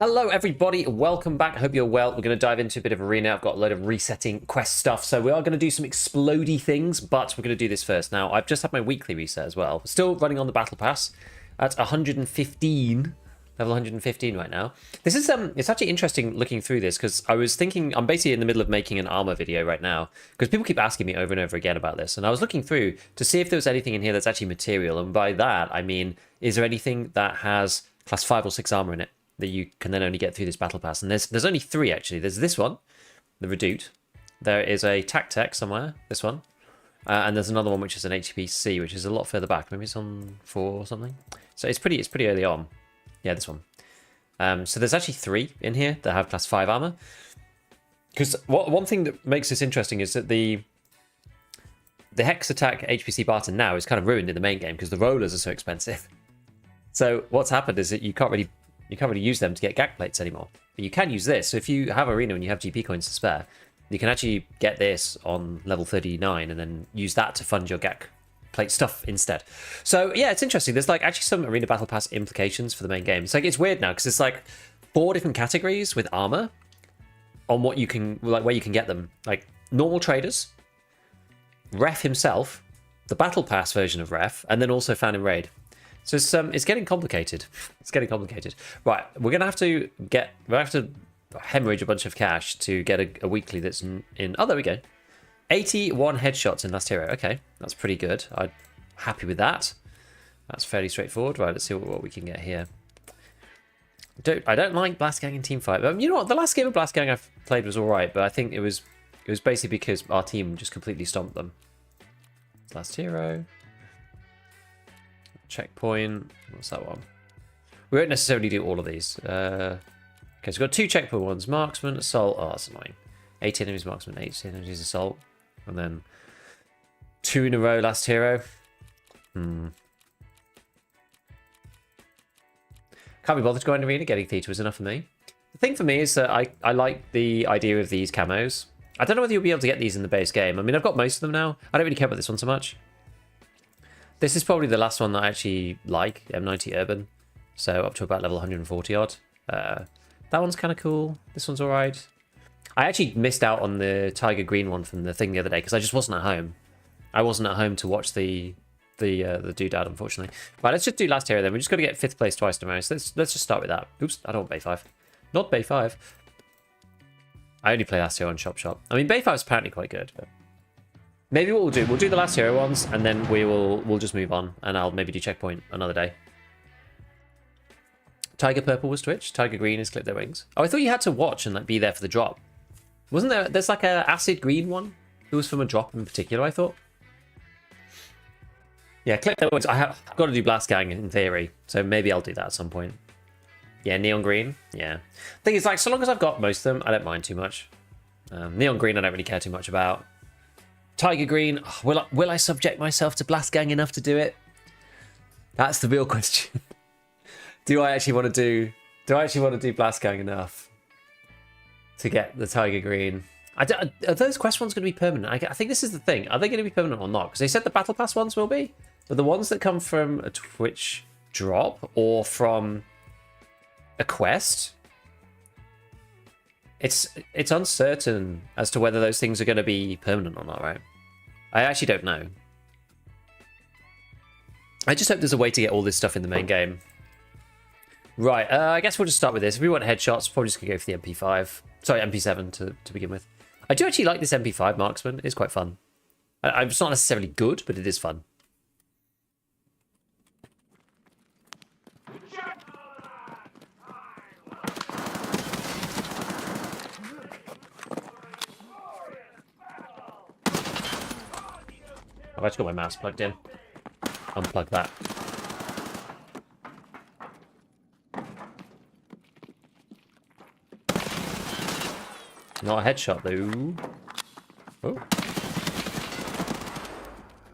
Hello everybody, welcome back. I hope you're well. We're going to dive into a bit of arena. I've got a load of resetting quest stuff, so we are going to do some explodey things, but we're going to do this first. Now, I've just had my weekly reset as well. Still running on the battle pass at 115, level 115 right now. This is it's actually interesting looking through this, because I was thinking, I'm basically in the middle of making an armor video right now, because people keep asking me over and over again about this, and I was looking through to see if there was anything in here that's actually material, and by that I mean, is there anything that has class 5 or 6 armor in it that you can then only get through this battle pass? And there's only 3 actually. There's this one, the Redoute. There is a Tactec somewhere, this one, and there's another one which is an HPC, which is a lot further back. Maybe it's on 4 or something. So it's pretty early on. Yeah, this one. So there's actually 3 in here that have class 5 armor. Because one thing that makes this interesting is that the Hex Attack HPC Barton now is kind of ruined in the main game because the rollers are so expensive. So what's happened is that you can't really use them to get GAC plates anymore. But you can use this. So if you have arena and you have GP coins to spare, you can actually get this on level 39 and then use that to fund your GAC plate stuff instead. So yeah, it's interesting. There's like actually some arena battle pass implications for the main game. It's like, it's weird now because it's like 4 different categories with armor on what you can, like where you can get them. Like normal traders, Ref himself, the battle pass version of Ref, and then also found in raid. So it's getting complicated. It's getting complicated. Right, we're gonna have to hemorrhage a bunch of cash to get a weekly that's in. Oh, there we go. 81 headshots in Last Hero. Okay, that's pretty good. I'm happy with that. That's fairly straightforward. Right, let's see what we can get here. I don't like Blast Gang in Teamfight. You know what? The last game of Blast Gang I've played was all right, but I think it was basically because our team just completely stomped them. Last Hero. Checkpoint. What's that one? We won't necessarily do all of these. Okay, so we've got 2 checkpoint ones. Marksman, Assault. Oh, that's annoying. 8 enemies, Marksman. 8 enemies, Assault. And then 2 in a row, Last Hero. Can't be bothered to go in arena. Getting Theta was enough for me. The thing for me is that I like the idea of these camos. I don't know whether you'll be able to get these in the base game. I mean, I've got most of them now. I don't really care about this one so much. This is probably the last one that I actually like, M90 Urban. So up to about level 140 odd. That one's kind of cool. This one's alright. I actually missed out on the Tiger Green one from the thing the other day because I just wasn't at home. I wasn't at home to watch the doodad, unfortunately. Right, let's just do Last Hero then. We're just going to get 5th place twice tomorrow. So let's just start with that. Oops, I don't want Bay 5. Not Bay 5. I only play Last Hero on Shop. I mean, Bay 5 is apparently quite good, but maybe what we'll do the Last Hero ones, and then we'll just move on, and I'll maybe do Checkpoint another day. Tiger Purple was Twitch. Tiger Green is Clip Their Wings. Oh, I thought you had to watch and like be there for the drop. Wasn't there? There's like a Acid Green one. It was from a drop in particular, I thought. Yeah, Clip Their Wings. I've got to do Blast Gang in theory, so maybe I'll do that at some point. Yeah, Neon Green. Yeah. Thing is, like, so long as I've got most of them, I don't mind too much. Neon Green, I don't really care too much about. Tiger Green, will I subject myself to Blast Gang enough to do it? That's the real question. Do I actually want to do Blast Gang enough to get the Tiger Green? Are those quest ones going to be permanent? I think this is the thing. Are they going to be permanent or not? Because they said the Battle Pass ones will be. But the ones that come from a Twitch drop or from a quest, it's uncertain as to whether those things are going to be permanent or not, right? I actually don't know. I just hope there's a way to get all this stuff in the main game. Right, I guess we'll just start with this. If we want headshots, probably just going to go for the MP5. Sorry, MP7 to begin with. I do actually like this MP5 Marksman. It's quite fun. It's not necessarily good, but it is fun. I've actually got my mouse plugged in. Unplug that. Not a headshot though. Oh.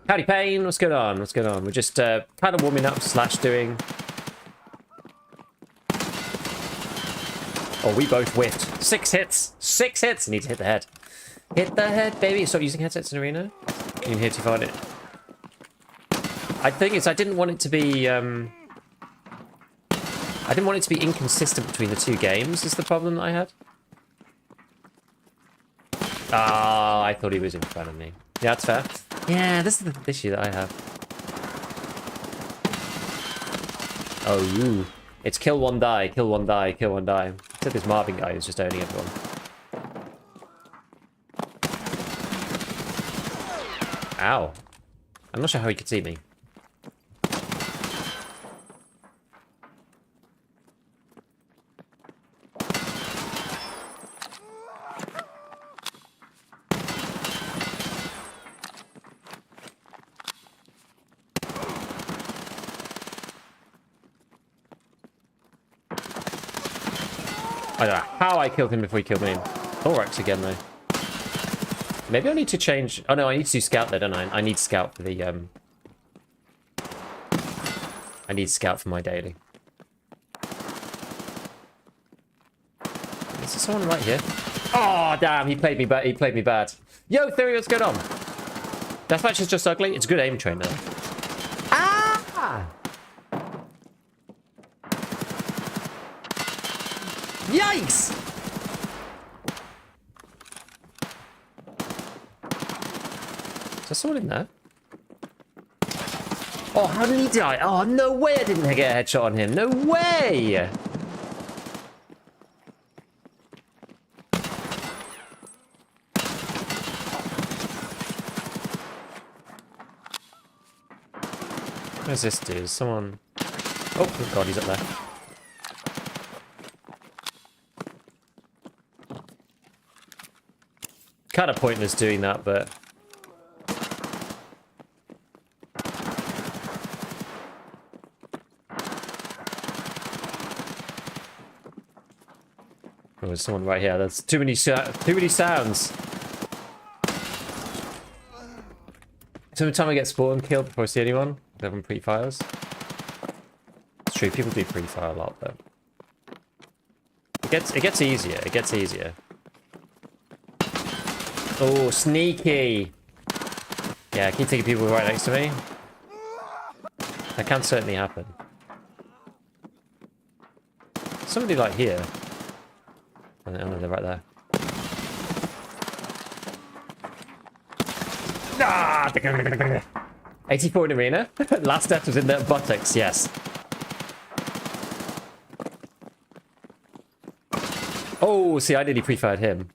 Howdy Payne, what's going on? What's going on? We're just kind of warming up / doing. Oh, we both whiffed. 6 hits. 6 hits. I need to hit the head. Hit the head, baby. Stop using headsets in arena. You can hit to find it. I think it's. I didn't want it to be. I didn't want it to be inconsistent between the two games, is the problem that I had. Ah, I thought he was in front of me. Yeah, that's fair. Yeah, this is the issue that I have. Oh, ooh. It's kill one, die, kill one, die, kill one, die. Except this Marvin guy who's just owning everyone. Ow. I'm not sure how he could see me. I don't know how I killed him before he killed me. Thorax again, though. Maybe I need to change... Oh, no, I need to do scout there, don't I? I need scout for the... I need scout for my daily. Is there someone right here? Oh, damn, he played me bad. He played me bad. Yo, Theory, what's going on? Deathmatch is just ugly. It's a good aim trainer. Ah! Yikes! Is there someone in there? Oh, how did he die? Oh, no way I didn't get a headshot on him. No way! Where's this dude? Someone... Oh, God, he's up there. Kind of pointless doing that, but... Oh, there's someone right here. There's too many sounds. Every time I get spawned killed before I see anyone, they have them pre-fires. It's true, people do pre-fire a lot, but... It gets easier. It gets easier. Oh, sneaky! Yeah, I keep thinking people right next to me. That can certainly happen. Somebody like here. Oh no, they're right there. Ah! 84 in arena. Last death was in the buttocks, yes. Oh, see, I nearly pre-fired him.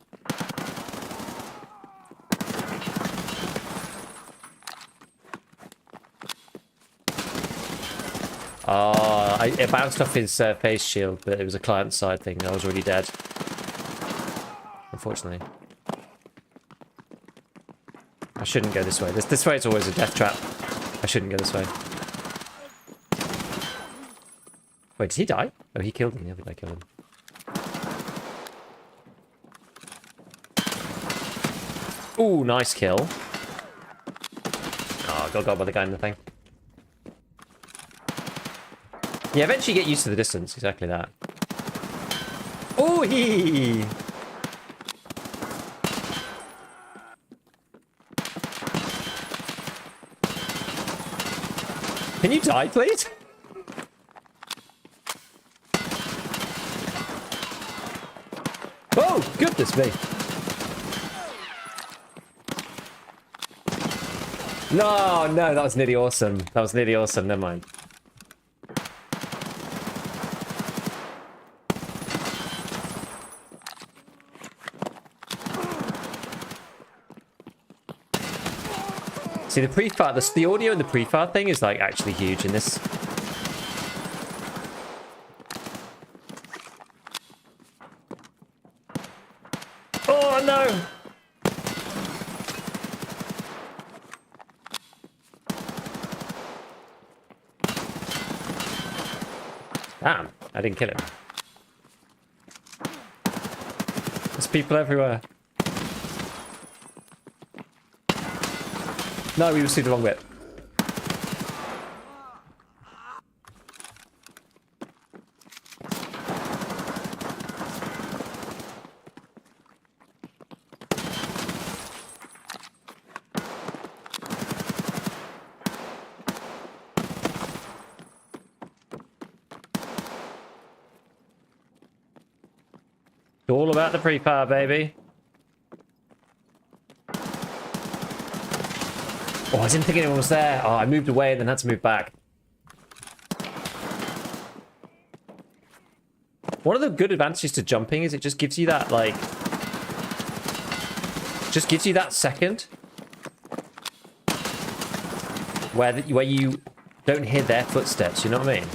It bounced off his face shield, but it was a client side thing. I was already dead. Unfortunately. I shouldn't go this way. This way is always a death trap. I shouldn't go this way. Wait, did he die? Oh, he killed him. The other guy killed him. Ooh, nice kill. Oh, got by the guy in the thing. Yeah, eventually you get used to the distance. Exactly that. Ooh, hee! Can you die, please? Oh, goodness me. No, that was nearly awesome. That was nearly awesome. Never mind. See, the pre-fire, the audio and the pre-fire thing is like actually huge in this. Oh no! Damn, I didn't kill him. There's people everywhere. No, we received the wrong bit. All about the pre-fire, baby. Oh, I didn't think anyone was there. Oh, I moved away and then had to move back. One of the good advantages to jumping is it just gives you that, like... Just gives you that second. Where you don't hear their footsteps, you know what I mean?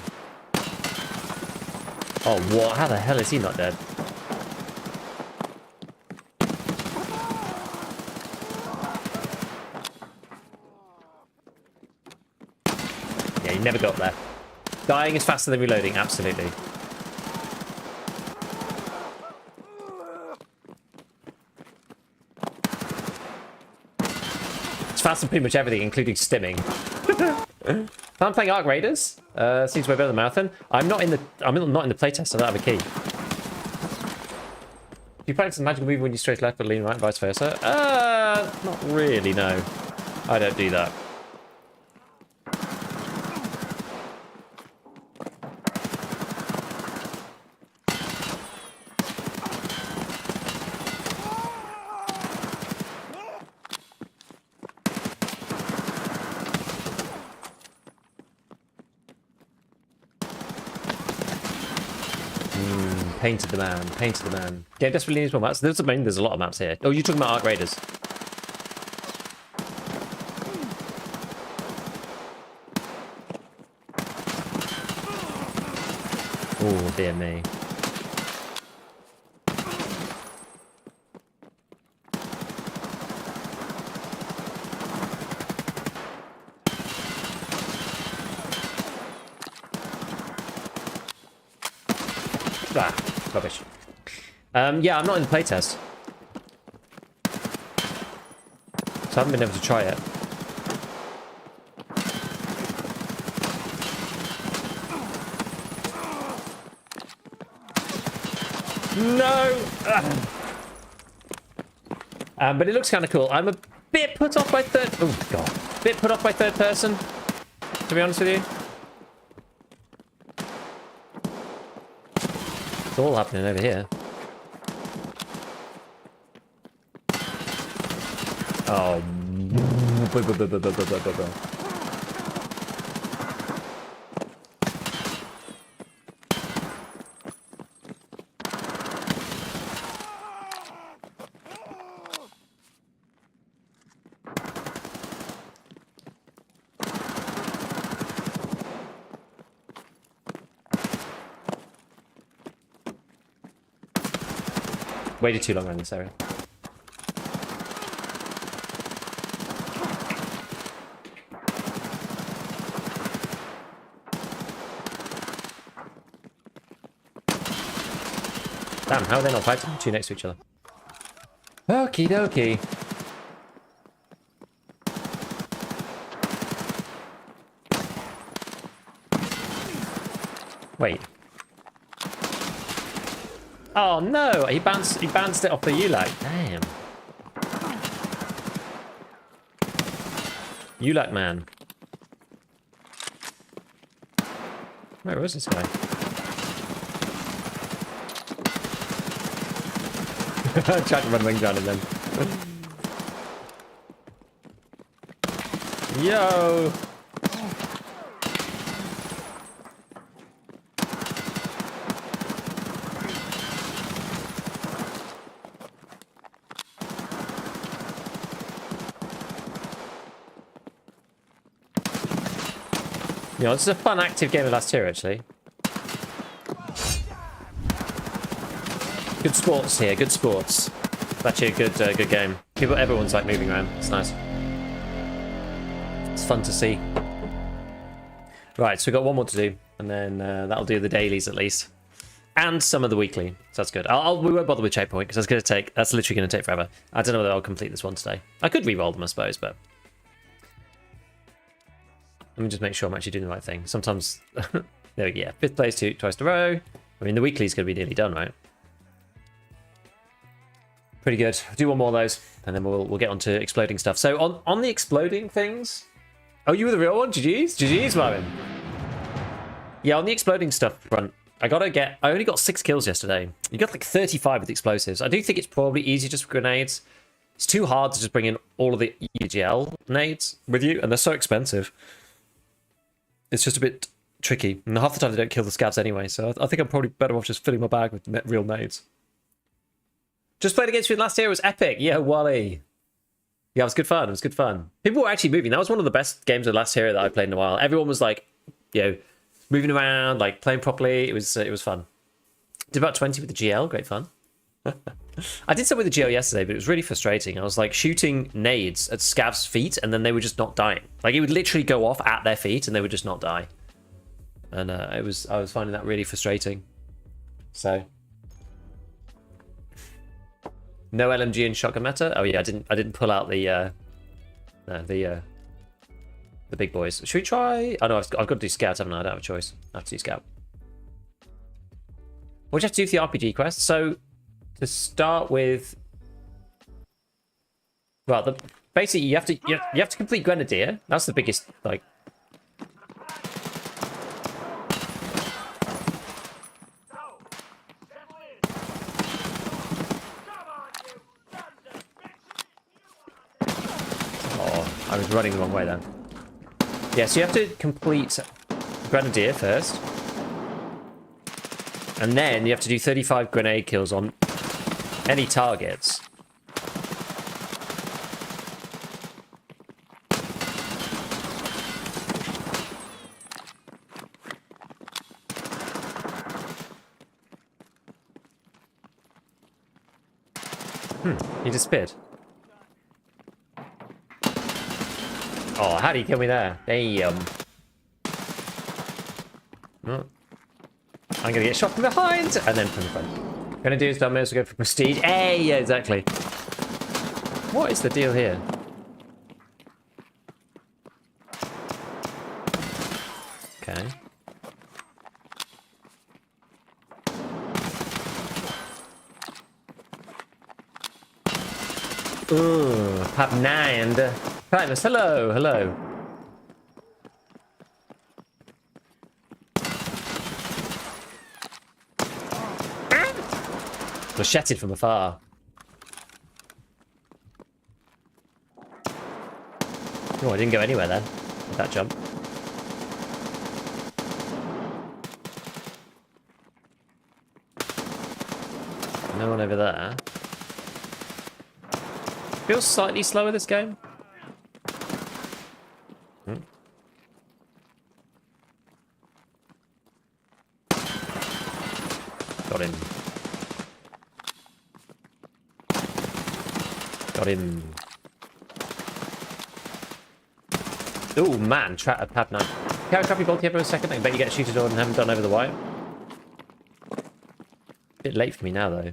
Oh, what? How the hell is he not dead? Yeah, you never got there. Dying is faster than reloading, absolutely. It's faster than pretty much everything, including stimming. I'm playing Arc Raiders. Seems way better than Marathon. I'm not in the playtest, so I don't have a key. Do you practice the magical move when you straight left but lean right and vice versa? Not really, no. I don't do that. Painted the man, painted the man. Yeah, desperately needs more maps. There's a lot of maps here. Oh, you're talking about Arc Raiders. Oh, dear me. Ah, rubbish. Yeah, I'm not in the playtest. So I haven't been able to try it. No! But it looks kind of cool. I'm a bit put off by third... Oh, God. Bit put off by third person, to be honest with you. It's all happening over here. Oh. Waited too long around this area. Damn, how are they not fighting? Two next to each other. Okie dokie. Wait. Oh no! He bounced it off the ULAC. Damn. ULAC man. Where was this guy? I tried to run wings around him then. Yo! You know, this is a fun, active game of last year, actually. Good sports here, good sports. It's actually a good game. Everyone's like moving around. It's nice. It's fun to see. Right, so we've got one more to do, and then that'll do the dailies at least, and some of the weekly. So that's good. We won't bother with checkpoint because that's literally going to take forever. I don't know whether I'll complete this one today. I could re-roll them, I suppose, but let me just make sure I'm actually doing the right thing. Sometimes, there we go. Yeah, 5th place twice in a row. I mean, the weekly's going to be nearly done, right? Pretty good. Do one more of those, and then we'll get on to exploding stuff. So on the exploding things... Oh, you were the real one? GG's? GG's, Marvin. Yeah, on the exploding stuff front, I only got 6 kills yesterday. You got like 35 with explosives. I do think it's probably easier just for grenades. It's too hard to just bring in all of the EGL nades with you, and they're so expensive. It's just a bit tricky. And half the time they don't kill the scavs anyway, so I think I'm probably better off just filling my bag with real nades. Just played against you last year. It was epic. Yeah, Wally. Yeah, it was good fun. It was good fun. People were actually moving. That was one of the best games of last year that I played in a while. Everyone was like, you know, moving around, like playing properly. It was fun. Did about 20 with the GL. Great fun. I did some with the GL yesterday, but it was really frustrating. I was like shooting nades at scavs' feet, and then they were just not dying. Like it would literally go off at their feet, and they would just not die. And I was finding that really frustrating. So. No LMG and shotgun meta. Oh yeah, I didn't pull out the big boys. Should we try? Oh no, I've got to do scout, haven't I? I don't have a choice. I have to do scout. What do you have to do for the RPG quest? So to start with, well, basically you have to complete Grenadier. That's the biggest like. I was running the wrong way then. Yeah, so you have to complete Grenadier first. And then you have to do 35 grenade kills on any targets. He disappeared. Oh, how do you kill me there? Damn. Oh. I'm gonna get shot from behind and then from the front. Gonna do is dumb to go for prestige. Hey, yeah, exactly. What is the deal here? Okay. Ooh, pop 9. Primus, hello, hello. Macheted from afar. Oh, I didn't go anywhere then with that jump. No one over there. Feels slightly slower this game. Got him. Got him. Oh man, pad 9. Can I copy bolt here for a second? I bet you get shooted on and haven't done over the wire. Bit late for me now though.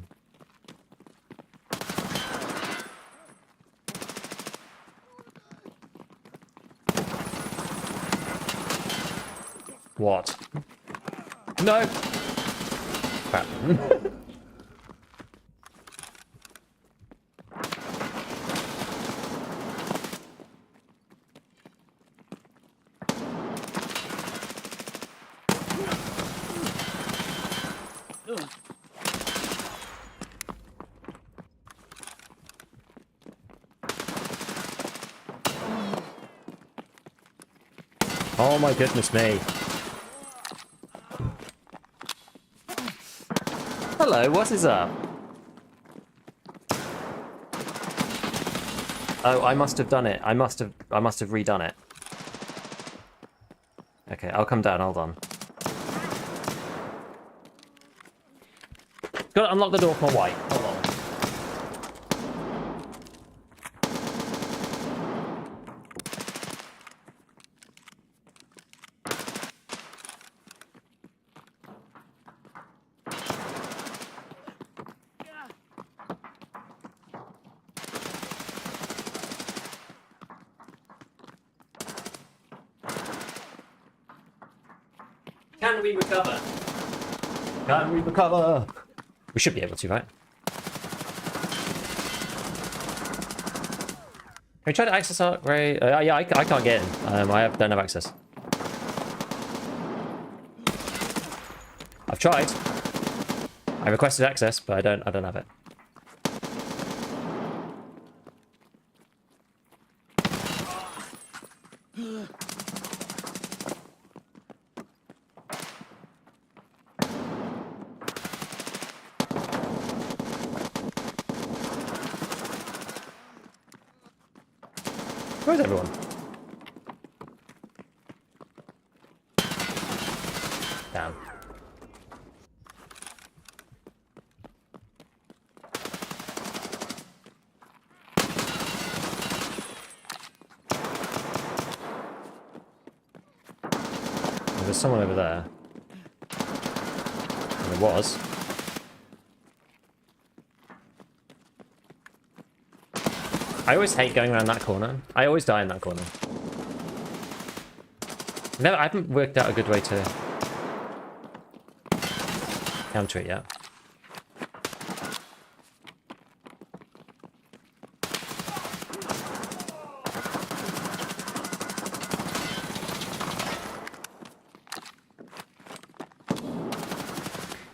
What? No! Crap. Oh my goodness me. Hello, what is up? Oh, I must have done it. I must have redone it. Okay, I'll come down, hold on. Gotta unlock the door for my white. Hold on. Can we recover? Can we recover? We should be able to, right? Can we try to access our grey? Yeah, I can't get in. Don't have access. I've tried. I requested access, but I don't have it. Where's everyone? Damn. There's someone over there. There was. I always hate going around that corner. I always die in that corner. I haven't worked out a good way to counter it yet.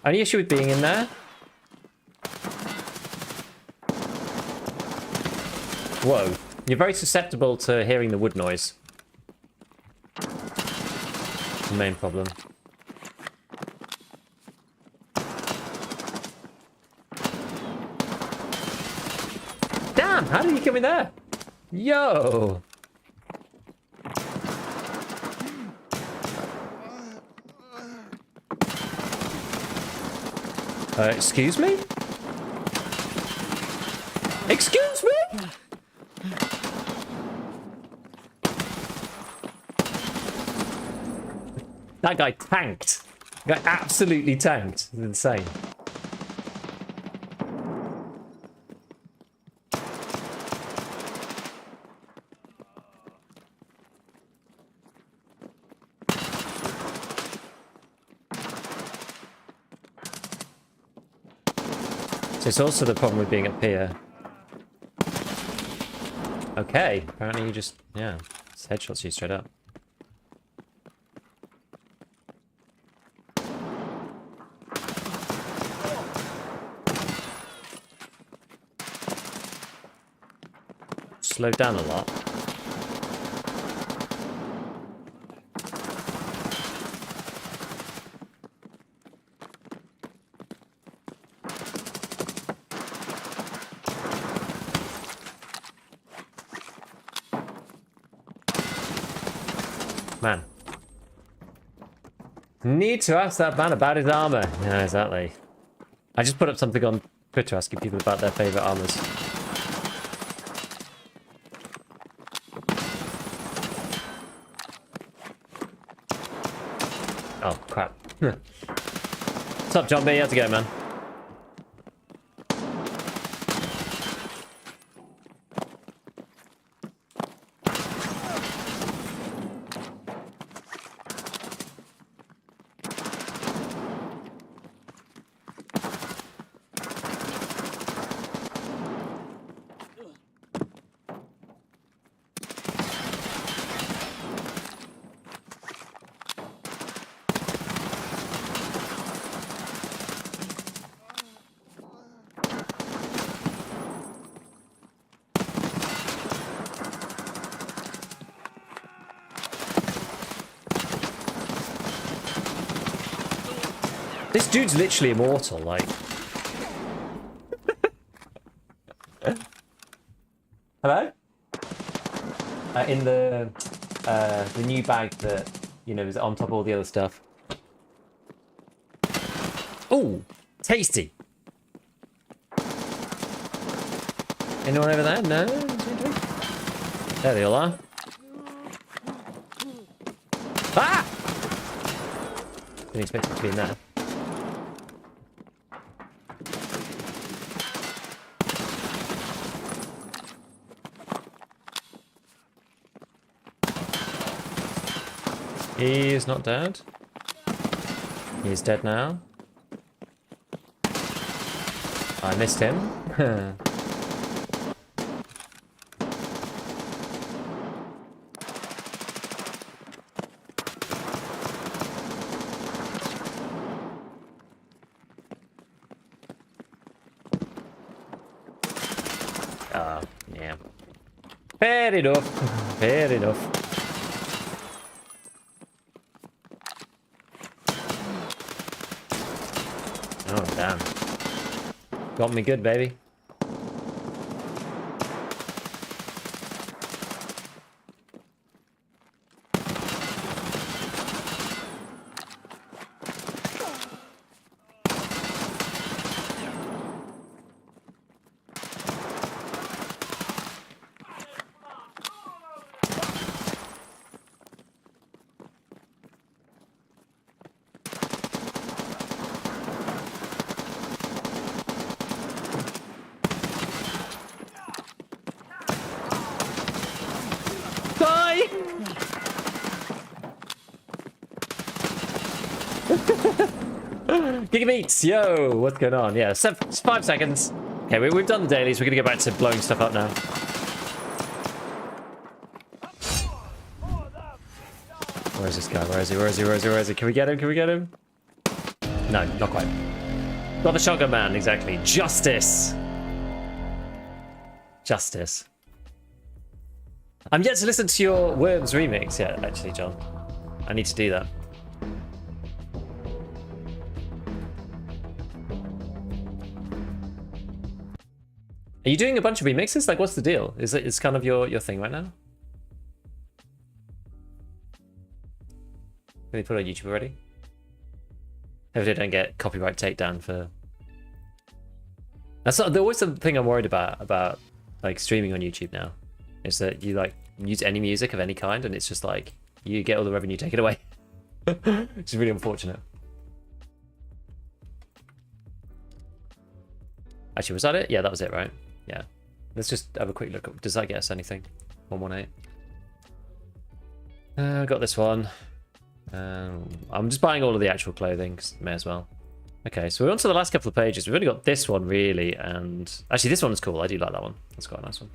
Only issue with being in there. Whoa. You're very susceptible to hearing the wood noise. The main problem. Damn! How did you come in there? Yo! Excuse me? Excuse me? That guy tanked. That guy absolutely tanked. It's insane. So it's also the problem with being up here. Okay, apparently you just, yeah, it's headshots you straight up. Slowed down a lot. Man. Need to ask that man about his armor. Yeah, exactly. I just put up something on Twitter asking people about their favorite armors. Oh, crap. What's up, John B? How's it going, man? This dude's literally immortal, like. Hello? In the new bag that, you know, is on top of all the other stuff. Ooh, tasty. Anyone over there? No? There they all are. Ah! Didn't expect it to be in there. He's not dead. He's dead now. I missed him. Yeah. Fair enough. Fair enough. Oh, damn. Got me good, baby. Gigabeats, yo, what's going on? Yeah, 5 seconds. Okay, we've done the dailies. We're gonna get back to blowing stuff up now. Where is this guy? Where is he? Where is he? Where is he? Where is he? Can we get him? Can we get him? No, not quite. Not the shotgun man, exactly. Justice. Justice. I'm yet to listen to your Worms remix yet, actually, John. I need to do that. Are you doing a bunch of remixes? Like, what's the deal? It's kind of your thing right now? Can they put it on YouTube already? Hopefully they don't get copyright takedown for... That's always the thing I'm worried about like streaming on YouTube now. Is that you like use any music of any kind and it's just like you get all the revenue taken away. Which is really unfortunate. Actually, was that it? Yeah, that was it, right? Yeah. Let's just have a quick look. Does that get us anything? 118. I got this one. I'm just buying all of the actual clothing, may as well. Okay, so we're on to the last couple of pages. We've only got this one, really, and... Actually, this one's cool. I do like that one. That's quite a nice one.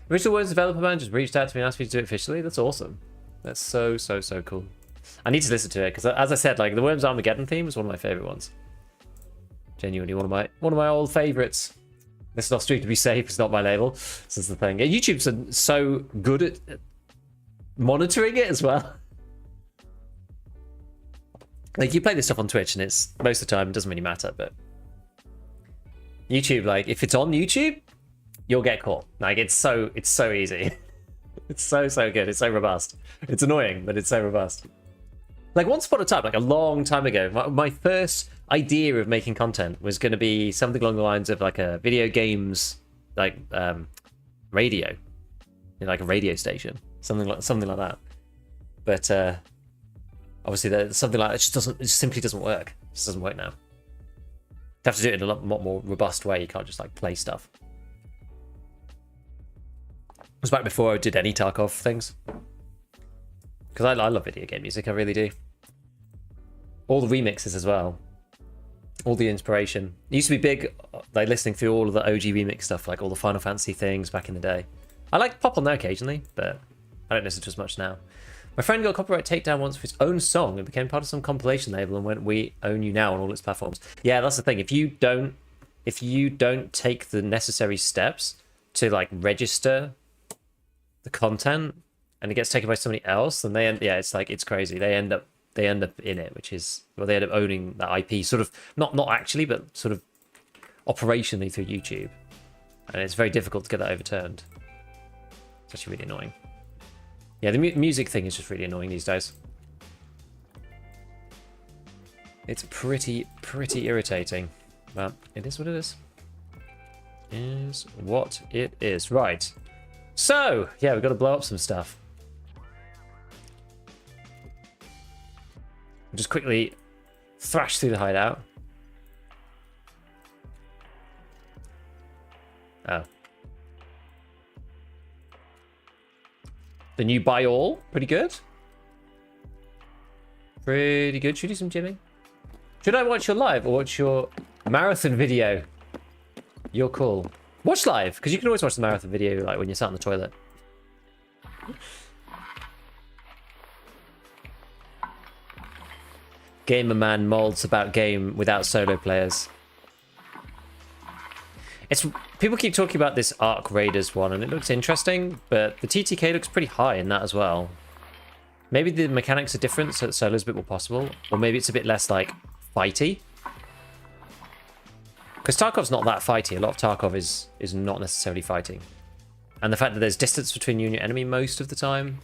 Original Worms developer man just reached out to me and asked me to do it officially. That's awesome. That's so cool. I need to listen to it, because as I said, like, the Worms Armageddon theme is one of my favourite ones. Genuinely one of my old favourites. It's not Street to be safe. It's not my label. This is the thing. YouTube's so good at monitoring it as well. Like, you play this stuff on Twitch and it's most of the time it doesn't really matter, but YouTube, like, if it's on YouTube, you'll get caught. Like, it's so easy. It's so good. It's so robust. It's annoying, but it's so robust. Like, once upon a time, like a long time ago, my first idea of making content was going to be something along the lines of like a video games, like radio, you know, like a radio station, something like that. But obviously, something like that it just simply doesn't work. It just doesn't work now. You have to do it in a lot more robust way. You can't just like play stuff. It was back before I did any Tarkov things. Because I love video game music, I really do. All the remixes as well. All the inspiration. It used to be big, like listening through all of the OG remix stuff, like all the Final Fantasy things back in the day. I like pop on there occasionally, but I don't listen to as much now. My friend got a copyright takedown once for his own song and became part of some compilation label and went, "We own you now" on all its platforms. Yeah, that's the thing. If you don't take the necessary steps to like register the content and it gets taken by somebody else, then it's crazy. They end up in it, which is, well, they end up owning that IP, sort of not actually, but sort of operationally through YouTube, and it's very difficult to get that overturned. It's actually really annoying. Yeah, the music thing is just really annoying these days. It's pretty irritating, but it is what it is. Is what it is. Right. So, yeah, we've got to blow up some stuff. We'll just quickly thrash through the hideout. Oh. The new buy all, pretty good. Pretty good. Should we do some gymming? Should I watch your live or watch your marathon video? You're cool. Watch live, because you can always watch the marathon video like when you're sat on the toilet. Gamer man molds about game without solo players. It's people keep talking about this Arc Raiders one, and it looks interesting, but the TTK looks pretty high in that as well. Maybe the mechanics are different, so solo's a bit more possible, or maybe it's a bit less like fighty. Because Tarkov's not that fighty. A lot of Tarkov is not necessarily fighting, and the fact that there's distance between you and your enemy most of the time,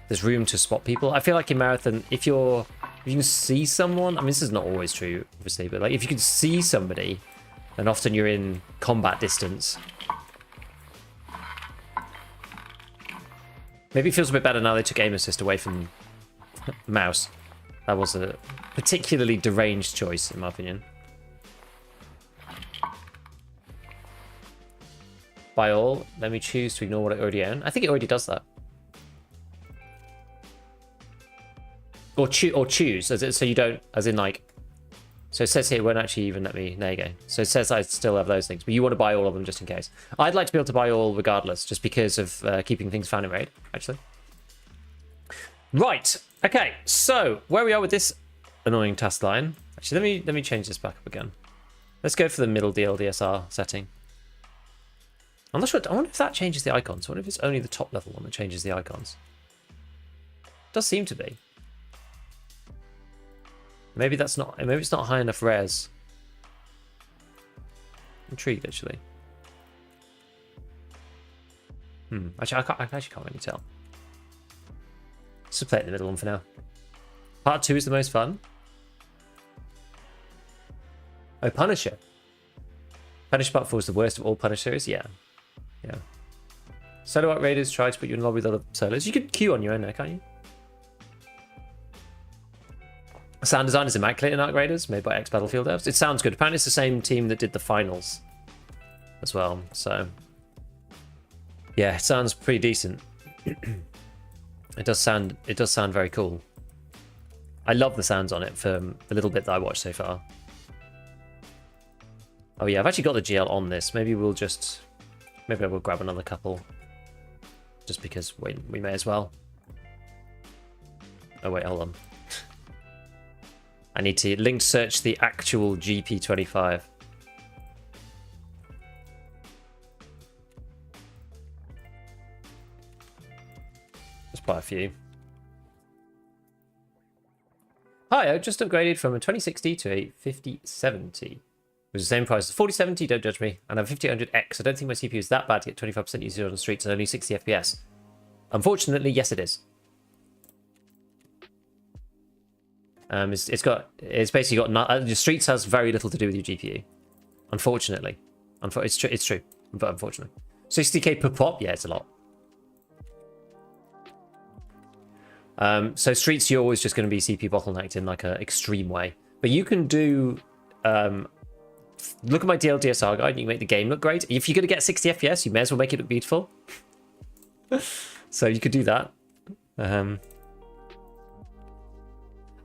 there's room to spot people. I feel like in Marathon, if you can see someone, I mean this is not always true, obviously, but like if you can see somebody, then often you're in combat distance. Maybe it feels a bit better now they took aim assist away from mouse. That was a particularly deranged choice, in my opinion. By all, let me choose to ignore what I already own. I think it already does that. Or choose, so you don't, as in like... So it says here it won't actually even let me... There you go. So it says I still have those things, but you want to buy all of them just in case. I'd like to be able to buy all regardless, just because of keeping things found in raid, actually. Right. Okay, so where we are with this annoying task line. Actually, let me change this back up again. Let's go for the middle DLDSR setting. I'm not sure. I wonder if that changes the icons. I wonder if it's only the top level one that changes the icons. It does seem to be. Maybe that's not. Maybe it's not high enough res. Intrigued, actually. Actually, I actually can't really tell. Let's just play it in the middle one for now. Part 2 is the most fun. Oh, Punisher. Punisher Part 4 is the worst of all Punishers. Yeah. Yeah. Solo Arc Raiders try to put you in lobby with other solos. You could queue on your own there, can't you? Sound design is immaculate in Arc Raiders, made by ex-Battlefield devs. It sounds good. Apparently it's the same team that did the finals as well, so... Yeah, it sounds pretty decent. It does sound very cool. I love the sounds on it from the little bit that I watched so far. Oh yeah, I've actually got the GL on this. Maybe I will grab another couple. Just because we may as well. Oh wait, hold on. I need to link search the actual GP25. Just buy a few. Hi, I just upgraded from a 2060 to a 5070. It was the same price as 4070, don't judge me. And I have a 5800X. I don't think my CPU is that bad to get 25% usage on the streets and only 60 FPS. Unfortunately, yes it is. It's basically got the streets has very little to do with your GPU, unfortunately. It's true, but unfortunately, 60k per pop, yeah, it's a lot. So streets, you're always just going to be CPU bottlenecked in like an extreme way, but you can do. Look at my DLDSR guide, and you can make the game look great. If you're going to get 60 FPS, you may as well make it look beautiful. So you could do that.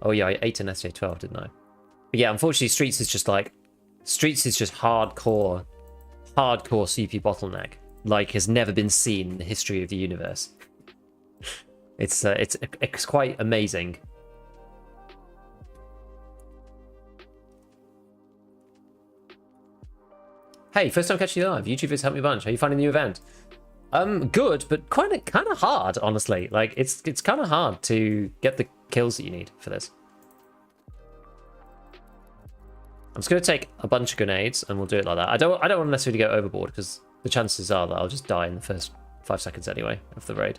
Oh yeah, I ate an SJ12, didn't I? But yeah, unfortunately, Streets is just hardcore CPU bottleneck, like has never been seen in the history of the universe. It's quite amazing. Hey, first time catching you live. YouTubers help me a bunch. How are you finding the new event? Good, but kind of hard, honestly. Like it's kind of hard to get the kills that you need for this. I'm just gonna take a bunch of grenades and we'll do it like that. I don't want to necessarily go overboard because the chances are that I'll just die in the first 5 seconds anyway of the raid.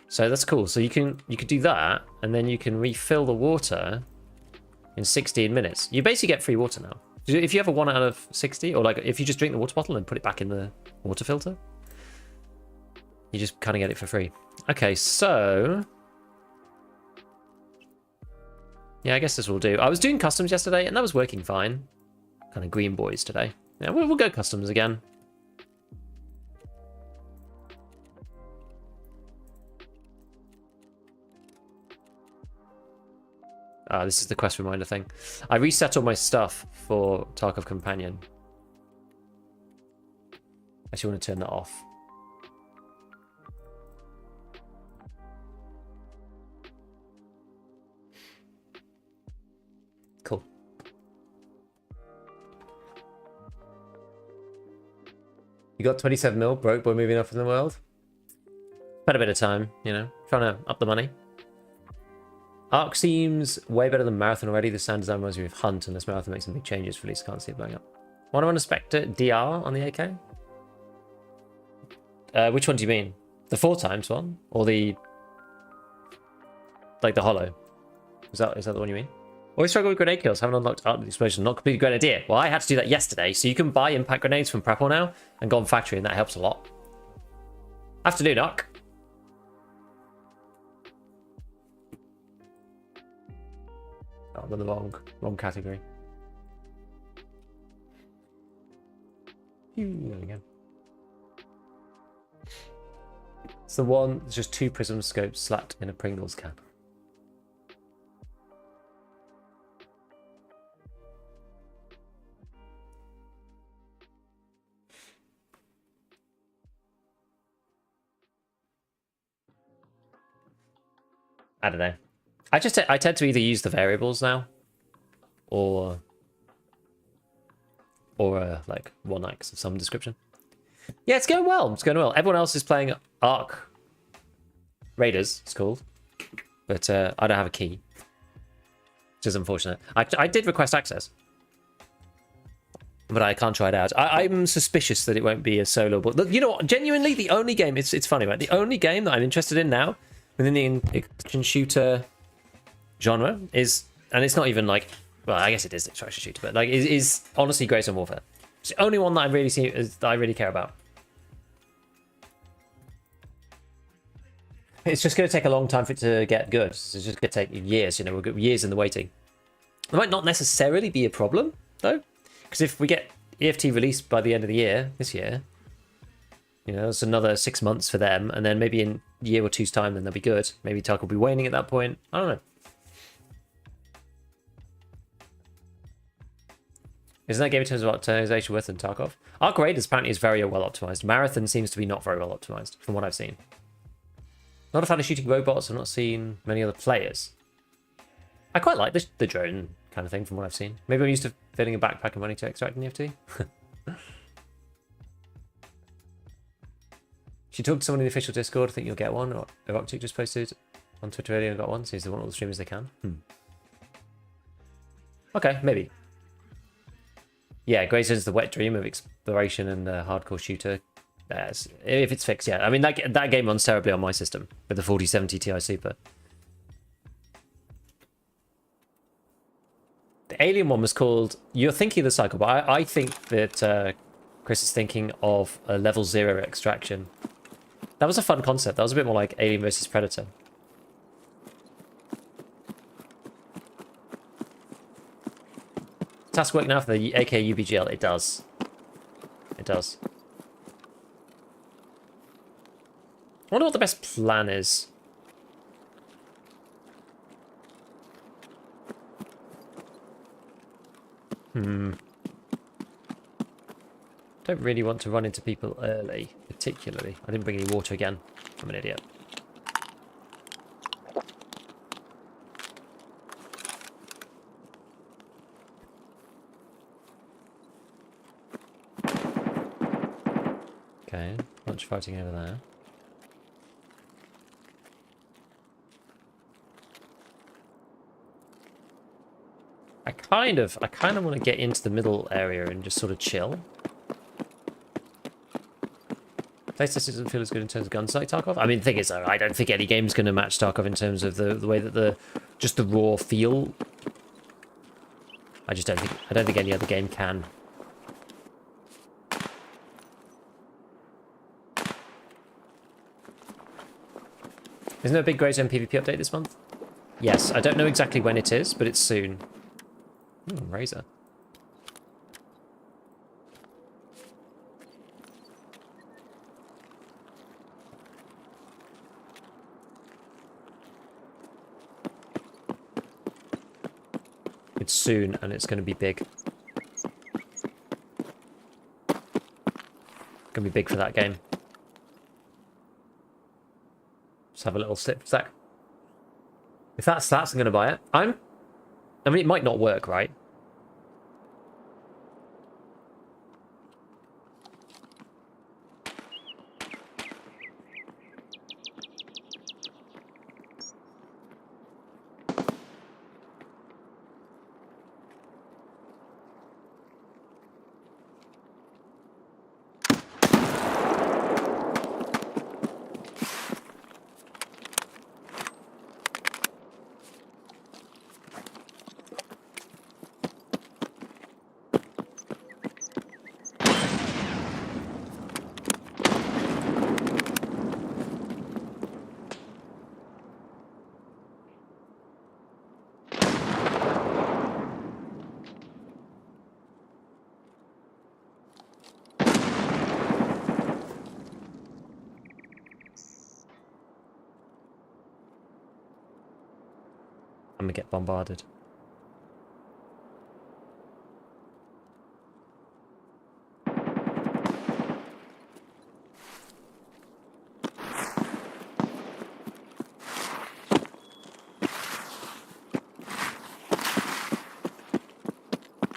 So that's cool. So you could do that, and then you can refill the water in 16 minutes. You basically get free water now. If you have a 1 out of 60, or like if you just drink the water bottle and put it back in the water filter, you just kind of get it for free. Okay, so yeah, I guess this will do. I was doing customs yesterday, and that was working fine. Kind of green boys today. Yeah, we'll go customs again. This is the quest reminder thing. I reset all my stuff for Tarkov Companion. I actually want to turn that off. You got 27 mil, broke boy moving up in the world. Spent a bit of time, you know, trying to up the money. Arc seems way better than Marathon already. The sound design reminds me of Hunt, unless Marathon makes some big changes. For at least can't see it blowing up. Want to run a Spectre DR on the AK? Which one do you mean? The 4x one? Or the... like the hollow? Is that the one you mean? Always struggle with grenade kills. Haven't unlocked Art of the Explosion. Not completed Grenadier. Well, I had to do that yesterday. So you can buy impact grenades from Prepple now and go on factory, and that helps a lot. Afternoon, Arc. Oh, I'm in the wrong category. There we go. It's the one, it's just 2 prism scopes slapped in a Pringles can. I don't know. I tend to either use the variables now, or like 1x of some description. Yeah, it's going well. It's going well. Everyone else is playing Arc Raiders, it's called, but I don't have a key, which is unfortunate. I did request access, but I can't try it out. I'm suspicious that it won't be a solo. But look, you know what? Genuinely, the only game it's funny, right? The only game that I'm interested in now within the action shooter genre is, and it's not even like, well, I guess it is extraction shooter, but like is honestly Great Zone Warfare. It's the only one that I really see that I really care about. It's just going to take a long time for it to get good. It's just going to take years. You know, we'll get years in the waiting. It might not necessarily be a problem though, because if we get EFT released by the end of the year, this year, you know, it's another 6 months for them, and then maybe in a year or two's time, then they'll be good. Maybe Tarkov will be waning at that point. I don't know. Isn't that game in terms of optimization worse than Tarkov? Arc Raiders apparently is very well optimized. Marathon seems to be not very well optimized, from what I've seen. Not a fan of shooting robots. I've not seen many other players. I quite like the drone kind of thing, from what I've seen. Maybe I'm used to filling a backpack and running to extract an EFT. Should talk to someone in the official Discord. I think you'll get one. Or Erotic just posted on Twitter earlier and got one. Seems they want all the streamers they can. Okay, maybe. Yeah, Grey Zone's the wet dream of exploration and hardcore shooter. If it's fixed, yeah. I mean, that game runs terribly on my system with the 4070 Ti Super. The Alien one was called... You're thinking of the cycle, but I think that Chris is thinking of a level 0 extraction. That was a fun concept. That was a bit more like Alien versus Predator. Task work now for the AK UBGL. It does. It does. I wonder what the best plan is. Don't really want to run into people early, particularly. I didn't bring any water again. I'm an idiot. Okay, much fighting over there. I kind of want to get into the middle area and just sort of chill. PlayStation doesn't feel as good in terms of guns like Tarkov. I mean, the thing is, though, I don't think any game's going to match Tarkov in terms of the way that just the raw feel. I don't think any other game can. Isn't there a big Grey Zone PvP update this month? Yes, I don't know exactly when it is, but it's soon. Ooh, Razor. It's soon, and it's going to be big. Going to be big for that game. Just have a little slip stack. If that's I'm going to buy it. I mean, it might not work, right? I'm gonna get bombarded.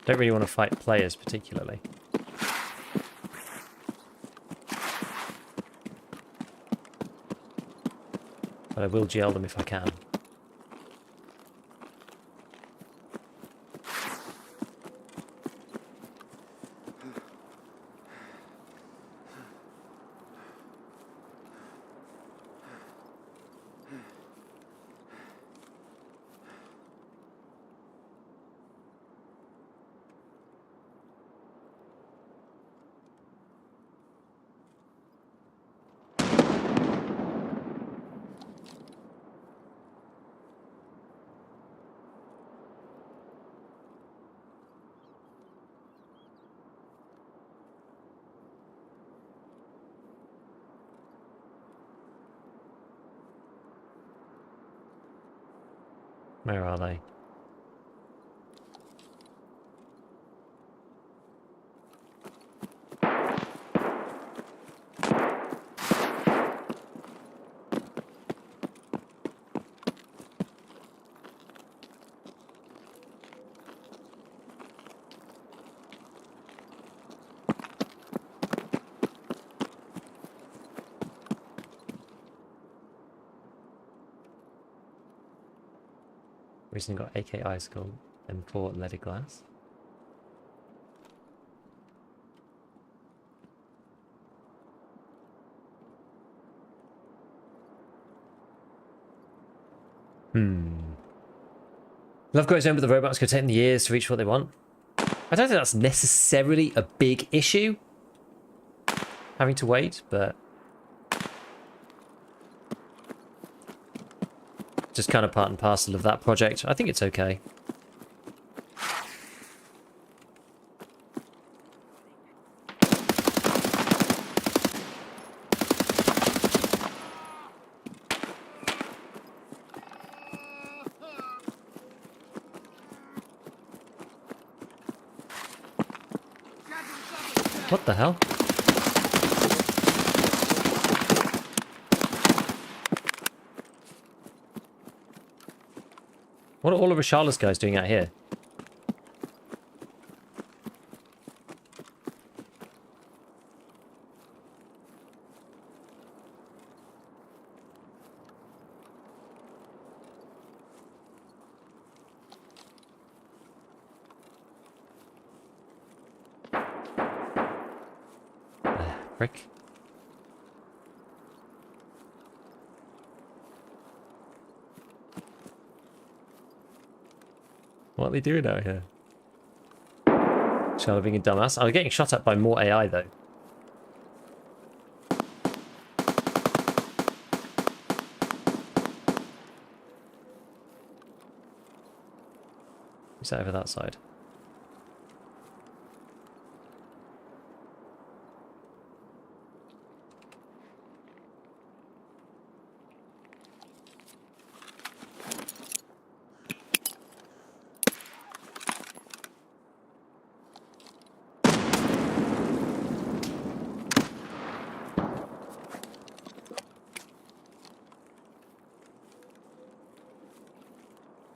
Don't really want to fight players particularly. But I will GL them if I can. Where are they? Recently got AK Icicle, M4 leaded glass. Love Grows Own, but the robots could take them years to reach what they want. I don't think that's necessarily a big issue, having to wait, but just kind of part and parcel of that project. I think it's okay. What the hell? What are all of Rashala's guys doing out here? Frick. What are they doing out here? Shala being a dumbass. I'm getting shot at by more AI though. Who's that over that side?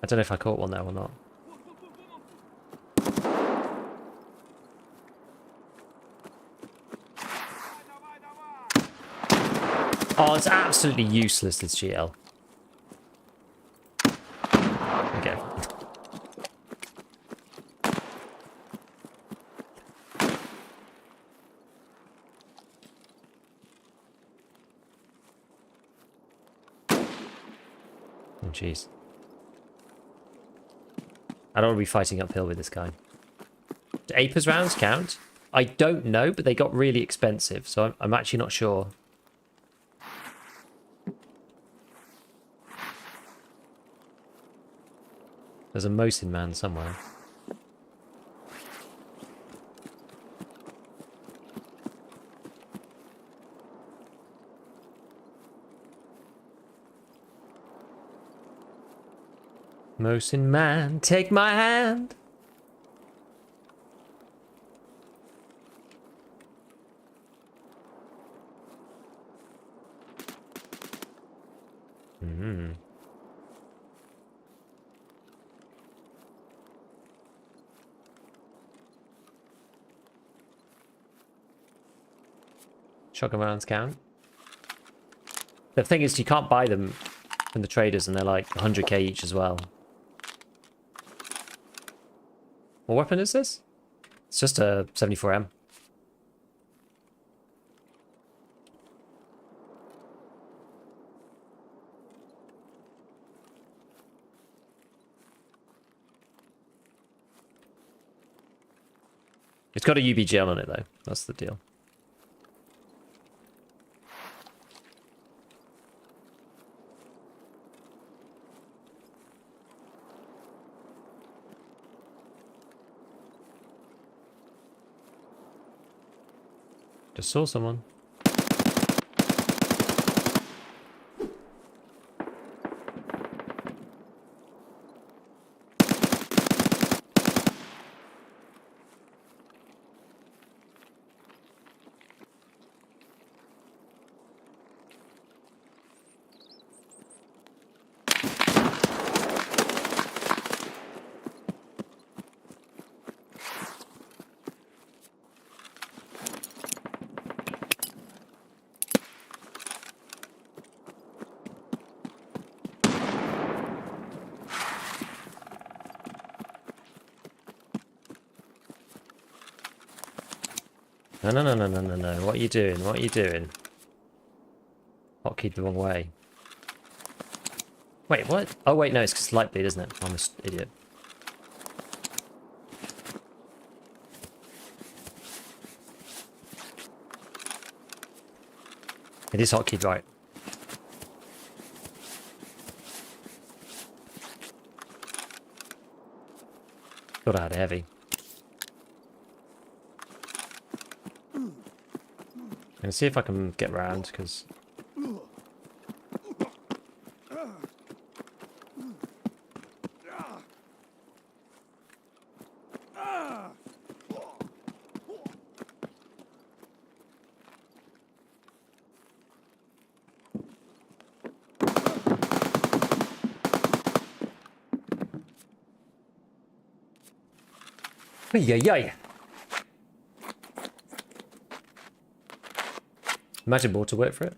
I don't know if I caught one there or not. Oh, it's absolutely useless, this GL. Okay. Oh, jeez. I don't want to be fighting uphill with this guy. Do Apers rounds count? I don't know, but they got really expensive, so I'm actually not sure. There's a Mosin man somewhere. Mosin man, take my hand. Shotgun rounds count. The thing is, you can't buy them from the traders, and they're like 100k each as well. What weapon is this? It's just a 74M. It's got a UBGL on it though. That's the deal. Just saw someone. No. What are you doing? What are you doing? Hotkeyed the wrong way. Wait, what? Oh, wait, no, it's because light bleed, isn't it? I'm an idiot. It is hotkeyed right. Thought I had heavy. I'm gonna see if I can get around, because... Yay. Imagine water work for it.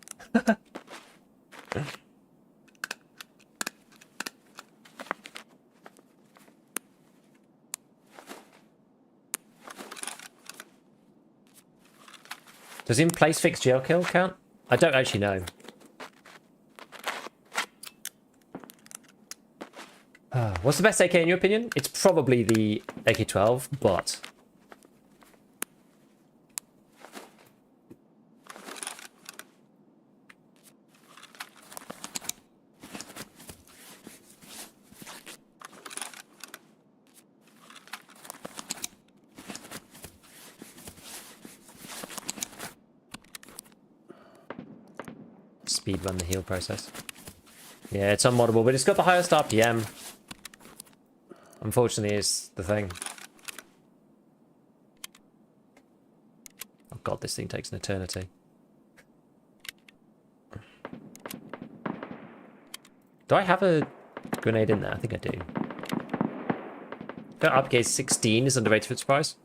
Does in-place fixed jail kill count? I don't actually know. What's the best AK in your opinion? It's probably the AK-12, but... Speed run the heal process. Yeah, it's unmoddable, but it's got the highest RPM. Unfortunately, is the thing. Oh god, this thing takes an eternity. Do I have a grenade in there? I think I do. Got RPK 16 is underrated for its price.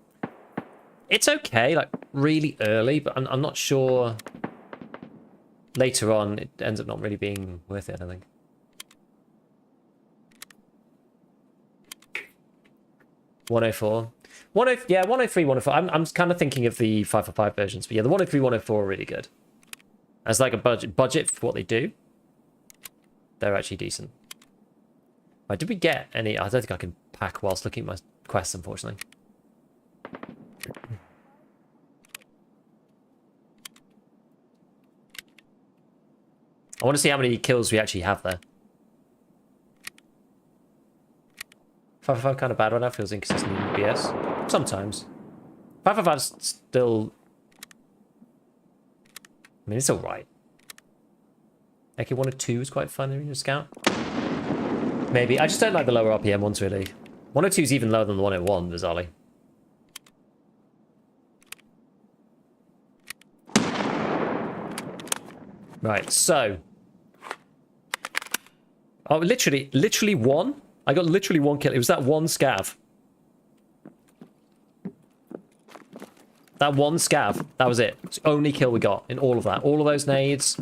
It's okay, like really early, but I'm not sure. Later on, it ends up not really being worth it, I think. .104. Yeah, 103, 104. I'm kind of thinking of the 545 versions, but yeah, the 103, 104 are really good. As like a budget for what they do, they're actually decent. Right, did we get any? I don't think I can pack whilst looking at my quests, unfortunately. I want to see how many kills we actually have there. 555 kind of bad right now, feels inconsistent in BS. Sometimes. 555's still... I mean, it's alright. AK-102 is quite fun in your scout. Maybe. I just don't like the lower RPM ones, really. 102 is even lower than the 101, bizarrely. Right, so... Oh, literally one? I got literally one kill. It was that one scav. That one scav. That was it. It's the only kill we got in all of that. All of those nades.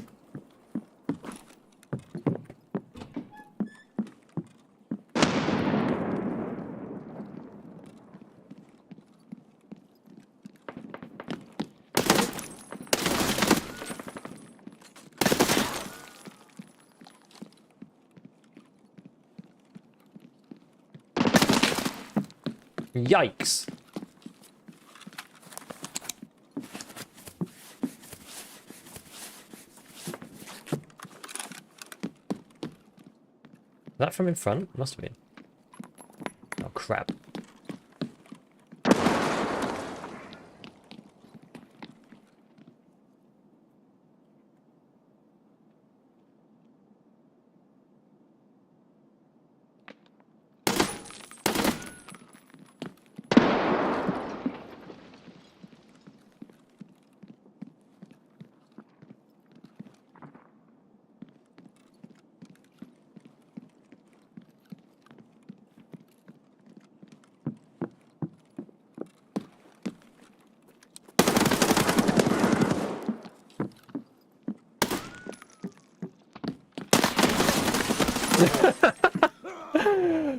Yikes. Is that from in front? Must have been. Oh, crap.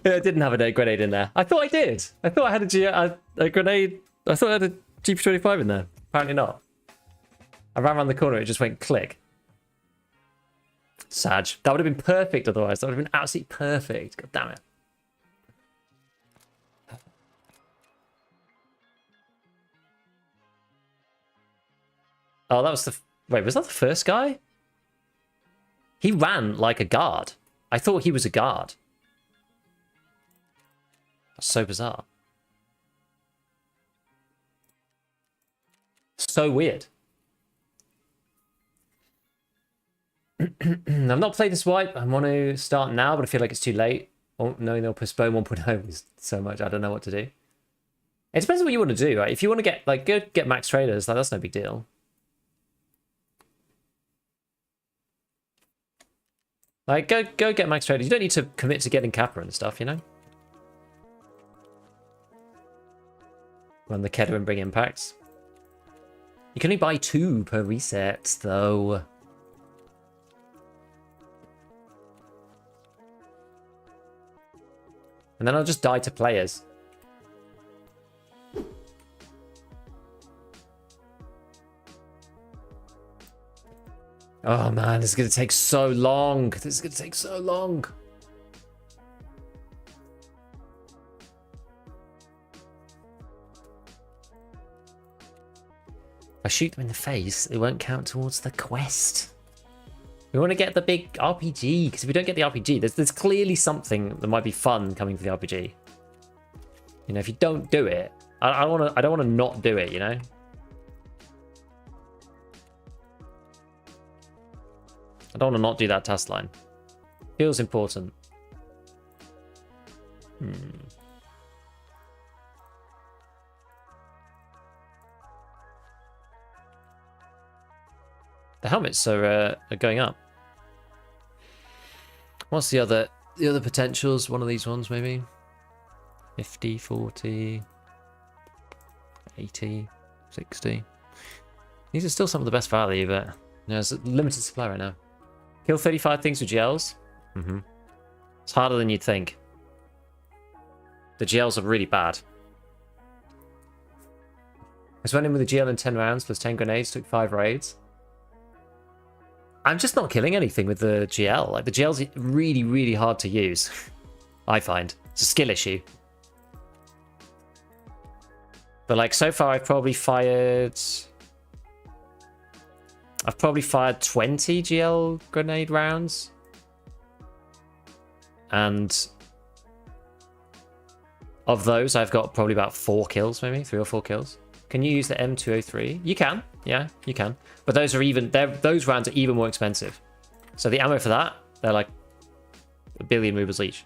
Yeah, I didn't have a grenade in there. I thought I did. I thought I had a grenade. I thought I had a GP25 in there. Apparently not. I ran around the corner. It just went click. Sag. That would have been perfect otherwise. That would have been absolutely perfect. God damn it. Oh, that was the... Wait, was that the first guy? He ran like a guard. I thought he was a guard. That's so bizarre. So weird. I've not played this wipe. I want to start now, but I feel like it's too late. Oh, knowing they'll postpone 1.0 is so much. I don't know what to do. It depends on what you want to do, right? If you want to get, like, go get max traders, like, that's no big deal. Like, go get max traders. You don't need to commit to getting Kappa and stuff, you know? Run the Kedda and bring impacts. You can only buy 2 per reset, though. And then I'll just die to players. Oh man, this is going to take so long. This is going to take so long. If I shoot them in the face, it won't count towards the quest. We want to get the big RPG, because if we don't get the RPG, there's clearly something that might be fun coming for the RPG. You know, if you don't do it, I don't want to not do it, you know? I don't want to not do that task line. Feels important. The helmets are going up. What's the other potentials? One of these ones maybe. 50, 40, 80, 60. These are still some of the best value, but you know, it's a limited supply right now. Kill 35 things with GLs. It's harder than you'd think. The GLs are really bad. I just went in with a GL in 10 rounds plus 10 grenades, took 5 raids. I'm just not killing anything with the GL. Like, the GL's really, really hard to use. I find. It's a skill issue. But, like, so far I've probably fired 20 GL grenade rounds. And of those, I've got probably about 4 kills, maybe 3 or 4 kills. Can you use the M203? You can. Yeah, you can. But those those rounds are even more expensive. So the ammo for that, they're like 1 billion rubles each.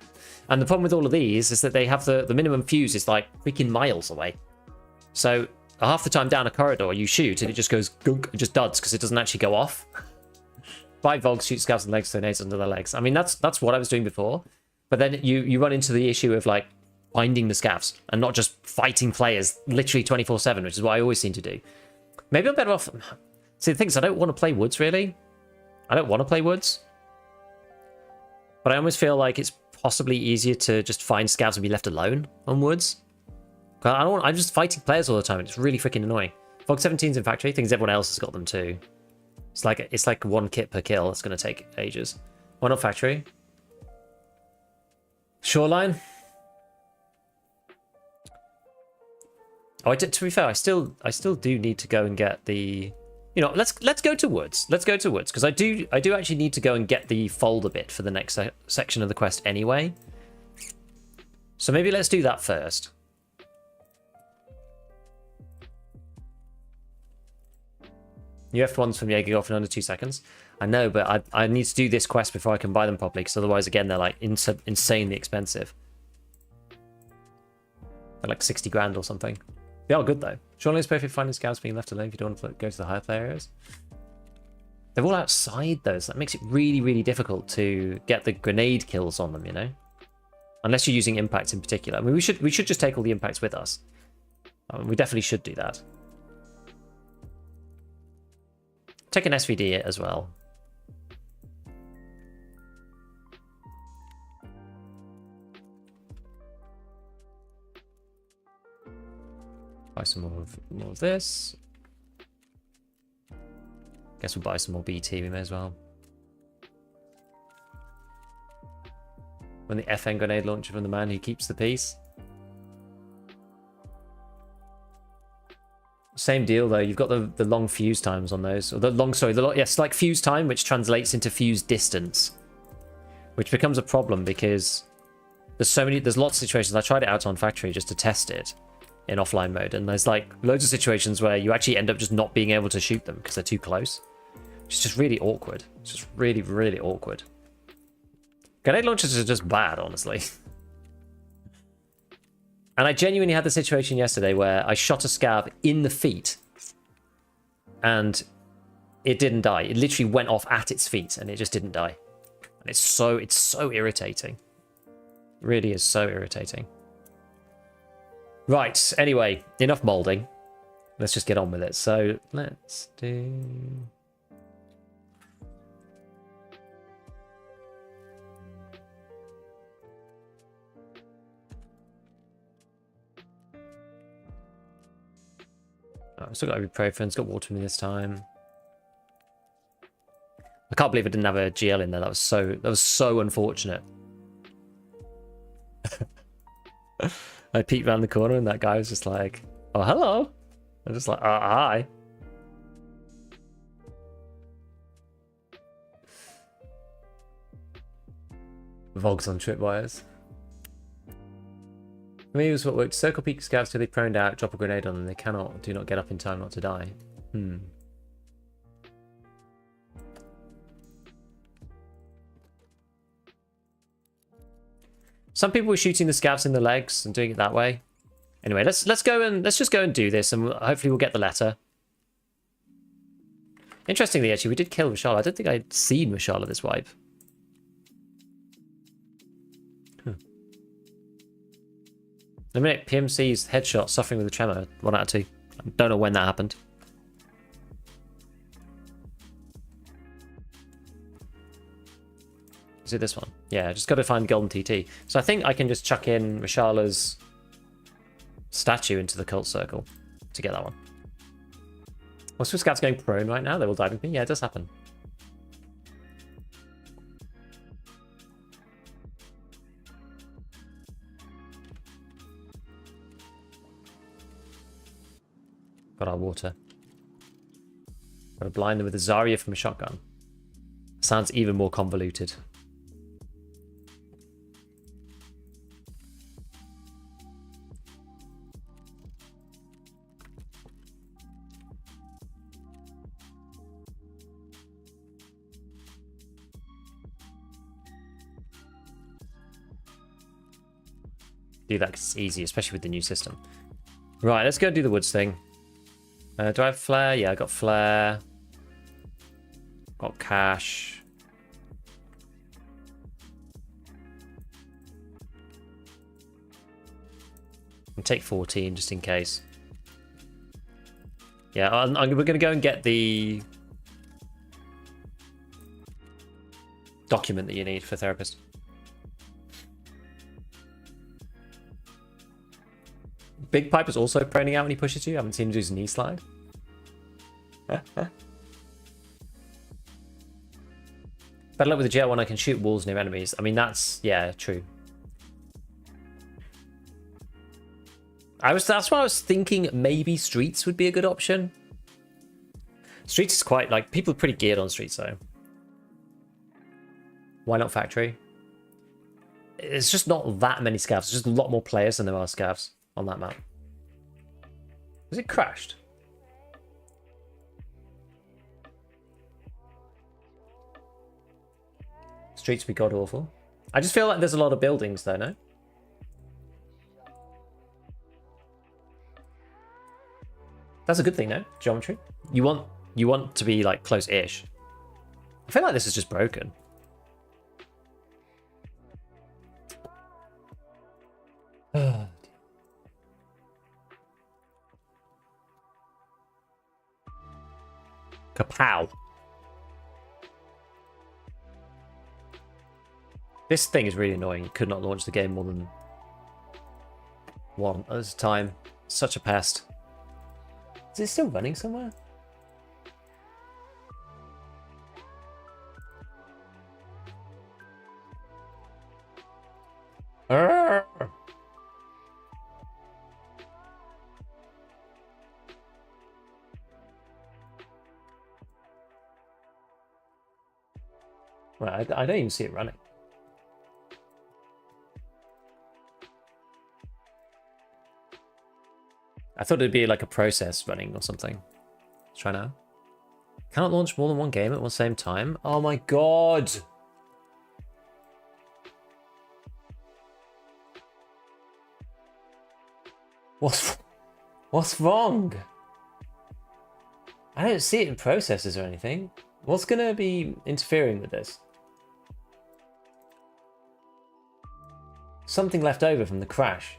And the problem with all of these is that they have the minimum fuse is like freaking miles away. So half the time down a corridor, you shoot and it just goes gunk, it just duds because it doesn't actually go off. 5 Vogs shoot scavs and legs, so nades under their legs. I mean, that's what I was doing before. But then you run into the issue of like finding the scavs and not just fighting players literally 24/7, which is what I always seem to do. Maybe I'm better off. See, the thing is, I don't want to play woods really. I don't want to play woods. But I almost feel like it's possibly easier to just find scavs and be left alone on woods. I'm just fighting players all the time. It's really freaking annoying. Fog 17's in factory. Things everyone else has got them too. It's like 1 kit per kill. It's going to take ages. Why not factory? Shoreline. Oh, to be fair, I still do need to go and get the. You know, let's go to woods. Let's go to woods because I do actually need to go and get the folder bit for the next section of the quest anyway. So maybe let's do that first. New F1s from Jaeger off in under 2 seconds. I know, but I need to do this quest before I can buy them properly because otherwise, again, they're like insanely expensive. They're like 60 grand or something. They are good though. Surely it's perfect finding scouts being left alone if you don't want to go to the higher play areas. They're all outside though, so that makes it really, really difficult to get the grenade kills on them, you know? Unless you're using impacts in particular. I mean, we should just take all the impacts with us. We definitely should do that. Take an SVD as well. Buy some more of this. Guess we'll buy some more BT, we may as well. When the FN grenade launcher from the man who keeps the peace. Same deal though, you've got the long fuse times on those. Or yes, like fuse time, which translates into fuse distance. Which becomes a problem because there's lots of situations. I tried it out on factory just to test it in offline mode, and there's like loads of situations where you actually end up just not being able to shoot them because they're too close. It's just really awkward. It's just really, really awkward. Grenade launchers are just bad, honestly. And I genuinely had the situation yesterday where I shot a scav in the feet and it didn't die. It literally went off at its feet and it just didn't die. And it's so irritating. It really is so irritating. Right, anyway, enough molding. Let's just get on with it. So let's do... Oh, I've still got ibuprofen, it's got water in me this time. I can't believe I didn't have a GL in there. That was so unfortunate. I peeked around the corner and that guy was just like, oh, hello. I was just like, hi. Vogs on tripwires. For me, it was what worked. Circle peak scavs till they proned out, drop a grenade on them. They do not get up in time not to die. Some people were shooting the scavs in the legs and doing it that way. Anyway, let's just go and do this, and hopefully we'll get the letter. Interestingly, actually, we did kill Rashala. I don't think I'd seen Rashala this wipe. Eliminate PMC's headshot, suffering with a tremor. 1 out of 2. I don't know when that happened. Is it this one? Yeah, just got to find golden TT. So I think I can just chuck in Rashala's statue into the cult circle to get that one. Well, Swiss Scouts going prone right now. They're all diving me. Yeah, it does happen. Got our water. Got to blind them with a Zarya from a shotgun. Sounds even more convoluted. do that because it's easy, especially with the new system. Right, let's go do the woods thing. Do I have flare? Yeah, I got flare. Got cash. I'll take 14 just in case. Yeah, we're going to go and get the document that you need for therapist. Big Pipe is also proning out when he pushes you. I haven't seen him do his knee slide. Better luck with the GL1, I can shoot walls near enemies. I mean, that's, yeah, true. That's why I was thinking maybe Streets would be a good option. Streets is quite, like, people are pretty geared on Streets, though. Why not Factory? It's just not that many scavs. There's just a lot more players than there are scavs on that map. Was it crashed? Streets be god awful. I just feel like there's a lot of buildings though, no? That's a good thing, no? Geometry. You want to be like close-ish. I feel like this is just broken. Kapow. This thing is really annoying. You could not launch the game more than one at a time. Such a pest. Is it still running somewhere? Arrgh. Right, I don't even see it running. I thought it'd be like a process running or something. Let's try now. Cannot launch more than one game at the same time. Oh my god! What's wrong? I don't see it in processes or anything. What's gonna be interfering with this? Something left over from the crash.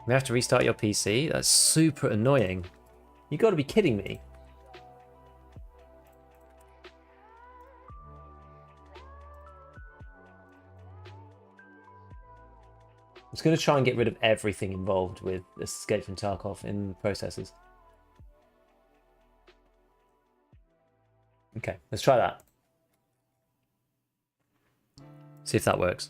We have to restart your PC? That's super annoying. You gotta be kidding me. I'm just gonna try and get rid of everything involved with Escape from Tarkov in processes. Okay, let's try that. See if that works.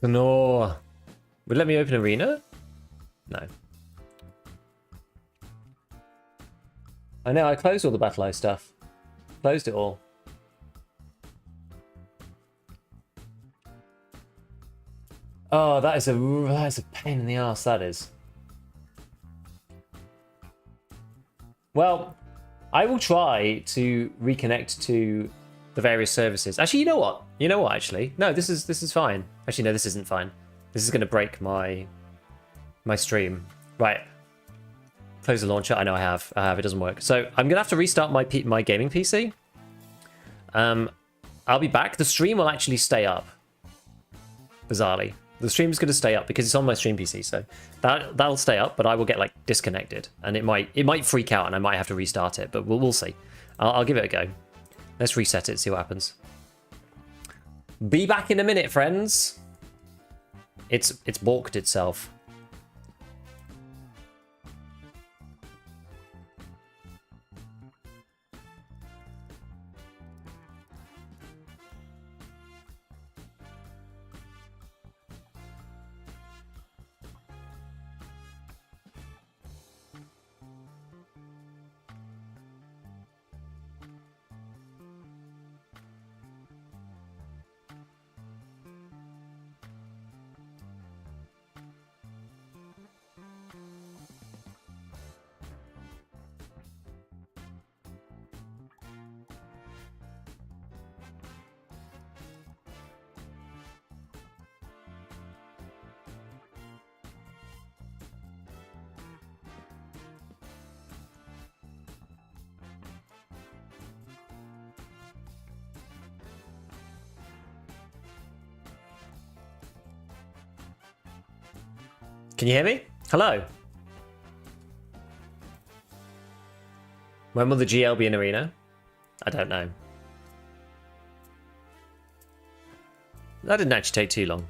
No. Would it let me open arena? No. I know, I closed all the Battle Ice stuff. Closed it all. Oh, that is a pain in the ass, that is. Well, I will try to reconnect to the various services. Actually, you know what? You know what, actually? No, this is fine. Actually, no, this isn't fine. This is going to break my stream. Right. Close the launcher. I know I have. It doesn't work. So I'm going to have to restart my gaming PC. I'll be back. The stream will actually stay up. Bizarrely. The stream's going to stay up because it's on my stream PC, so that'll stay up, but I will get like disconnected, and it might freak out, and I might have to restart it, but we'll see. I'll give it a go. Let's reset it, see what happens. Be back in a minute, friends. It's balked itself. Can you hear me? Hello. When will the GL be in Arena? I don't know. That didn't actually take too long.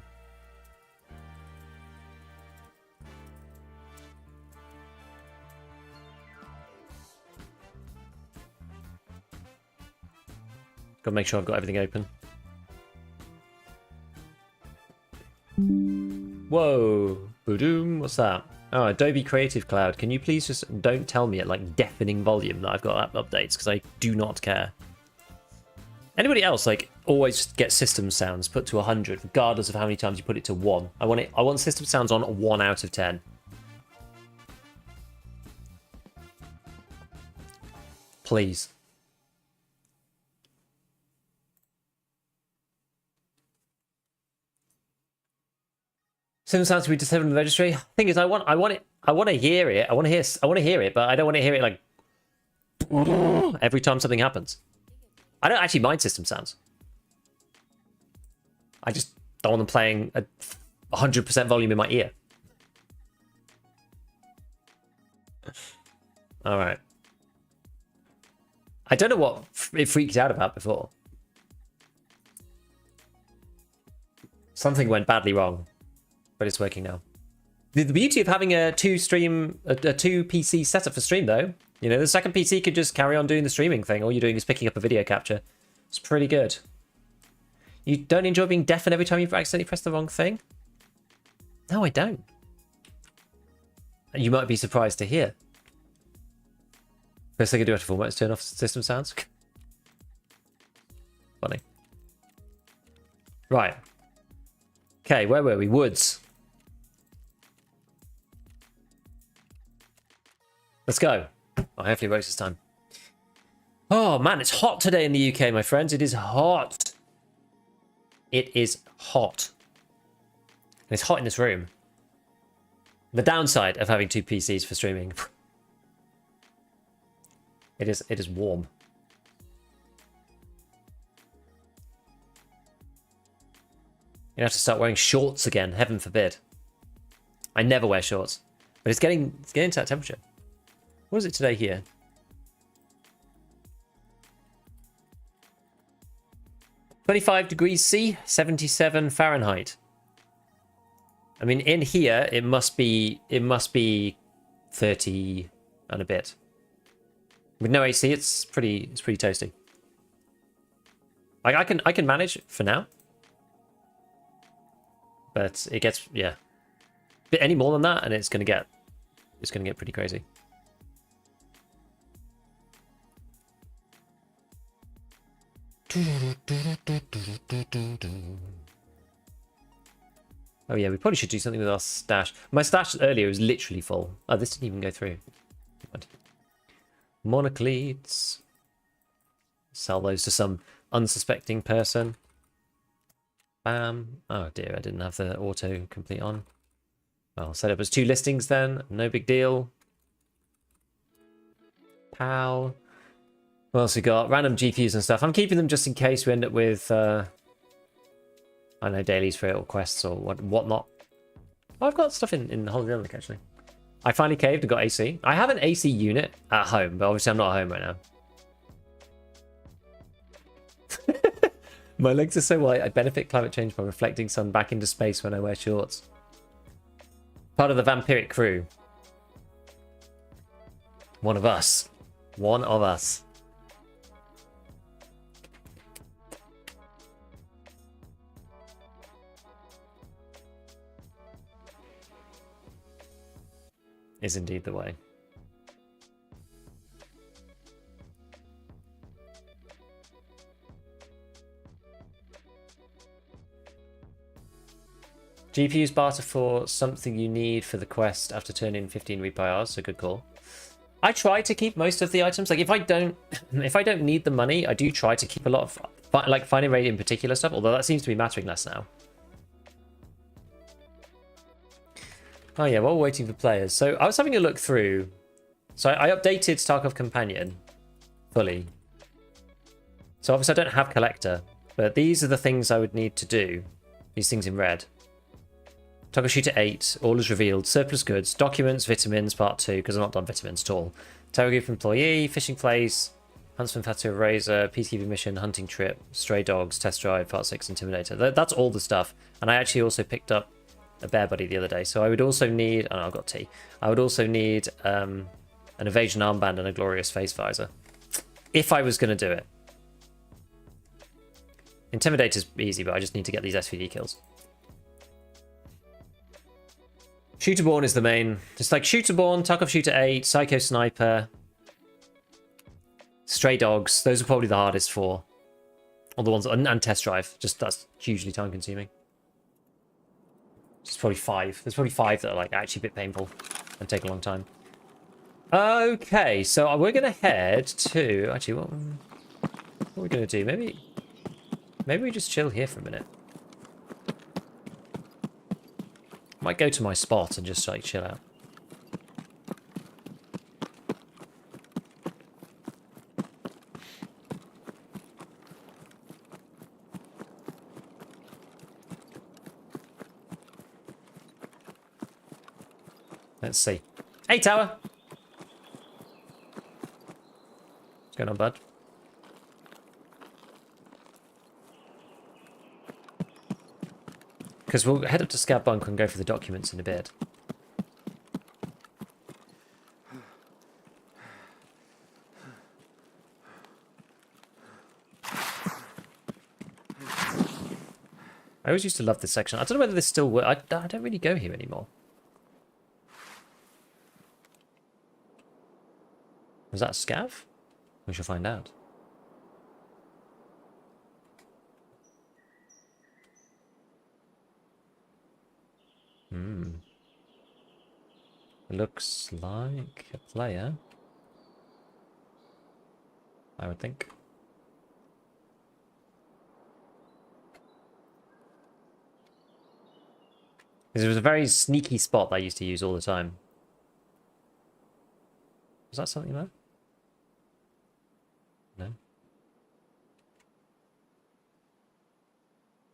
Gotta make sure I've got everything open. Whoa. Boom. What's that? Oh, Adobe Creative Cloud. Can you please just don't tell me at like deafening volume that I've got app updates, because I do not care. Anybody else like always get system sounds put to 100 regardless of how many times you put it to 1? I want system sounds on 1 out of 10. Please. System sounds to be disabled in the registry. Thing is, I want to hear it. I want to hear it, but I don't want to hear it like every time something happens. I don't actually mind system sounds. I just don't want them playing at 100% volume in my ear. All right. I don't know what it freaked out about before. Something went badly wrong, but it's working now. The beauty of having a two PC setup for stream, though, you know, the second PC could just carry on doing the streaming thing. All you're doing is picking up a video capture. It's pretty good. You don't enjoy being deafened every time you accidentally press the wrong thing? No, I don't. You might be surprised to hear. First thing I do after format is turn off system sounds. Funny. Right. Okay, where were we? Woods. Let's go. Oh, hopefully it works this time. Oh man, it's hot today in the UK, my friends. It is hot. It is hot. And it's hot in this room. The downside of having two PCs for streaming. It is warm. You have to start wearing shorts again, heaven forbid. I never wear shorts. But it's getting to that temperature. What is it today here? (25 degrees C, 77 Fahrenheit). I mean, in here it must be 30 and a bit. With no AC, it's pretty toasty. Like I can manage for now, but it gets any more than that, and it's gonna get pretty crazy. Oh yeah, we probably should do something with our stash. My stash earlier was literally full. Oh, this didn't even go through. Monocletes. Sell those to some unsuspecting person. Bam. Oh dear, I didn't have the auto complete on. Well, set up as 2 listings then. No big deal. Pow. What else we got? Random GPUs and stuff. I'm keeping them just in case we end up with, I don't know, dailies for it or quests or whatnot. Oh, I've got stuff in Holiday Island, actually. I finally caved and got AC. I have an AC unit at home, but obviously I'm not at home right now. My legs are so white, I benefit climate change by reflecting sun back into space when I wear shorts. Part of the vampiric crew. One of us. One of us. Is indeed the way. GPUs barter for something you need for the quest after turning in 15 replay hours, so good call. I try to keep most of the items. Like if I don't need the money, I do try to keep a lot of like finding rate in particular stuff, although that seems to be mattering less now. Oh yeah, while we're waiting for players. So I was having a look through. So I updated Tarkov Companion fully. So obviously I don't have Collector, but these are the things I would need to do. These things in red. Toggle shooter 8. All is revealed. Surplus goods. Documents. Vitamins. Part 2. Because I've not done vitamins at all. Tarkov employee. Fishing place. Huntsman Fatu Razor. Peacekeeping mission. Hunting trip. Stray dogs. Test drive. Part 6. Intimidator. That's all the stuff. And I actually also picked up a bear buddy the other day. So I would also need... Oh, I've got tea. I would also need an evasion armband and a glorious face visor. If I was going to do it. Intimidator's easy, but I just need to get these SVD kills. Shooterborn is the main. Just like Shooterborn, Tarkov Shooter 8, Psycho Sniper, Stray Dogs. Those are probably the hardest for. Or the ones, and Test Drive. Just that's hugely time consuming. There's probably 5. There's probably 5 that are like actually a bit painful and take a long time. Okay, so we're gonna head to actually what are we gonna do? Maybe we just chill here for a minute. Might go to my spot and just like chill out. Let's see. Hey, tower. What's going on, bud? Because we'll head up to Scav Bunker and go for the documents in a bit. I always used to love this section. I don't know whether this still works. I don't really go here anymore. Was that a scav? We shall find out. Looks like a player. I would think. Because it was a very sneaky spot that I used to use all the time. Was that something there? No.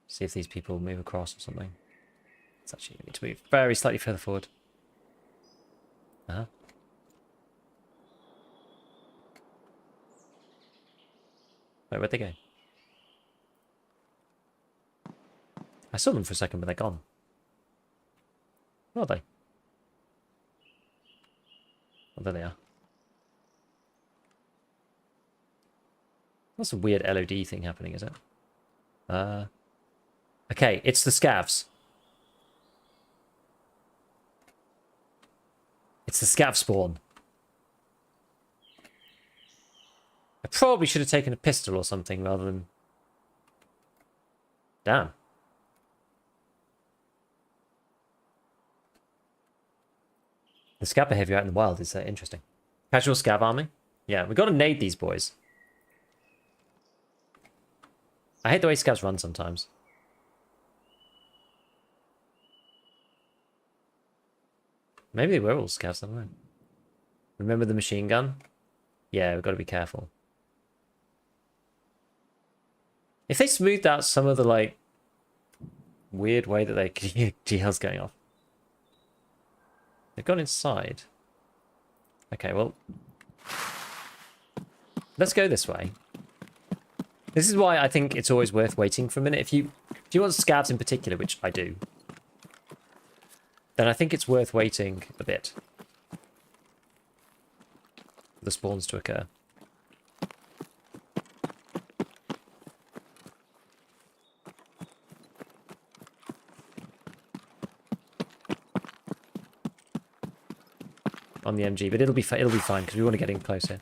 See if these people move across or something. It's actually need to move very slightly further forward. Uh-huh. Wait, where'd they go? I saw them for a second, but they're gone. Where are they? Oh, there they are. That's a weird LOD thing happening, is it? Okay, it's the scavs. It's the scav spawn. I probably should have taken a pistol or something rather than... Damn. The scav behavior out in the wild is interesting. Casual scav army? Yeah, we've got to nade these boys. I hate the way scavs run sometimes. Maybe they were all scavs, I don't know. Remember the machine gun? Yeah, we've got to be careful. If they smoothed out some of the, like, weird way that they GL's going off. They've gone inside. Okay, well. Let's go this way. This is why I think it's always worth waiting for a minute. If you want scavs in particular, which I do, then I think it's worth waiting a bit for the spawns to occur. On the MG, but it'll be fine because we want to get in close here.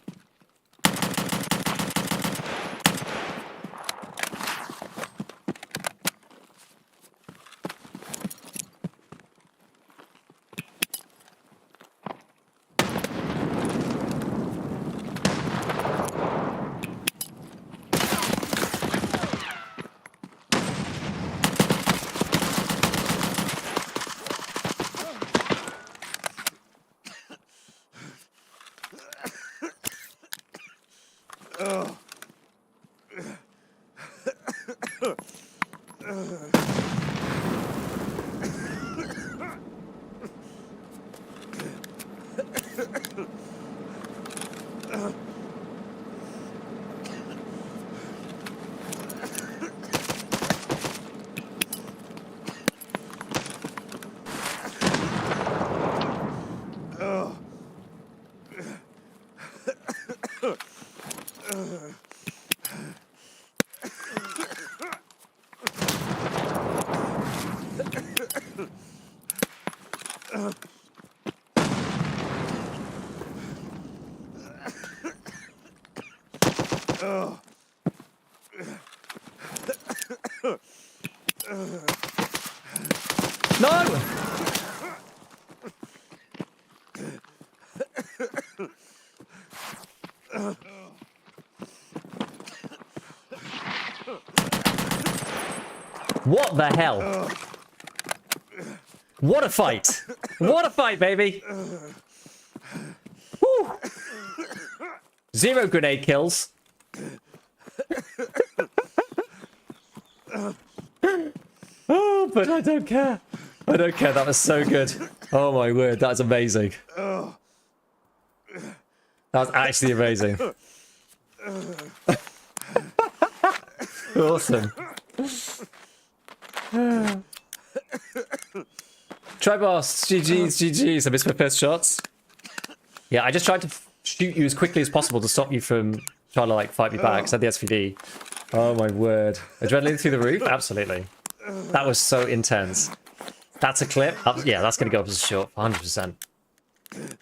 No! What the hell? What a fight! What a fight, baby! Woo. 0 grenade kills. Oh, but I don't care. I don't care. That was so good. Oh my word, that's amazing. That was actually amazing. Awesome. Try boss. GG's. I missed my first shots. Yeah, I just tried to shoot you as quickly as possible to stop you from trying to like fight me back. So I had the SVD. Oh my word. Adrenaline through the roof? Absolutely. That was so intense. That's a clip? Yeah, that's going to go up as a short. 100%.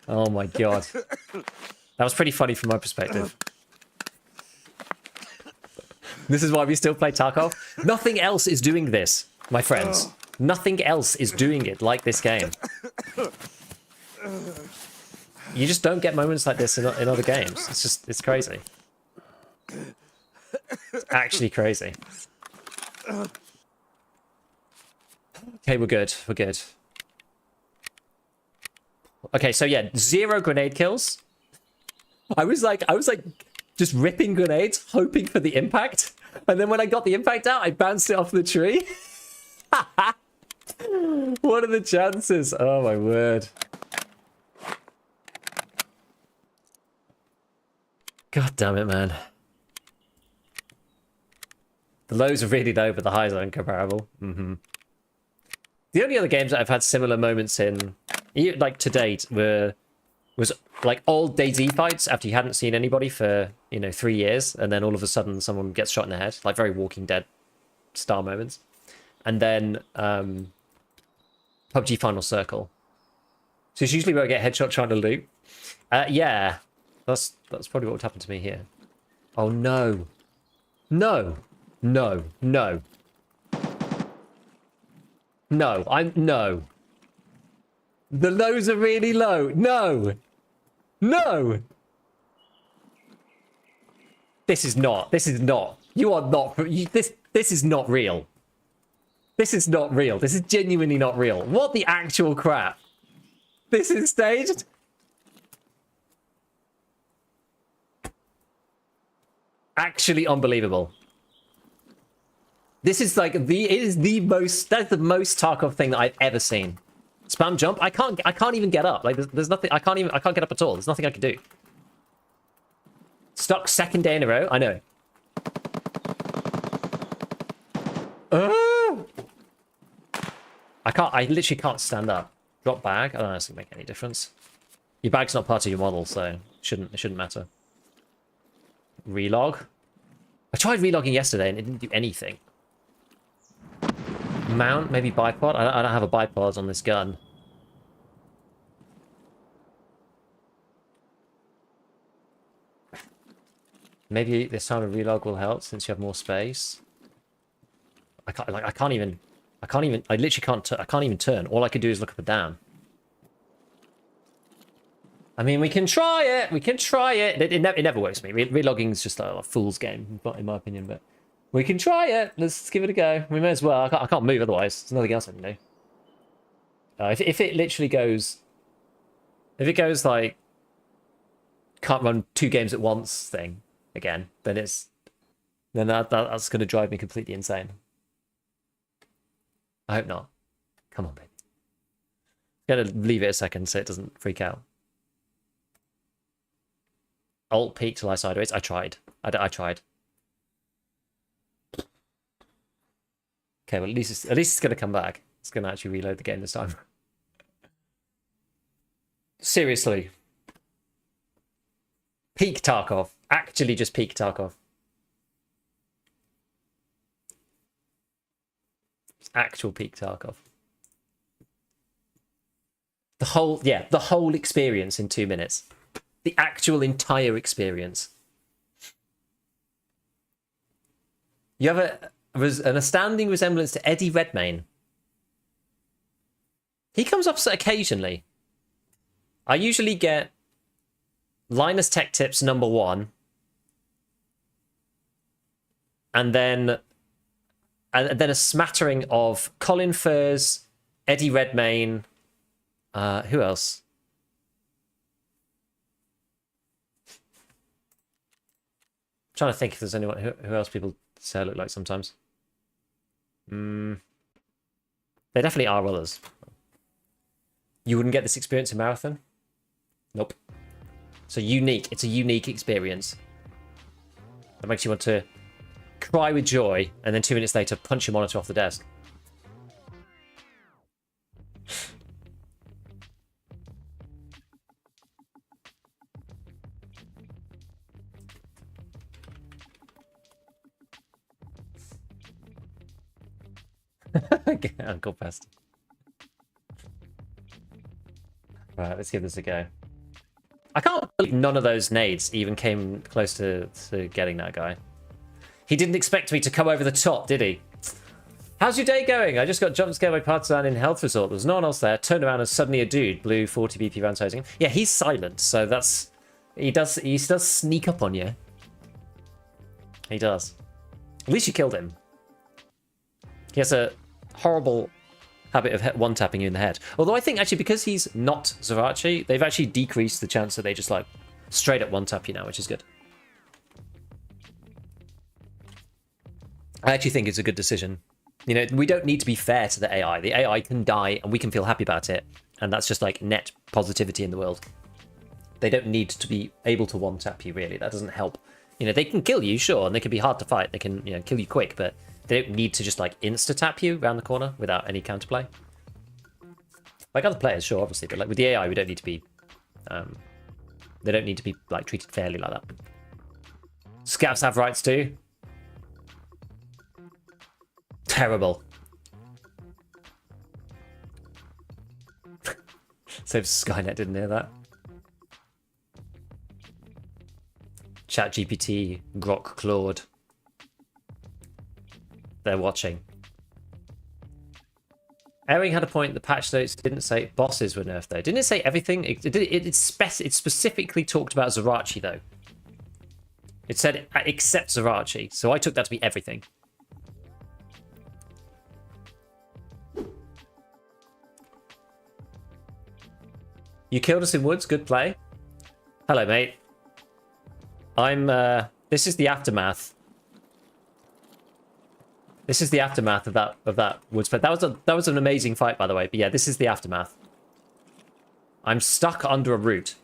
Oh my god. That was pretty funny from my perspective. This is why we still play Tarkov. Nothing else is doing this, my friends. Nothing else is doing it like this game. You just don't get moments like this in other games. It's crazy. It's actually crazy. Okay, we're good. We're good. Okay, so yeah, 0 grenade kills. I was like just ripping grenades, hoping for the impact. And then when I got the impact out, I bounced it off the tree. What are the chances? Oh my word. God damn it, man. The lows are really low, but the highs are incomparable. The only other games that I've had similar moments in, like to date, was like old DayZ fights after you hadn't seen anybody for, 3 years, and then all of a sudden someone gets shot in the head, like very Walking Dead style moments. And then PUBG Final Circle. So it's usually where I get headshot trying to loot. Yeah, that's probably what would happen to me here. Oh no. No. No. No. No. No. The lows are really low. No. No. This is not. You are not. This is not real. This is not real. This is genuinely not real. What the actual crap? This is staged? Actually unbelievable. This is like that's the most Tarkov thing that I've ever seen. Spam jump. I can't even get up. Like there's nothing. I can't get up at all. There's nothing I can do. Stuck second day in a row. I know. I literally can't stand up. Drop bag. I don't know if it's gonna make any difference. Your bag's not part of your model, so it shouldn't matter. Relog. I tried relogging yesterday and it didn't do anything. Mount, maybe bipod. I don't have a bipod on this gun. Maybe this time a relog will help since you have more space. I can't even. I literally can't. I can't even turn. All I can do is look up and down. I mean, we can try it. We can try it. It never works for me. Relogging is just a fool's game, in my opinion. But we can try it. Let's give it a go. We may as well. I can't move otherwise. There's nothing else I can do. If it literally goes, if it goes like can't run 2 games at once thing again, then that's going to drive me completely insane. I hope not. Come on, baby. I'm gonna leave it a second so it doesn't freak out. Alt peek to lie sideways. I tried. I tried. Okay, well at least it's gonna come back. It's gonna actually reload the game this time. Seriously. Peak Tarkov. Actually just peak Tarkov. It's actual peak Tarkov. The whole experience in 2 minutes. The actual entire experience. You was an astounding resemblance to Eddie Redmayne. He comes up occasionally. I usually get Linus Tech Tips #1, and then a smattering of Colin Furze, Eddie Redmayne. Who else? I'm trying to think if there's anyone who else people say I look like sometimes. There definitely are others. You wouldn't get this experience in Marathon? Nope. So unique. It's a unique experience. That makes you want to cry with joy, and then 2 minutes later punch your monitor off the desk. Okay, Uncle Pest. Right, let's give this a go. I can't believe none of those nades even came close to getting that guy. He didn't expect me to come over the top, did he? How's your day going? I just got jump scared by Partisan in Health Resort. There was no one else there. Turned around and suddenly a dude blew 40 BP round sizing. Yeah, he's silent, so that's... He does sneak up on you. He does. At least you killed him. He has a horrible habit of one-tapping you in the head. Although I think, actually, because he's not Zerachi, they've actually decreased the chance that they just, like, straight up one-tap you now, which is good. I actually think it's a good decision. You know, we don't need to be fair to the AI. The AI can die, and we can feel happy about it. And that's just, like, net positivity in the world. They don't need to be able to one-tap you, really. That doesn't help. You know, they can kill you, sure, and they can be hard to fight. They can, you know, kill you quick, but they don't need to just, like, insta-tap you around the corner without any counterplay. Like other players, sure, obviously, but, like, with the AI, we don't need to be... they don't need to be, like, treated fairly like that. Scouts have rights too. Terrible. So Skynet didn't hear that. ChatGPT, Grok, Claude. They're watching. Airing had a point. The patch notes didn't say bosses were nerfed though. Didn't it say everything? It specifically talked about Zerachi though. It said except Zerachi, so I took that to be everything. You killed us in woods. Good play. Hello, mate. I'm. This is the aftermath. This is the aftermath of that woods fight. That was an amazing fight, by the way. But yeah, this is the aftermath. I'm stuck under a root.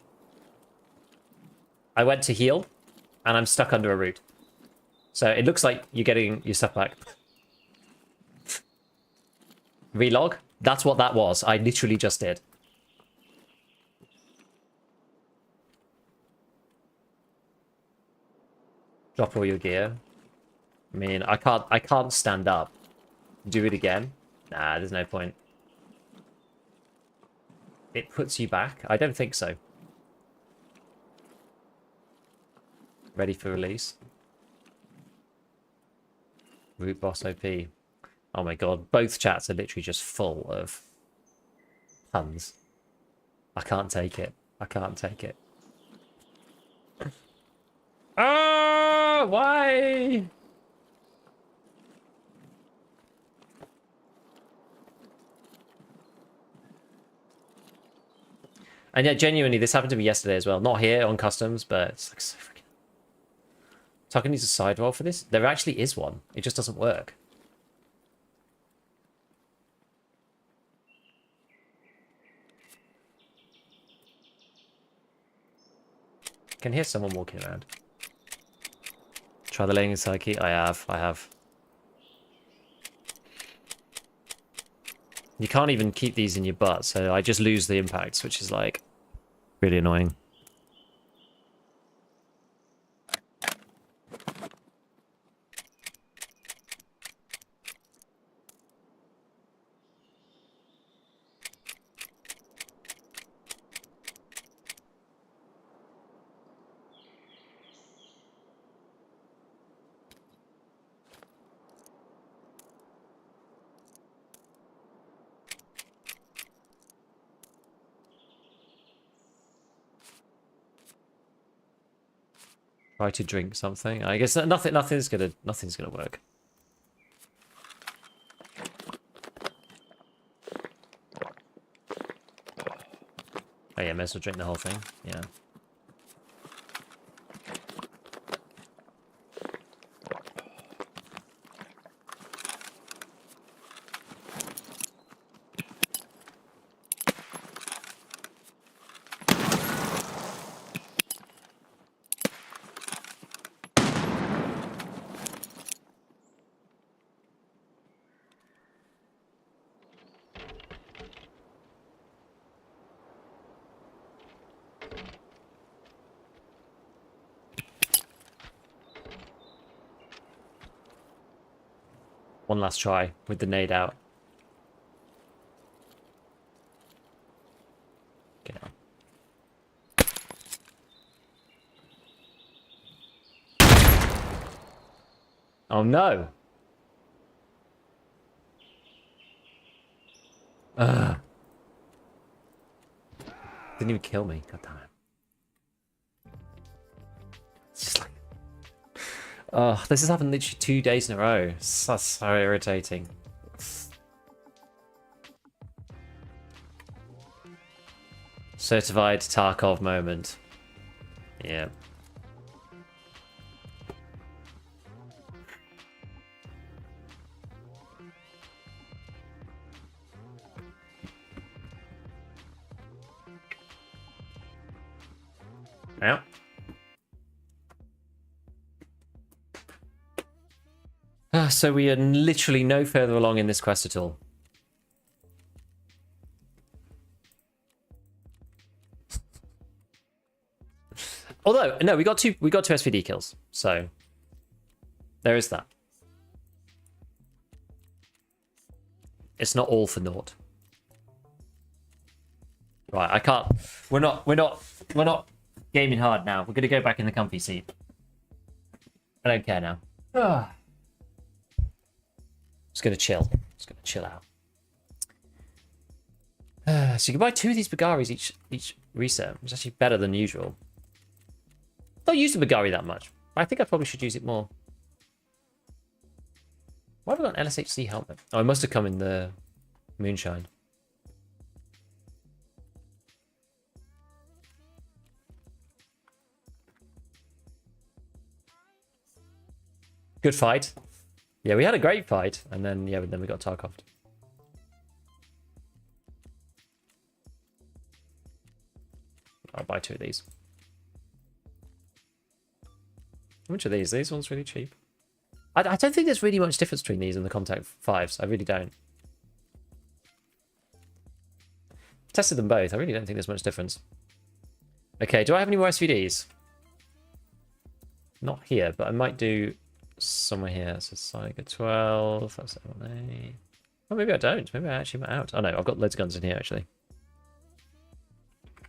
I went to heal, and I'm stuck under a root. So it looks like you're getting your stuff back. Relog. That's what that was. I literally just did. Drop all your gear. I mean, I can't stand up. Do it again? Nah, there's no point. It puts you back? I don't think so. Ready for release. Root boss OP. Oh my god, both chats are literally just full of puns. I can't take it. I can't take it. Ah, why? And yeah, genuinely, this happened to me yesterday as well. Not here on customs, but it's like so freaking... Tucker needs a side roll for this? There actually is one. It just doesn't work. I can hear someone walking around. Try the laying inside key. I have. You can't even keep these in your butt, so I just lose the impacts, which is like really annoying. Try to drink something. I guess nothing's gonna work. Oh yeah, may as well drink the whole thing. Yeah. One last try with the nade out. Get on. Oh no! Ugh. Didn't even kill me. God damn it. It's just like... Oh, this has happened literally 2 days in a row. So irritating. Certified Tarkov moment. Yeah. Yeah. So we are literally no further along in this quest at all. Although, no, we got two SVD kills, so there is that. It's not all for naught. Right, I can't. We're not gaming hard now. We're gonna go back in the comfy seat. I don't care now. Just gonna chill. Just gonna chill out. So you can buy 2 of these Bagaris each reset. It's actually better than usual. I don't use the Bagari that much. I think I probably should use it more. Why have I got an LSHC helmet? Oh, it must have come in the moonshine. Good fight. Yeah, we had a great fight, and then yeah, but then we got Tarkoved. I'll buy 2 of these. How much are these? These ones really cheap. I don't think there's really much difference between these and the Contact 5s. I really don't. Tested them both. I really don't think there's much difference. Okay, do I have any more SVDs? Not here, but I might do somewhere here. So Saiga 12. That's LA. Oh, maybe I don't. Maybe I actually am out. Oh no, I've got loads of guns in here actually.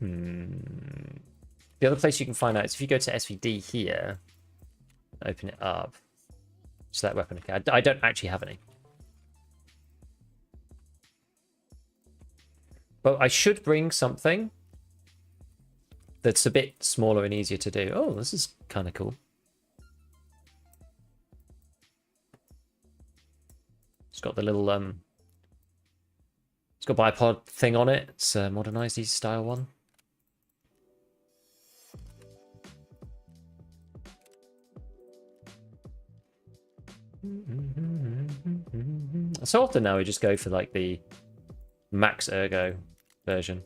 The other place you can find out is if you go to SVD here, open it up. So that weapon. Okay, I don't actually have any. But I should bring something that's a bit smaller and easier to do. Oh, this is kind of cool. It's got the little it's got bipod thing on it. It's a modernized easy style one. So often now we just go for like the max ergo version.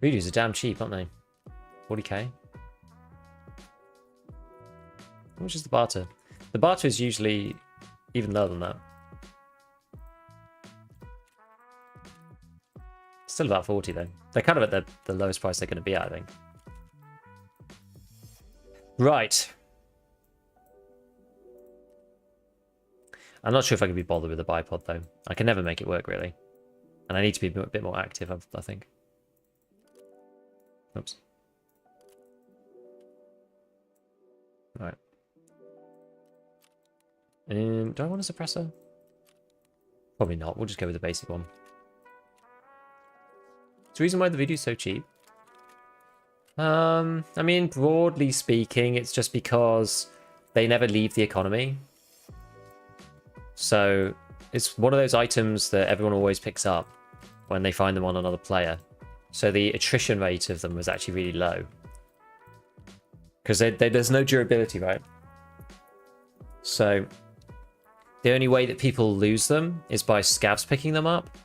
Voodoo's are damn cheap, aren't they? 40k. How much is the barter? The barter is usually even lower than that. Still about 40 though. They're kind of at the lowest price they're going to be at, I think. Right. I'm not sure if I can be bothered with a bipod though. I can never make it work really. And I need to be a bit more active, I think. Oops. Alright. Do I want a suppressor? Probably not. We'll just go with the basic one. It's the reason why the Voodoo's so cheap. I mean, broadly speaking, it's just because they never leave the economy. So it's one of those items that everyone always picks up when they find them on another player. So the attrition rate of them was actually really low. Because there's no durability, right? So the only way that people lose them is by scavs picking them up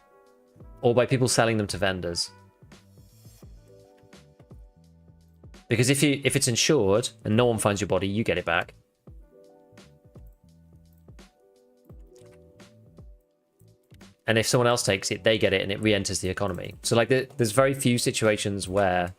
or by people selling them to vendors. Because if it's insured and no one finds your body, you get it back. And if someone else takes it, they get it and it re-enters the economy. So like there's very few situations where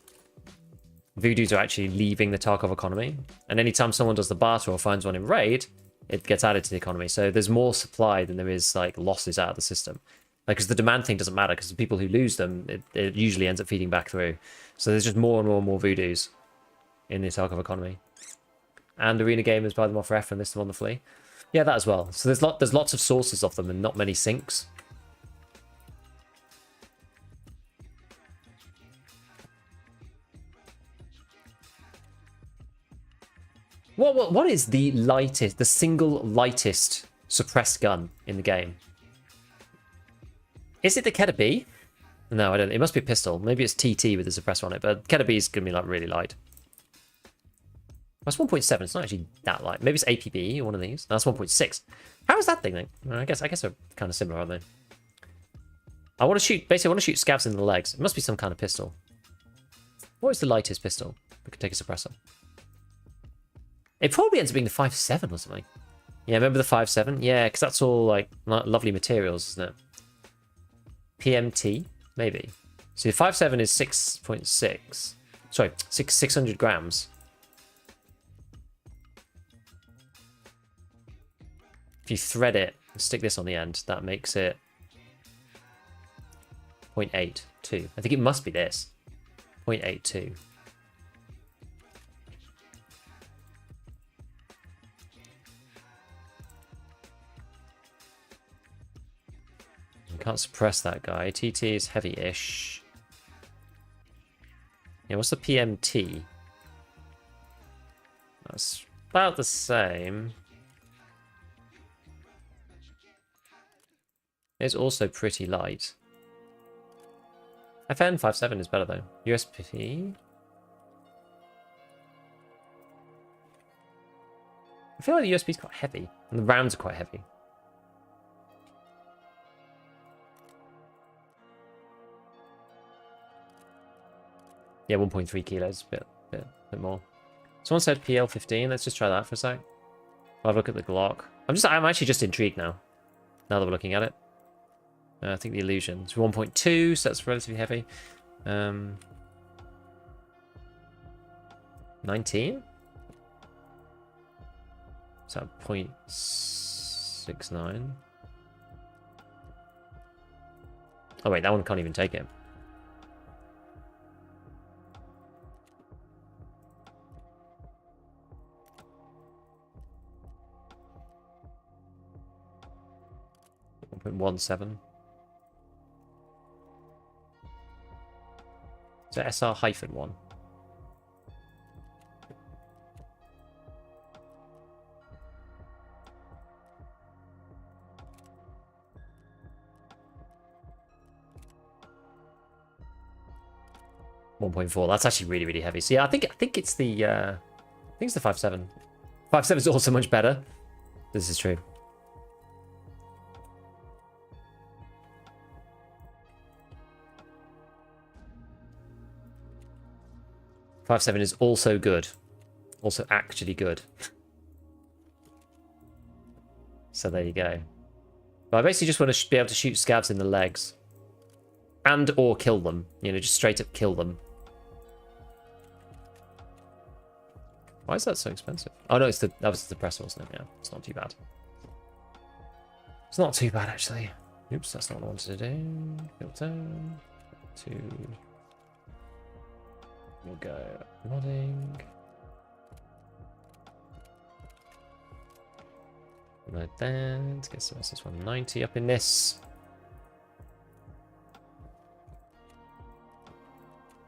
Voodoos are actually leaving the Tarkov economy. And anytime someone does the barter or finds one in raid, it gets added to the economy. So there's more supply than there is like losses out of the system. Like, because the demand thing doesn't matter, because the people who lose them, it usually ends up feeding back through. So there's just more and more and more Voodoos in the Tarkov economy. And arena gamers buy them off ref and list them on the flea. Yeah, that as well. So there's lots of sources of them and not many sinks. What is the lightest, the single lightest suppressed gun in the game? Is it the Keta B? No, I don't. It must be a pistol. Maybe it's TT with the suppressor on it, but Keta B is going to be like really light. That's 1.7. It's not actually that light. Maybe it's APB or one of these. No, that's 1.6. How is that thing then? I guess they're kind of similar, aren't they? I want to shoot. Basically, I want to shoot scavs in the legs. It must be some kind of pistol. What is the lightest pistol? We could take a suppressor. It probably ends up being the 5.7 or something. Yeah, remember the 5.7? Yeah, because that's all like lovely materials, isn't it? PMT, maybe. So the 5.7 is 6.6. Sorry, 600 grams. If you thread it and stick this on the end, that makes it 0.82. I think it must be this. 0.82. Can't suppress that guy. TT is heavy-ish. Yeah, what's the PMT? That's about the same. It's also pretty light. FN 5.7 is better though. USP. I feel like the USP is quite heavy, and the rounds are quite heavy. Yeah, 1.3 kilos, bit more. Someone said PL15. Let's just try that for a sec. I'll have a look at the Glock. I'm actually just intrigued now. Now that we're looking at it. I think the illusion. It's 1.2, so that's relatively heavy. 19? Is that 0.69? Oh wait, that one can't even take it. .17. Is that SR-1? .4. That's actually really, really heavy. So yeah, I think it's the I think it's the 5.7. 5.7 is also much better. This is true. .57 is also good. Also actually good. So there you go. But I basically just want to be able to shoot scavs in the legs. And or kill them. You know, just straight up kill them. Why is that so expensive? Oh no, that was the suppressor, wasn't it? Yeah, it's not too bad. It's not too bad actually. Oops, that's not what I wanted to do. Filter. We'll go modding. Like that. Let's get some SS190 up in this.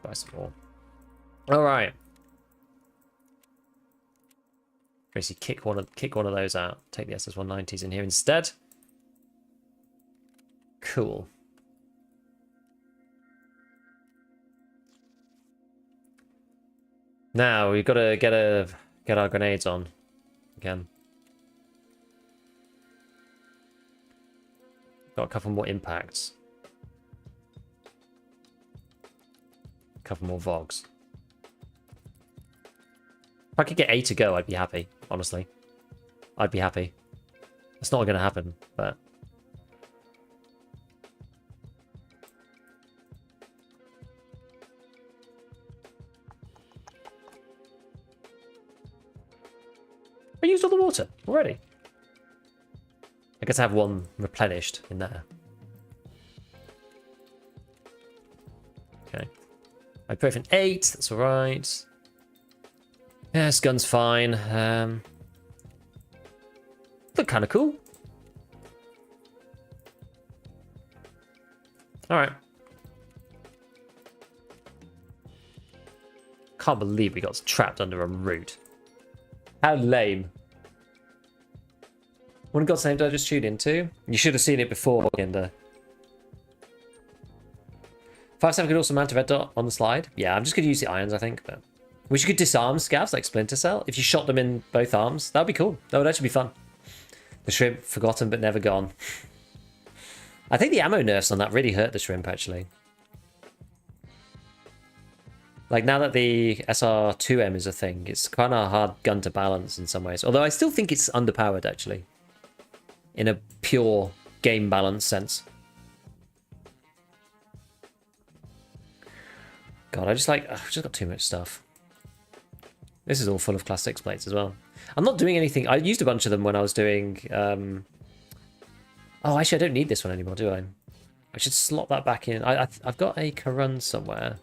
Buy some more. Alright. Basically kick one of those out. Take the SS190s in here instead. Cool. Now we've got to get our grenades on again. Got a couple more impacts. A couple more Vogs. If I could get 8 to go, I'd be happy, honestly. I'd be happy. It's not going to happen, but... I used all the water already. I guess I have one replenished in there. Okay. I put an 8, that's alright. Yeah, this gun's fine. Look kind of cool. Alright. Can't believe we got trapped under a root. How lame. One God's name did I just tune into? You should have seen it before in the... 5-7 could also mount a red dot on the slide. Yeah, I'm just going to use the irons, I think. But wish you could disarm scavs like Splinter Cell. If you shot them in both arms, that would be cool. That would actually be fun. The shrimp, forgotten but never gone. I think the ammo nerfs on that really hurt the shrimp, actually. Like, now that the SR2M is a thing, it's kind of a hard gun to balance in some ways. Although I still think it's underpowered, actually. In a pure game balance sense. God, I've just got too much stuff. This is all full of class 6 plates as well. I'm not doing anything. I used a bunch of them when I was doing... Oh, actually, I don't need this one anymore, do I? I should slot that back in. I've got a Karun somewhere.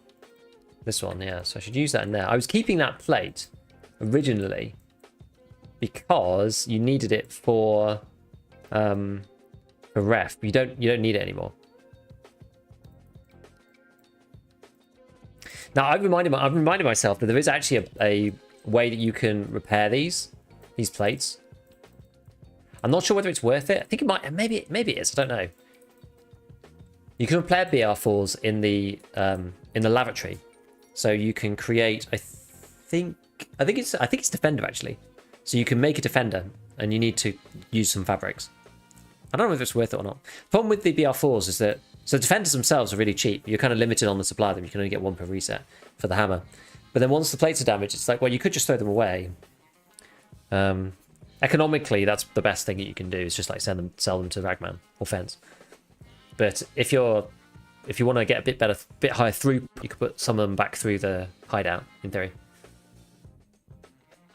This one, yeah. So I should use that in there. I was keeping that plate originally because you needed it for ref. You don't need it anymore. Now I've reminded myself that there is actually a way that you can repair these plates. I'm not sure whether it's worth it. I think it might. Maybe it is. I don't know. You can repair BR4s in the lavatory. So you can create, I think it's Defender actually. So you can make a Defender, and you need to use some fabrics. I don't know if it's worth it or not. The problem with the BR4s is that Defenders themselves are really cheap. You're kind of limited on the supply of them. You can only get one per reset for the hammer. But then once the plates are damaged, it's like, well, you could just throw them away. Economically, that's the best thing that you can do. Is just like sell them to Ragman or Fence. But if you want to get a bit higher through, you could put some of them back through the hideout, in theory.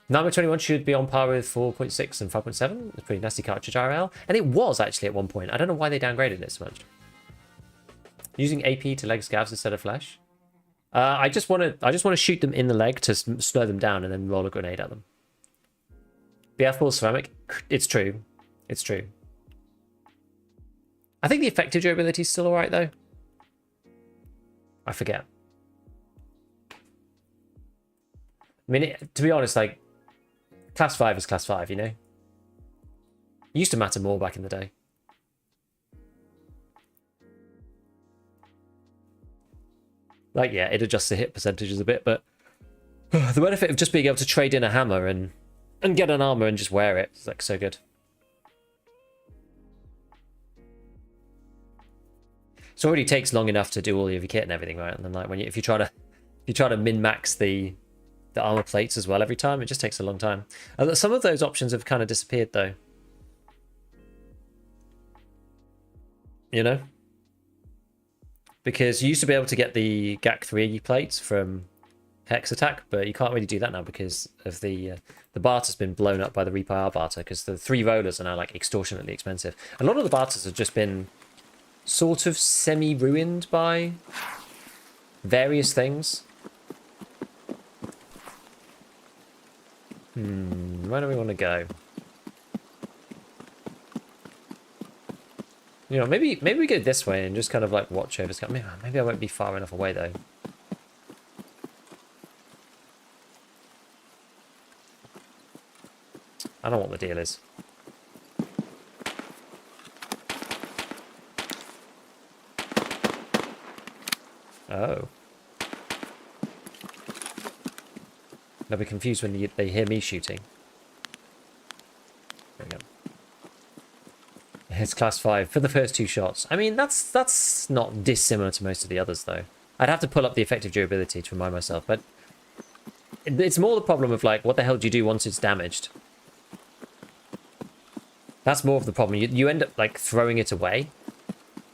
9x21 should be on par with 4.6 and 5.7. It's a pretty nasty cartridge IRL. And it was actually at one point. I don't know why they downgraded it so much. Using AP to leg scavs instead of flesh. I just want to shoot them in the leg to slow them down and then roll a grenade at them. BF4 ceramic. It's true. It's true. I think the effective durability is still alright though. I forget. I mean, to be honest, like, class 5 is class 5, you know? It used to matter more back in the day. Like, yeah, it adjusts the hit percentages a bit, but the benefit of just being able to trade in a hammer and get an armor and just wear it is like so good. It already takes long enough to do all of your kit and everything, right? And then like if you try to min-max the armor plates as well every time, it just takes a long time. Some of those options have kind of disappeared though. You know? Because you used to be able to get the GAC3 plates from Hex Attack, but you can't really do that now because of the barter's been blown up by the Reap-IR barter, because the 3 rollers are now like extortionately expensive. A lot of the barters have just been sort of semi-ruined by various things. Where do we want to go? You know, maybe we go this way and just kind of like watch over Scav. Maybe I won't be far enough away though. I don't know what the deal is. Oh. They'll be confused when they hear me shooting. There we go. It's class 5 for the first 2 shots. I mean, that's not dissimilar to most of the others, though. I'd have to pull up the effective durability to remind myself, but it's more the problem of, like, what the hell do you do once it's damaged? That's more of the problem. You end up, like, throwing it away.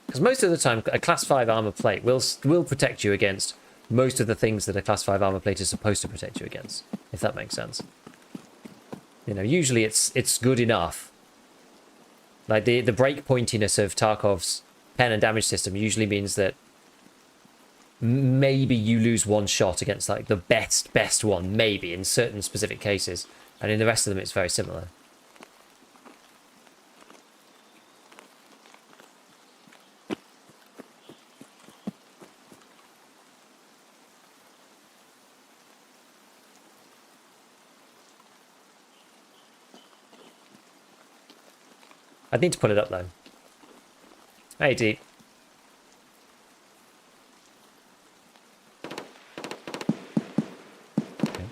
Because most of the time, a class 5 armor plate will protect you against most of the things that a class 5 armor plate is supposed to protect you against, if that makes sense. You know, usually it's good enough. Like, the break pointiness of Tarkov's pen and damage system usually means that maybe you lose one shot against, like, the best one, maybe, in certain specific cases. And in the rest of them, it's very similar. I'd need to pull it up, though. Hey, Deep. Okay.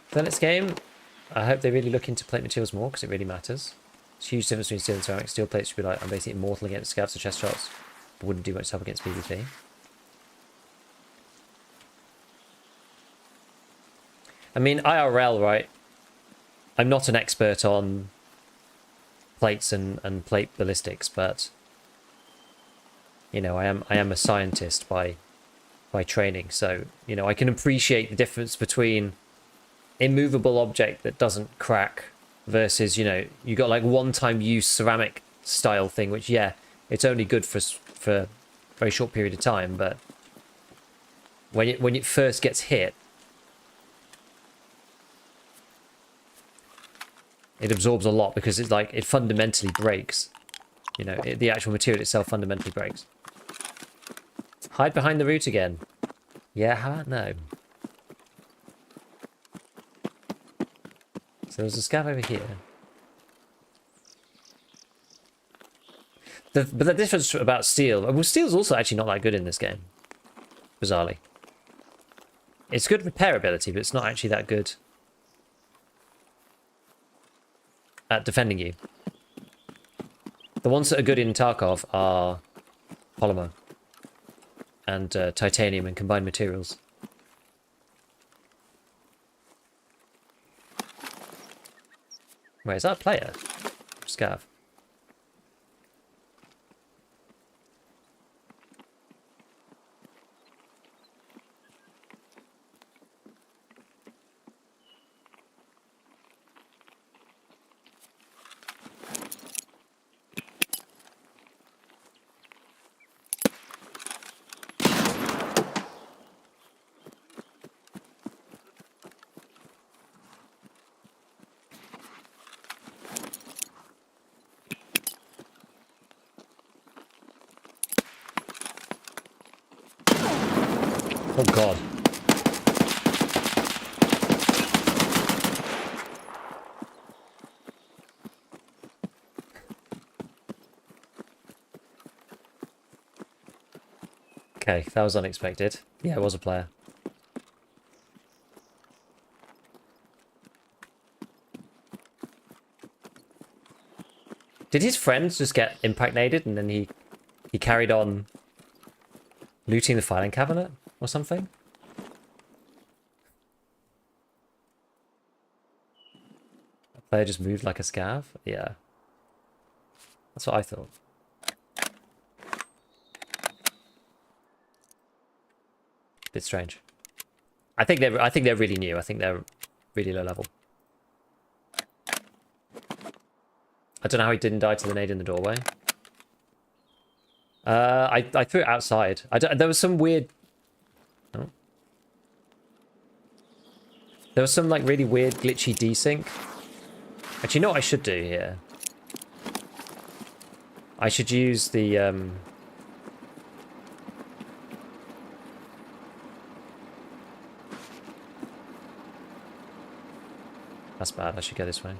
For the next game, I hope they really look into plate materials more, because it really matters. It's a huge difference between steel and ceramic. Steel plates should be like, I'm basically immortal against scavs or chest shots, but wouldn't do much to help against PvP. I mean, IRL, right? I'm not an expert on plates and plate ballistics, but you know, I am a scientist by training, so you know, I can appreciate the difference between immovable object that doesn't crack versus, you know, you got like one-time use ceramic style thing, which yeah, it's only good for a very short period of time, but when it first gets hit, it absorbs a lot because it's like it fundamentally breaks. You know, the actual material itself fundamentally breaks. Hide behind the root again. Yeah, how about no? So there's a scav over here. But the difference about steel... Well, steel's also actually not that good in this game. Bizarrely. It's good repairability, but it's not actually that good at defending you. The ones that are good in Tarkov are polymer and titanium and combined materials. Wait, is that a player? Scav. Oh god. Okay, that was unexpected. Yeah, it was a player. Did his friends just get impregnated and then he carried on looting the filing cabinet or something? A player just moved like a scav? Yeah. That's what I thought. Bit strange. I think they're really new. I think they're really low level. I don't know how he didn't die to the nade in the doorway. I threw it outside. There was some weird... Oh. There was some like really weird glitchy desync. Actually, you know what I should do here? I should use the... That's bad. I should go this way.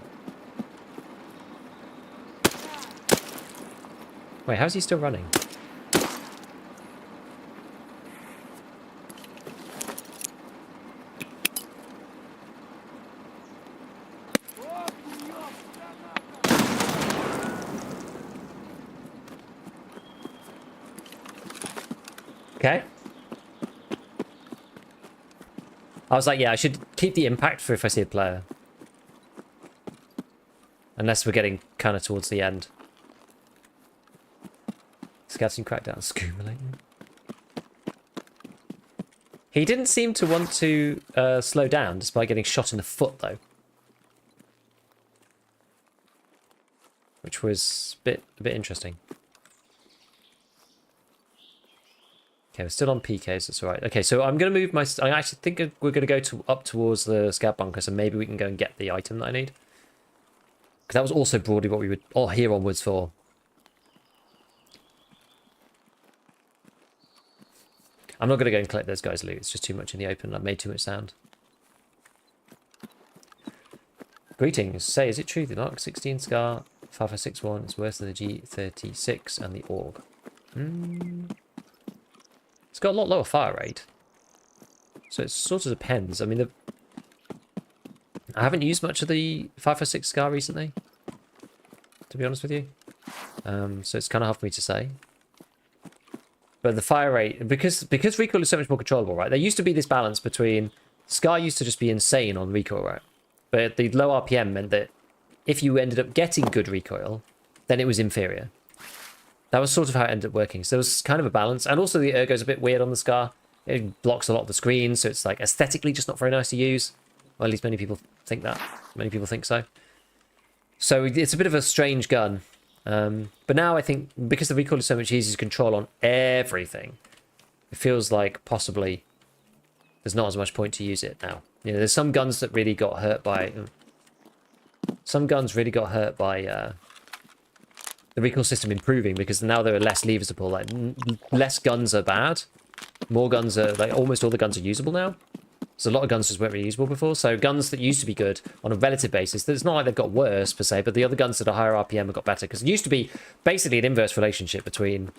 Wait, how's he still running? Okay. I was like, yeah, I should keep the impact for if I see a player. Unless we're getting kind of towards the end. Scouting crackdown, accumulating. He didn't seem to want to slow down despite getting shot in the foot, though. Which was a bit interesting. Okay, we're still on PKs, that's alright. Okay, so I'm going to move my... I actually think we're going to go up towards the scout bunker, so maybe we can go and get the item that I need. Because that was also broadly what we would all here onwards for. I'm not going to go and collect those guys' loot. It's just too much in the open. I've made too much sound. Greetings. Say, is it true the Mark 16 Scar 5561 is worse than the G36 and the AUG? It's got a lot lower fire rate. So it sort of depends. I mean, I haven't used much of the 556 Scar recently, to be honest with you. So it's kind of hard for me to say. But the fire rate, because recoil is so much more controllable, right? There used to be this balance between... Scar used to just be insane on recoil, right? But the low RPM meant that if you ended up getting good recoil, then it was inferior. That was sort of how it ended up working. So there was kind of a balance. And also the ergo's a bit weird on the Scar. It blocks a lot of the screen, so it's like aesthetically just not very nice to use. Well, at least many people think that. Many people think so. So it's a bit of a strange gun. But now I think because the recoil is so much easier to control on everything, it feels like possibly there's not as much point to use it now. You know, there's some guns that really got hurt by... Some guns really got hurt by the recoil system improving because now there are less levers to pull. Like, less guns are bad. More guns are... Like, almost all the guns are usable now. So a lot of guns just weren't really usable before. So guns that used to be good on a relative basis, it's not like they've got worse per se, but the other guns that are higher RPM have got better. Because it used to be basically an inverse relationship between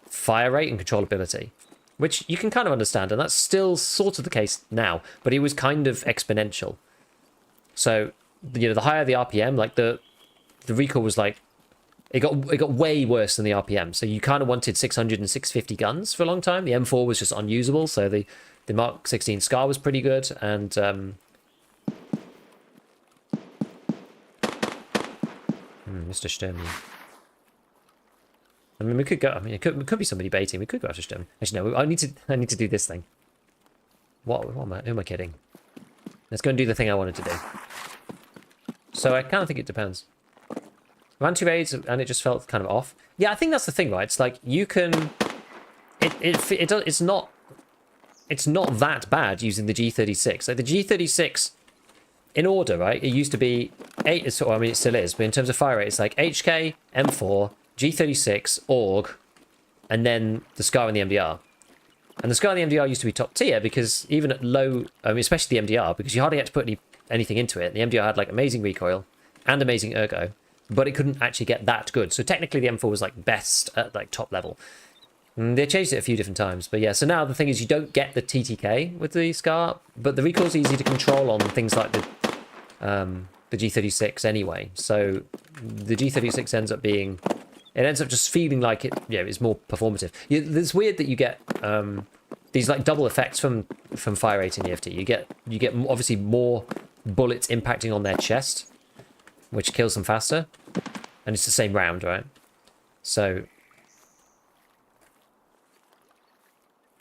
fire rate and controllability, which you can kind of understand. And that's still sort of the case now, but it was kind of exponential. So, you know, the higher the RPM, like the recoil was like, it got way worse than the RPM. So you kind of wanted 600 and 650 guns for a long time. The M4 was just unusable. So the Mark 16 Scar was pretty good, and Mr. Sturmy. I mean, we could go. I mean, it could be somebody baiting. We could go after Sturmy. Actually, no. I need to do this thing. Who am I kidding? Let's go and do the thing I wanted to do. So I kind of think it depends. I ran 2 raids and it just felt kind of off. Yeah, I think that's the thing, right? It's like you can. It's not that bad using the G36. Like the G36, in order, right? It used to be 8, so, I mean, it still is, but in terms of fire rate, it's like HK, M4, G36, AUG, and then the Scar and the MDR. And the Scar and the MDR used to be top tier because even at low, I mean, especially the MDR, because you hardly had to put anything into it. The MDR had like amazing recoil and amazing ergo, but it couldn't actually get that good. So technically the M4 was like best at like top level. They changed it a few different times, but yeah, so now the thing is you don't get the TTK with the Scar, but the recoil's easy to control on things like the G36 anyway. So the G36 ends up just feeling like it, yeah, it's more performative. It's weird that you get these like double effects from fire rate in the FT. You get obviously more bullets impacting on their chest, which kills them faster, and it's the same round, right? So.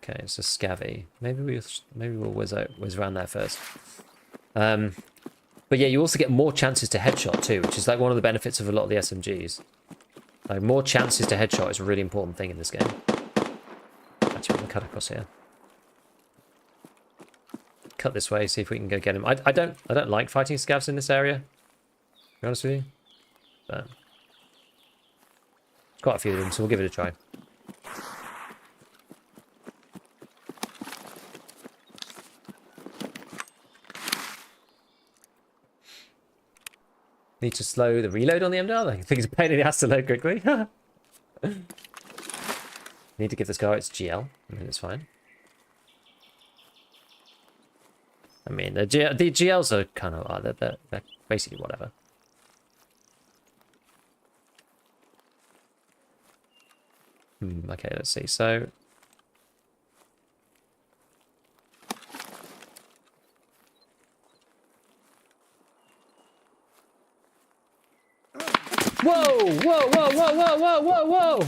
Okay, it's a scavvy. Maybe we'll whiz around there first. But yeah, you also get more chances to headshot too, which is like one of the benefits of a lot of the SMGs. Like more chances to headshot is a really important thing in this game. Actually, we can cut across here. Cut this way, see if we can go get him. I don't like fighting scavs in this area, to be honest with you. But Quite a few of them, so we'll give it a try. Need to slow the reload on the MDR. I think it's a pain in the ass to load quickly. Need to give this guy its GL, and then it's fine. I mean, the GLs are kind of they're basically whatever. Okay, let's see. So, whoa, whoa, whoa, whoa, whoa, whoa, whoa, whoa!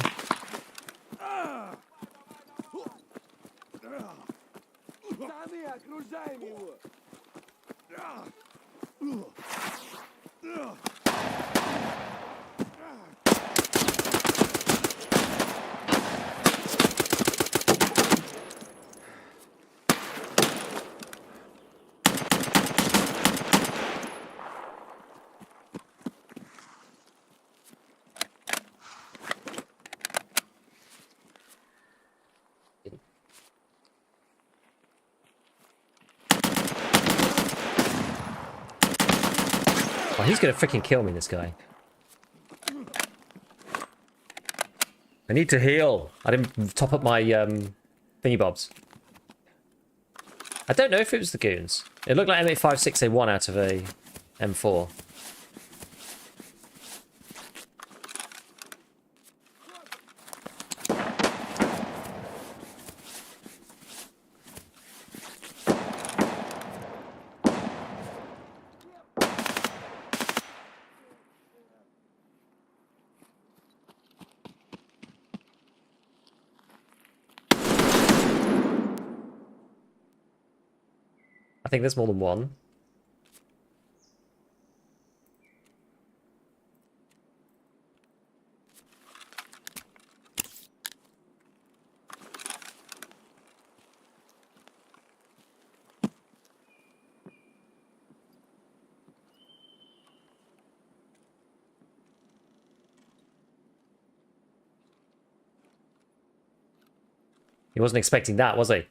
Oh, he's gonna freaking kill me, this guy. I need to heal. I didn't top up my thingy bobs. I don't know if it was the goons. It looked like M856A1 out of a M4. I think there's more than one. He wasn't expecting that, was he?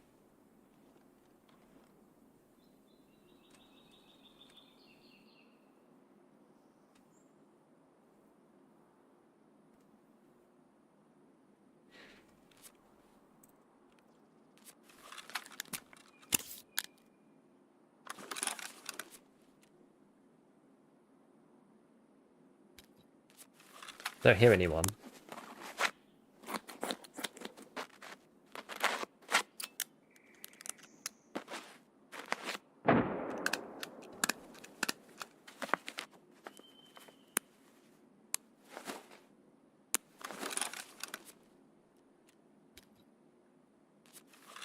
Don't hear anyone.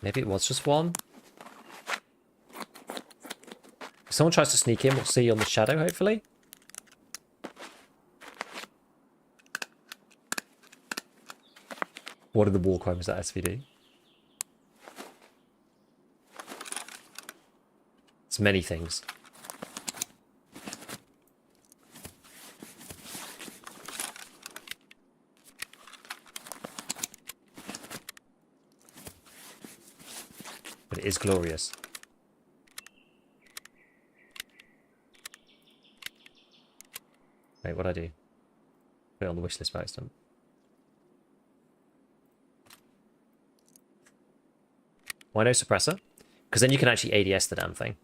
Maybe it was just one. If someone tries to sneak in, we'll see on the shadow, hopefully. What are the war crimes at SVD? It's many things. But it is glorious. Wait, what'd I do? Put it on the wishlist by accident. Why no suppressor? Because then you can actually ADS the damn thing.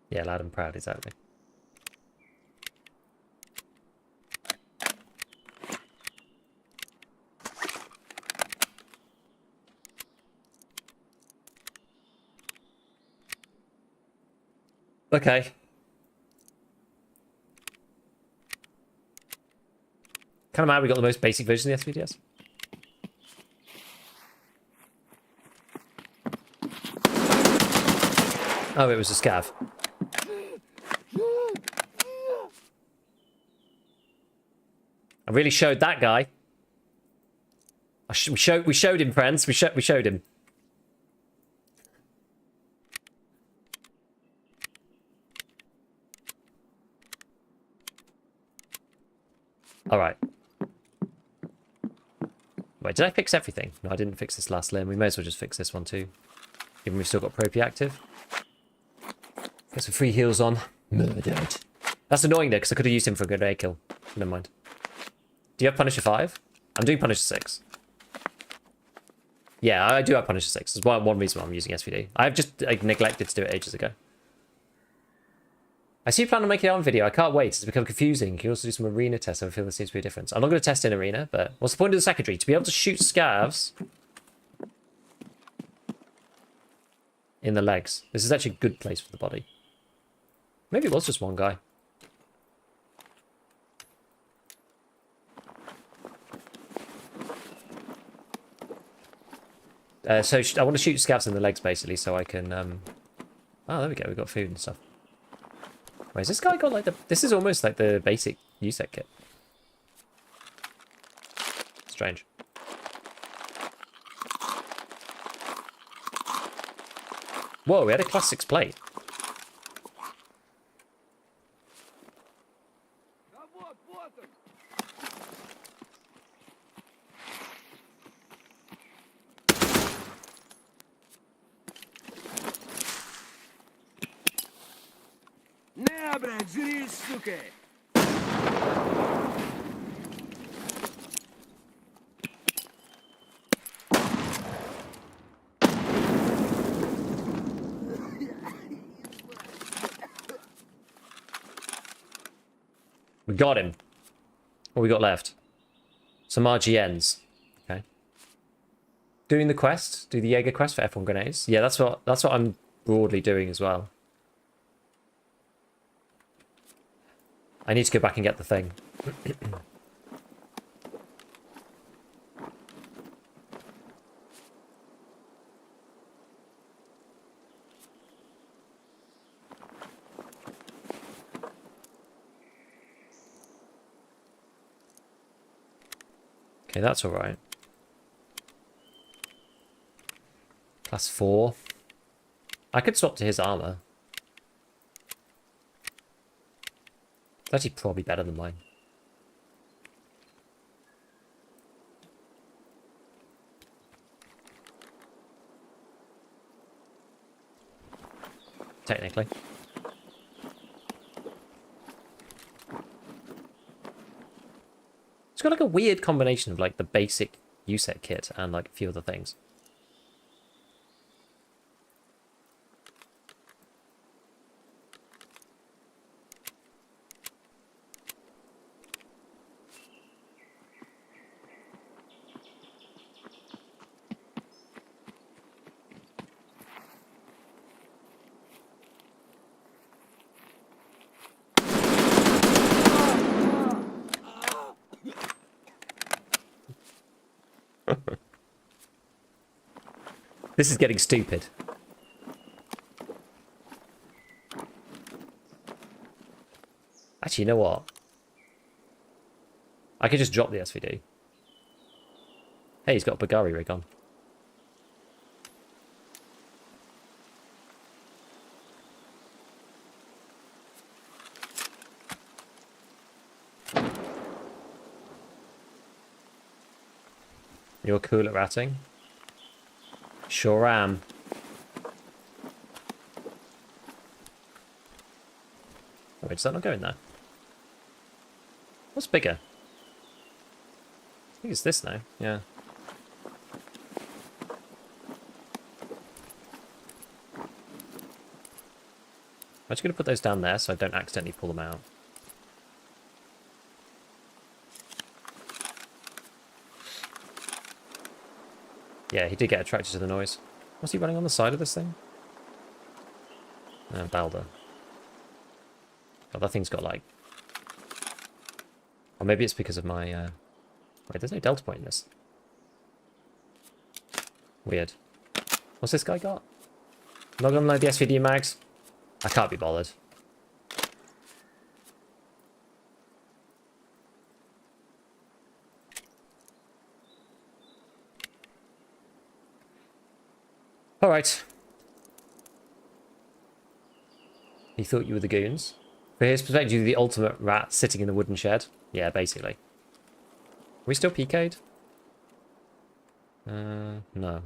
Yeah, loud and proud, exactly. Okay. Kind of mad we got the most basic version of the SVDS. Oh, it was a scav. I really showed that guy. We showed him, friends. We showed him. All right. Wait, did I fix everything? No, I didn't fix this last limb. We may as well just fix this one too. Given we've still got Propy active. Get some free heals on. Murdered. That's annoying though, because I could have used him for a good A kill. Never mind. Do you have Punisher 5? I'm doing Punisher 6. Yeah, I do have Punisher 6. That's one reason why I'm using SVD. I've just neglected to do it ages ago. I see you plan on making your own video. I can't wait. It's become confusing. You can also do some arena tests. I feel there seems to be a difference. I'm not going to test in arena, but what's the point of the secondary? To be able to shoot scavs in the legs. This is actually a good place for the body. Maybe it was just one guy. So I want to shoot scavs in the legs, basically, so I can... Oh, there we go. We've got food and stuff. Wait, has this guy got, like, the... This is almost like the basic USEC kit. Strange. Whoa, we had a class 6 plate. We got him. What we got left? Some RGNs. Okay. Doing the quest. Do the Jaeger quest for F1 grenades. Yeah, that's what I'm broadly doing as well. I need to go back and get the thing. Okay, that's alright. Class 4. I could swap to his armor. It's actually probably better than mine. Technically. It's got like a weird combination of like the basic USEC kit and like a few other things. This is getting stupid. Actually, you know what? I could just drop the SVD. Hey, he's got a Bagari rig on. You're cool at ratting? Sure am. Oh, wait, does that not go in there? What's bigger? I think it's this now, yeah. I'm just going to put those down there so I don't accidentally pull them out. Yeah, he did get attracted to the noise. Was he running on the side of this thing? Balder. God, that thing's got like... Or maybe it's because of my... Wait, there's no delta point in this. Weird. What's this guy got? Not gonna load the SVD mags? I can't be bothered. Alright. He thought you were the goons. For his perspective, you're the ultimate rat sitting in the wooden shed. Yeah, basically. we still PK'd? No.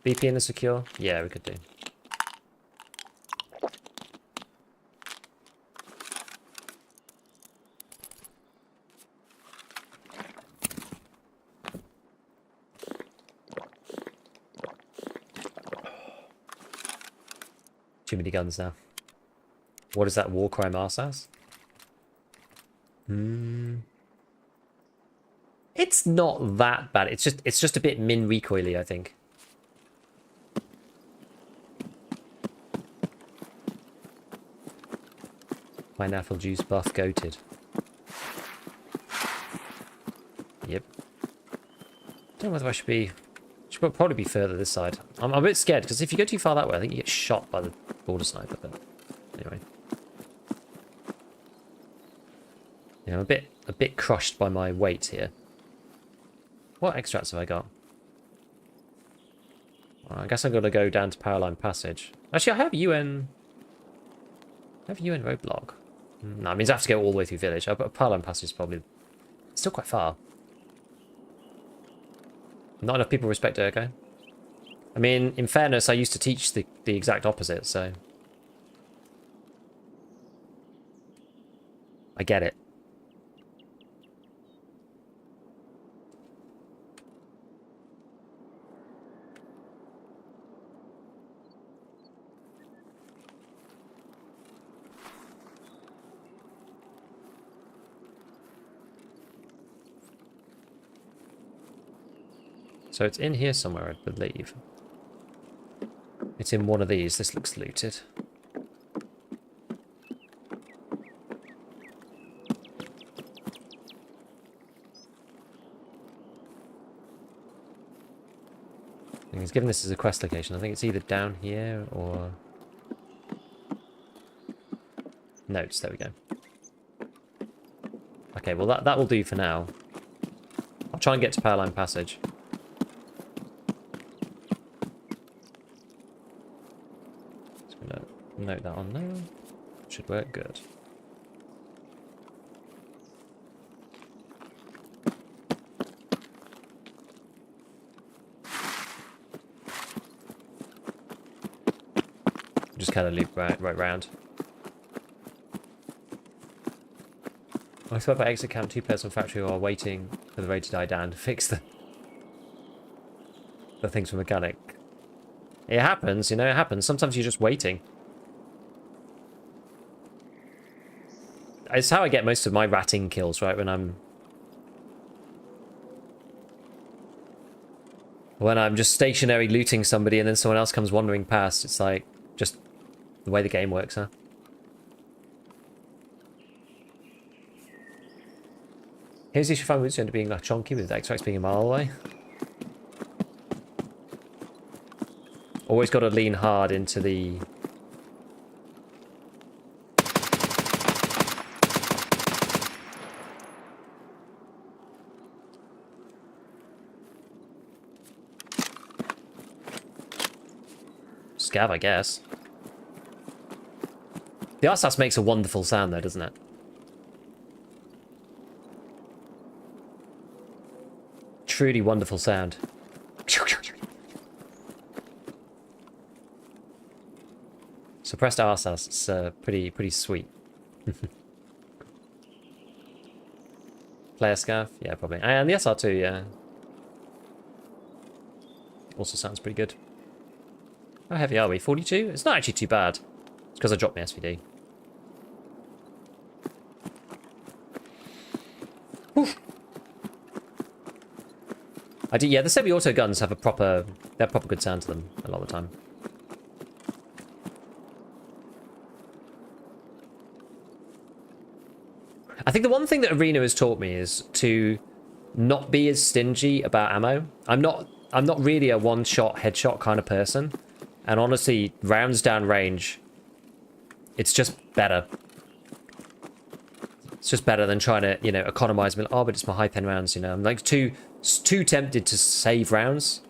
BP in the secure? Yeah, we could do. Too many guns now. What is that war crime RSAS? It's not that bad. It's just a bit min recoily, I think. Pineapple juice buff goated. Yep. Don't know whether I should be... Should probably be further this side. I'm a bit scared, because if you go too far that way, I think you get shot by the border sniper, but... Anyway. Yeah, I'm a bit crushed by my weight here. What extracts have I got? Well, I guess I'm going to go down to Powerline Passage. Actually, I have UN... I have UN roadblock. No, it means I have to go all the way through village. But Powerline Passage is probably... It's still quite far. Not enough people respect Ergo. I mean, in fairness, I used to teach the exact opposite, so... I get it. So it's in here somewhere, I believe. It's in one of these. This looks looted. He's given this as a quest location. I think it's either down here or... Notes, there we go. Okay, well that will do for now. I'll try and get to Powerline Passage. Note that on there. Should work good. Just kind of loop right round. I thought about exit camp, 2 players on factory while waiting for the raid to die down to fix the things for mechanic. It happens, you know, it happens. Sometimes you're just waiting. It's how I get most of my ratting kills, right? When I'm just stationary looting somebody and then someone else comes wandering past. It's like, just the way the game works, huh? Here's the issue found with to being like chonky with extracts being a mile away. Always got to lean hard into the... Scav, I guess. The RSAS makes a wonderful sound though, doesn't it? Truly wonderful sound. Suppressed RSAS, it's pretty sweet. Player Scav? Yeah, probably. And the SR2, yeah. Also sounds pretty good. How heavy are we? 42? It's not actually too bad. It's because I dropped my SVD. Oof. Yeah, the semi-auto guns have they have proper good sound to them a lot of the time. I think the one thing that Arena has taught me is to not be as stingy about ammo. I'm not really a one-shot headshot kind of person. And honestly, rounds down range, it's just better. It's just better than trying to, you know, economize. Oh, but it's my high pen rounds, you know. I'm like too tempted to save rounds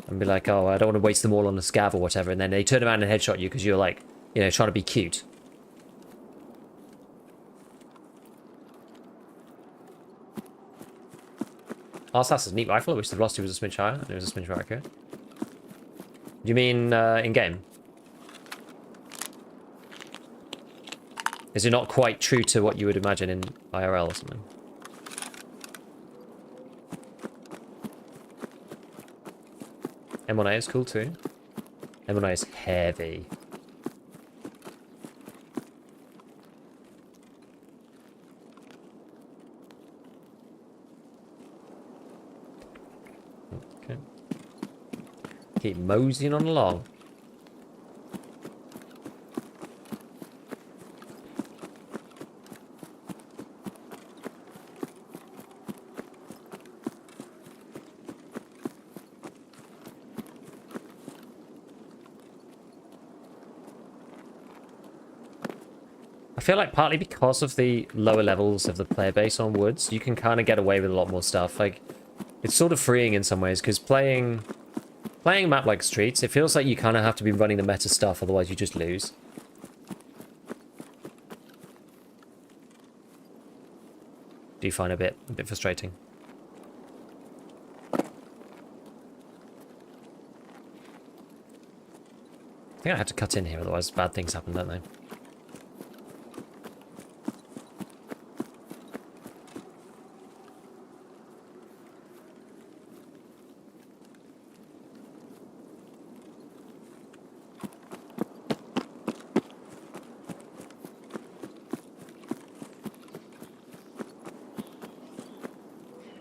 and be like, oh, I don't want to waste them all on a scav or whatever. And then they turn around and headshot you because you're like, you know, trying to be cute. Assassin's neat rifle. I wish the velocity was a smidge higher and it was a smidge more accurate. Do you mean in-game? Is it not quite true to what you would imagine in IRL or something? M1A is cool too. M1A is heavy. Okay. Keep moseying on along. I feel like partly because of the lower levels of the player base on Woods, you can kind of get away with a lot more stuff. Like, it's sort of freeing in some ways, because playing a map like Streets, it feels like you kind of have to be running the meta stuff, otherwise you just lose. Do you find a bit frustrating? I think I have to cut in here, otherwise bad things happen, don't they?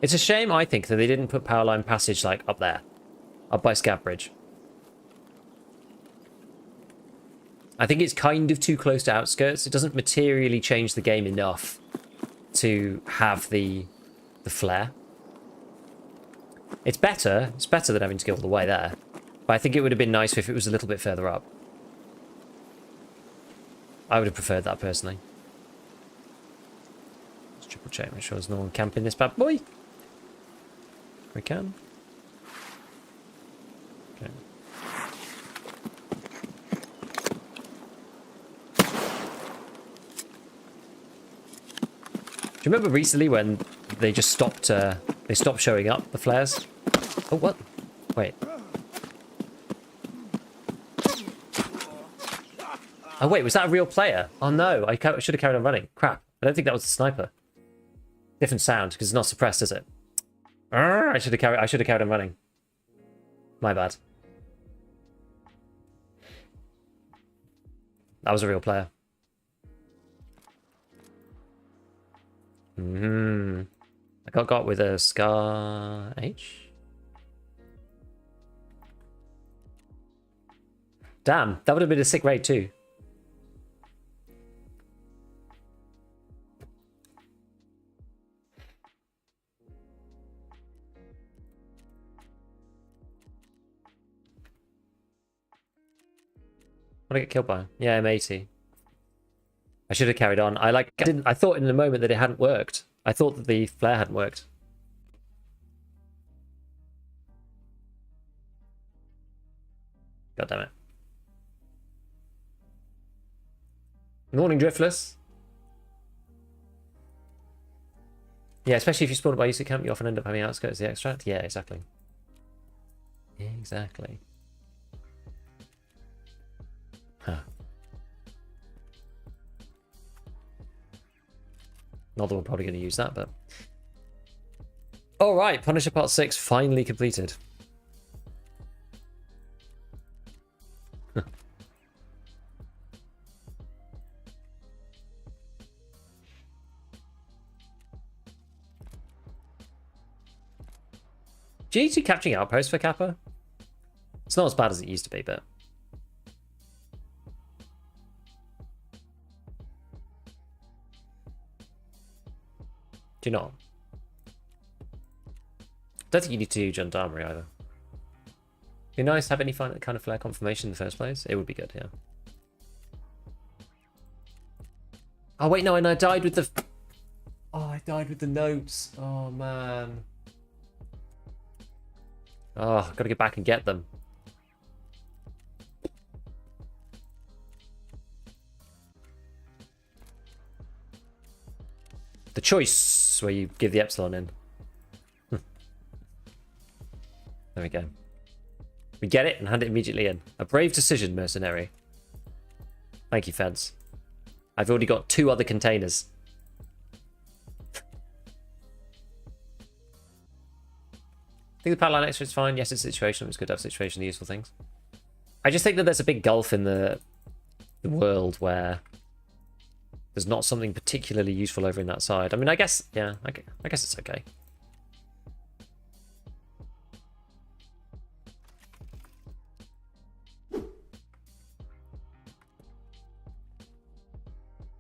It's a shame, I think, that they didn't put Powerline Passage, like, up there. Up by Scav Bridge. I think it's kind of too close to outskirts. It doesn't materially change the game enough to have the flair. It's better. It's better than having to go all the way there. But I think it would have been nice if it was a little bit further up. I would have preferred that, personally. Let's triple check, make sure there's no one camping this bad boy. We can. Okay. Do you remember recently when they just stopped? They stopped showing up the flares. Oh, what? Wait. Oh wait, was that a real player? Oh no, I should have carried on running. Crap. I don't think that was a sniper. Different sound because it's not suppressed, is it? I should have carried on running. My bad. That was a real player. I got with a Scar H. Damn, that would have been a sick raid too. What did I get killed by? Yeah, M80. I should have carried on. I thought in the moment that it hadn't worked. I thought that the flare hadn't worked. God damn it. Morning, Driftless. Yeah, especially if you spawn by UC camp, you often end up having outskirts of the extract. Yeah, exactly. Exactly. Huh. Not that we're probably going to use that, but... Alright, Punisher Part 6 finally completed. G2 capturing outposts for Kappa? It's not as bad as it used to be, but... Do you not? Don't think you need to do Gendarmerie either. Be nice to have any kind of flare confirmation in the first place. It would be good, yeah. Oh wait, no, and I died with the... Oh, I died with the notes. Oh man. Oh, gotta get back and get them. The choice where you give the epsilon in. There we go. We get it and hand it immediately in. A brave decision, mercenary. Thank you, fence. I've already got 2 other containers. I think the power line extra is fine. Yes, it's situational. It's good to have situationally useful things. I just think that there's a big gulf in the world where there's not something particularly useful over in that side. I mean, I guess, yeah, I guess it's okay.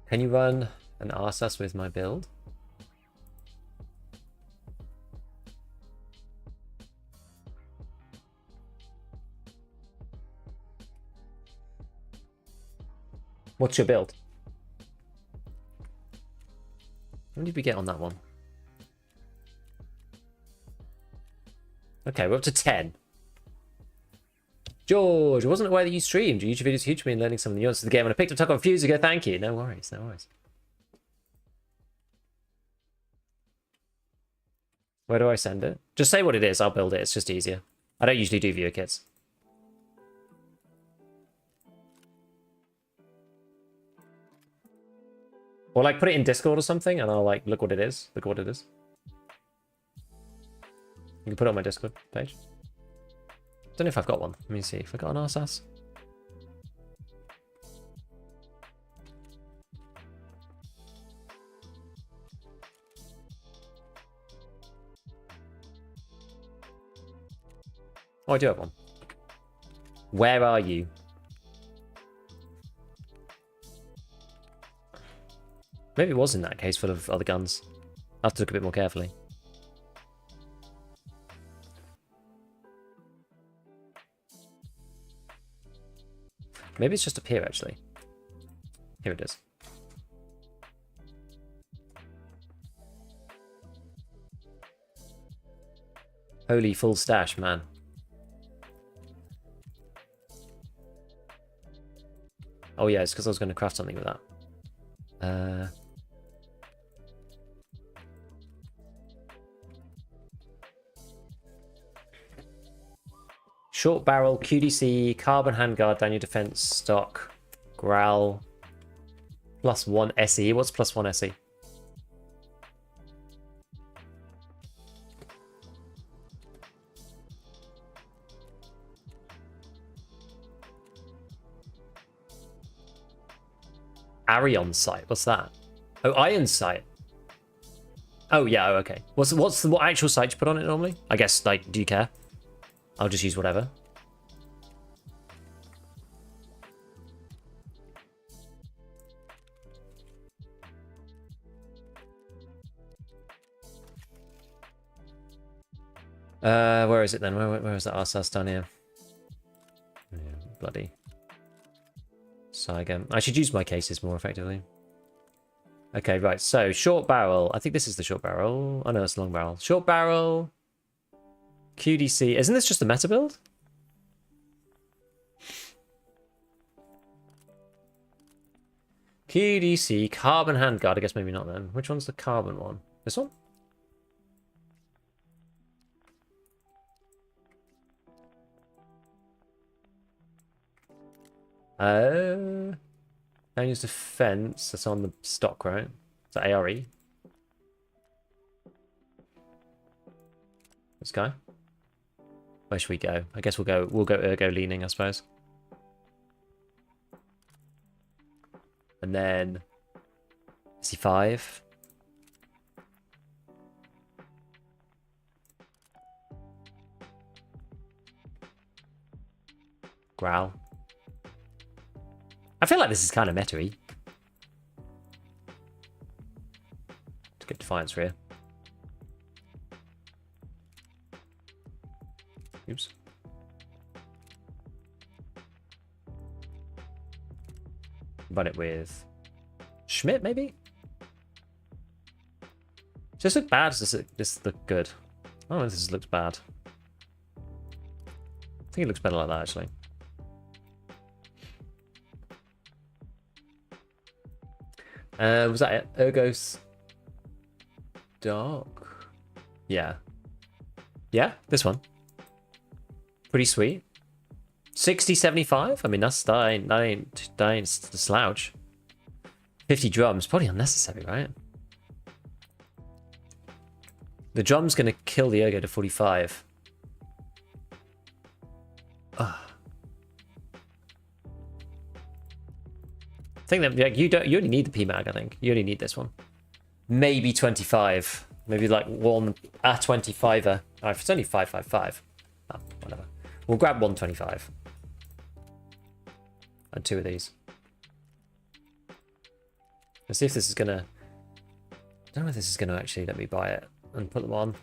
Can you run an RSS with my build? What's your build? When did we get on that one? Okay, we're up to 10. George, I wasn't aware that you streamed. Your YouTube videos are huge for me in learning some of the nuances of the game. When I picked up Tarkov a few years ago, thank you. No worries, no worries. Where do I send it? Just say what it is, I'll build it. It's just easier. I don't usually do viewer kits. Or like put it in Discord or something and I'll like look what it is. Look what it is. You can put it on my Discord page. Don't know if I've got one. Let me see if I got an RSS. Oh, I do have one. Where are you? Maybe it was in that case full of other guns. I'll have to look a bit more carefully. Maybe it's just up here, actually. Here it is. Holy full stash, man. Oh yeah, it's because I was going to craft something with that. Short barrel, QDC, carbon handguard, down your defense stock, growl, +1 SE. What's +1 SE? Arion sight. What's that? Oh, iron sight. Oh yeah. Oh, okay. What actual sight you put on it normally? I guess like, do you care? I'll just use whatever. Where is it then? Where is that RSS down here? Yeah, bloody Saiga. I should use my cases more effectively. Okay, right. So short barrel. I think this is the short barrel. Oh no, it's long barrel. Short barrel. QDC. Isn't this just a meta build? QDC, carbon handguard. I guess maybe not then. Which one's the carbon one? This one? Down use defense. That's on the stock, right? Is that ARE? This guy? Where should we go? I guess we'll go ergo leaning, I suppose. And then C5. Growl. I feel like this is kind of meta-y. Let's get Defiance for here. Oops. Run it with Schmidt, maybe? Does this look bad? Does this look good? I don't know if this looks bad. I think it looks better like that, actually. Was that it? Ergos Dark? Yeah. Yeah? This one? Pretty sweet. 60, 75? I mean, that ain't a slouch. 50 drums, probably unnecessary, right? The drum's gonna kill the ergo to 45. Ugh. I think that you only need the PMAG, I think. You only need this one. Maybe 25. Maybe like one 25er. Alright, if it's only 555. Oh, whatever. We'll grab 125. And 2 of these. Let's see if this is gonna... I don't know if this is gonna actually let me buy it and put them on.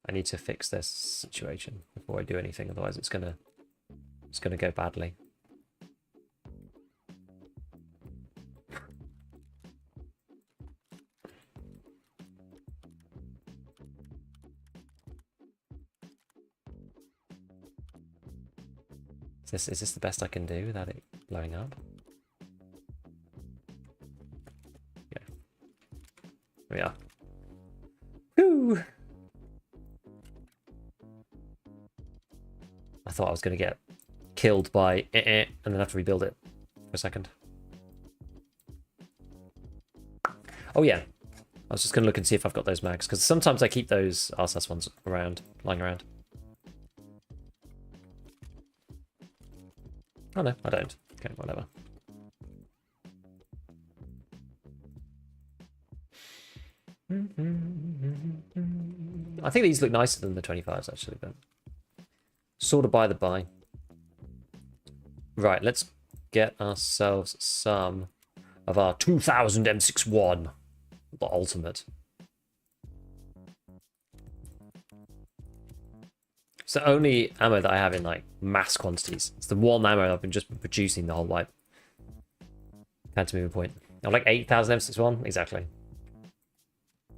I need to fix this situation before I do anything, otherwise it's gonna go badly. Is this the best I can do without it blowing up? Yeah. There we are. Woo! I thought I was going to get killed by and then have to rebuild it for a second. Oh yeah. I was just going to look and see if I've got those mags, because sometimes I keep those RSS ones around, lying around. Oh no, I don't. Okay, whatever. I think these look nicer than the 25s actually, but sort of by the by. Right, let's get ourselves some of our 2000 M61, the ultimate. It's the only ammo that I have in like mass quantities. It's the one ammo I've been just producing the whole wipe. Had to move a point. I'm like 8,000 M61 exactly.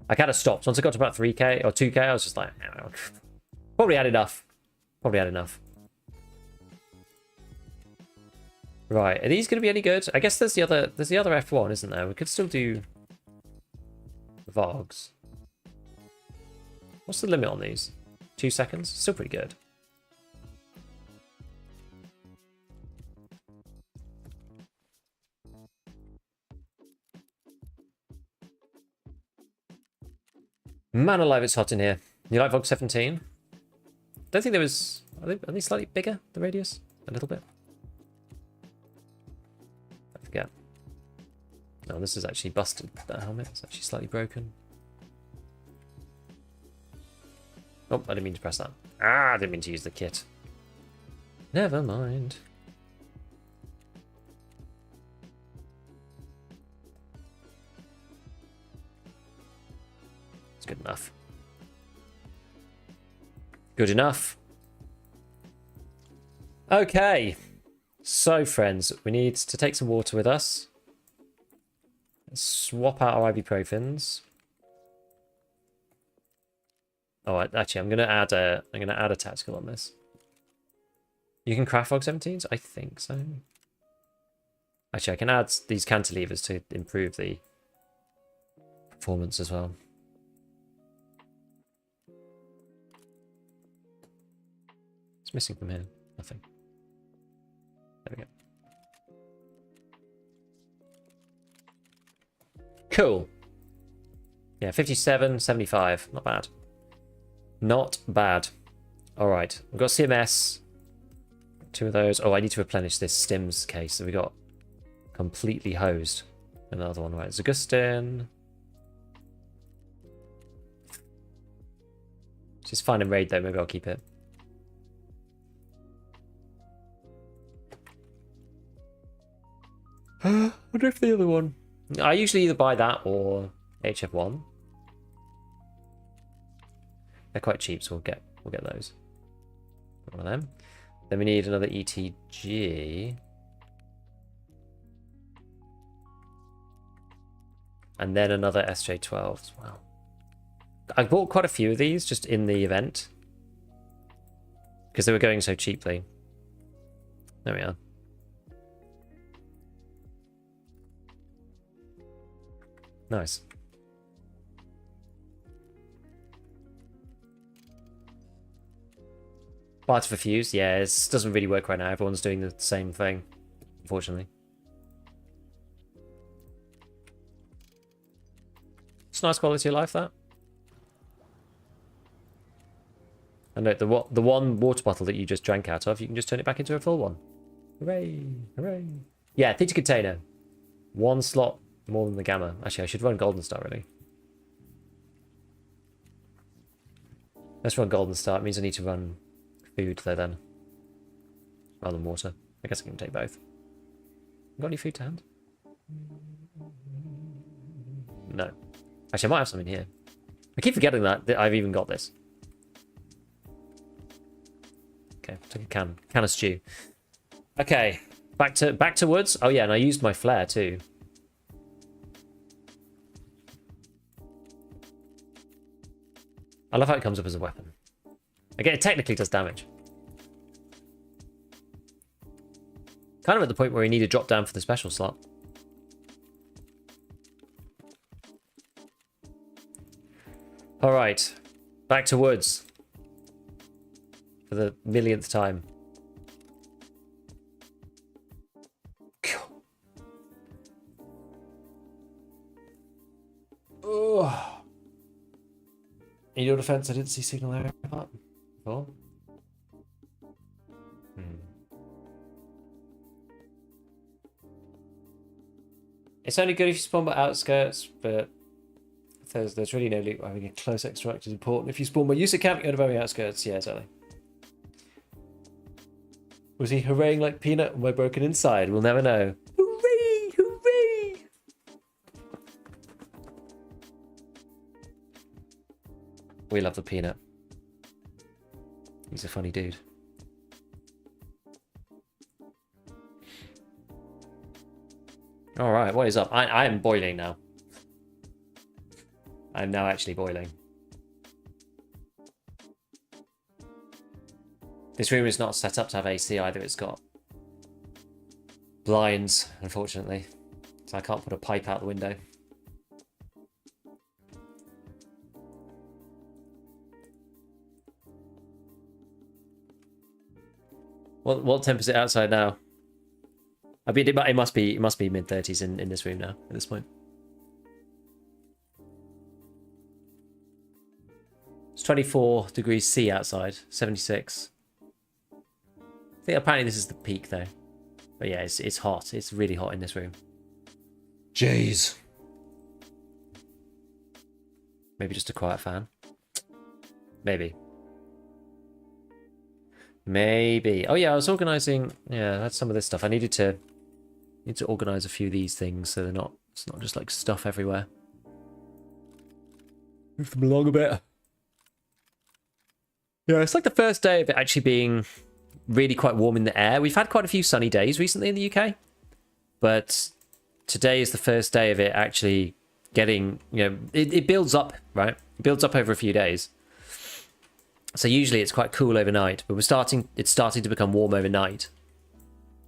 I kind of stopped once I got to about 3k or 2k. I was just like, oh, probably had enough. Probably had enough. Right, are these going to be any good? I guess there's the other F1, isn't there? We could still do Vogs. What's the limit on these? 2 seconds? Still pretty good. Man alive, it's hot in here. You like Vogue 17? Don't think there was... Are they slightly bigger, the radius? A little bit? I forget. No, this is actually busted, that helmet. It's actually slightly broken. Oh, I didn't mean to press that. Ah, I didn't mean to use the kit. Never mind. It's good enough. Good enough. Okay. So, friends, we need to take some water with us. Let's swap out our ibuprofens. Oh, actually, I'm gonna add a tactical on this. You can craft Fog 17s? I think so. Actually, I can add these cantilevers to improve the performance as well. What's missing from here? Nothing. There we go. Cool. Yeah, 57, 75. Not bad. Not bad. All right, we've got CMS. 2 of those. Oh, I need to replenish this Stims case that we got completely hosed. Another one, right? Zagustin. She's fine in raid though. Maybe I'll keep it. I wonder if the other one. I usually either buy that or HF1. They're quite cheap, so we'll get those. One of them. Then we need another ETG. And then another SJ12 as well. I bought quite a few of these just in the event. Because they were going so cheaply. There we are. Nice. Barter for fuse, yeah, it doesn't really work right now. Everyone's doing the same thing, unfortunately. It's nice quality of life, that. And note, the one water bottle that you just drank out of, you can just turn it back into a full one. Hooray! Hooray! Yeah, theatre container. 1 slot more than the gamma. Actually, I should run Golden Star, really. Let's run Golden Star. It means I need to run food, though, then. Rather than water. I guess I can take both. Got any food to hand? No. Actually, I might have something here. I keep forgetting that I've even got this. Okay, took a can of stew. Okay, back to woods. Oh yeah, and I used my flare too. I love how it comes up as a weapon. Again, it technically does damage. Kind of at the point where we need to drop down for the special slot. All right, back to woods. For the millionth time. Oh. In your defense, I didn't see signal area apart before. It's only good if you spawn by outskirts, but there's really no loot. Having a close extract is important. If you spawn by user camp, you're on the very outskirts. Yeah, exactly. Was he hurraying like Peanut on my broken inside? We'll never know. Hooray! Hooray! We love the Peanut. He's a funny dude. Alright, what is up? I am boiling now. I'm now actually boiling. This room is not set up to have AC either. It's got blinds, unfortunately. So I can't put a pipe out the window. What temp is it outside now? I mean, it must be mid-30s in this room now at this point. It's 24 degrees C outside, 76. I think apparently this is the peak though. But yeah, it's hot. It's really hot in this room. Jeez. Maybe just a quiet fan. Maybe. Maybe. Oh yeah, I was organising. Yeah, that's some of this stuff. I need to organise a few of these things so it's not just like stuff everywhere. Move them along a bit. Yeah, it's like the first day of it actually being really quite warm in the air. We've had quite a few sunny days recently in the UK, but today is the first day of it actually getting, it builds up, right? It builds up over a few days. So usually it's quite cool overnight, but it's starting to become warm overnight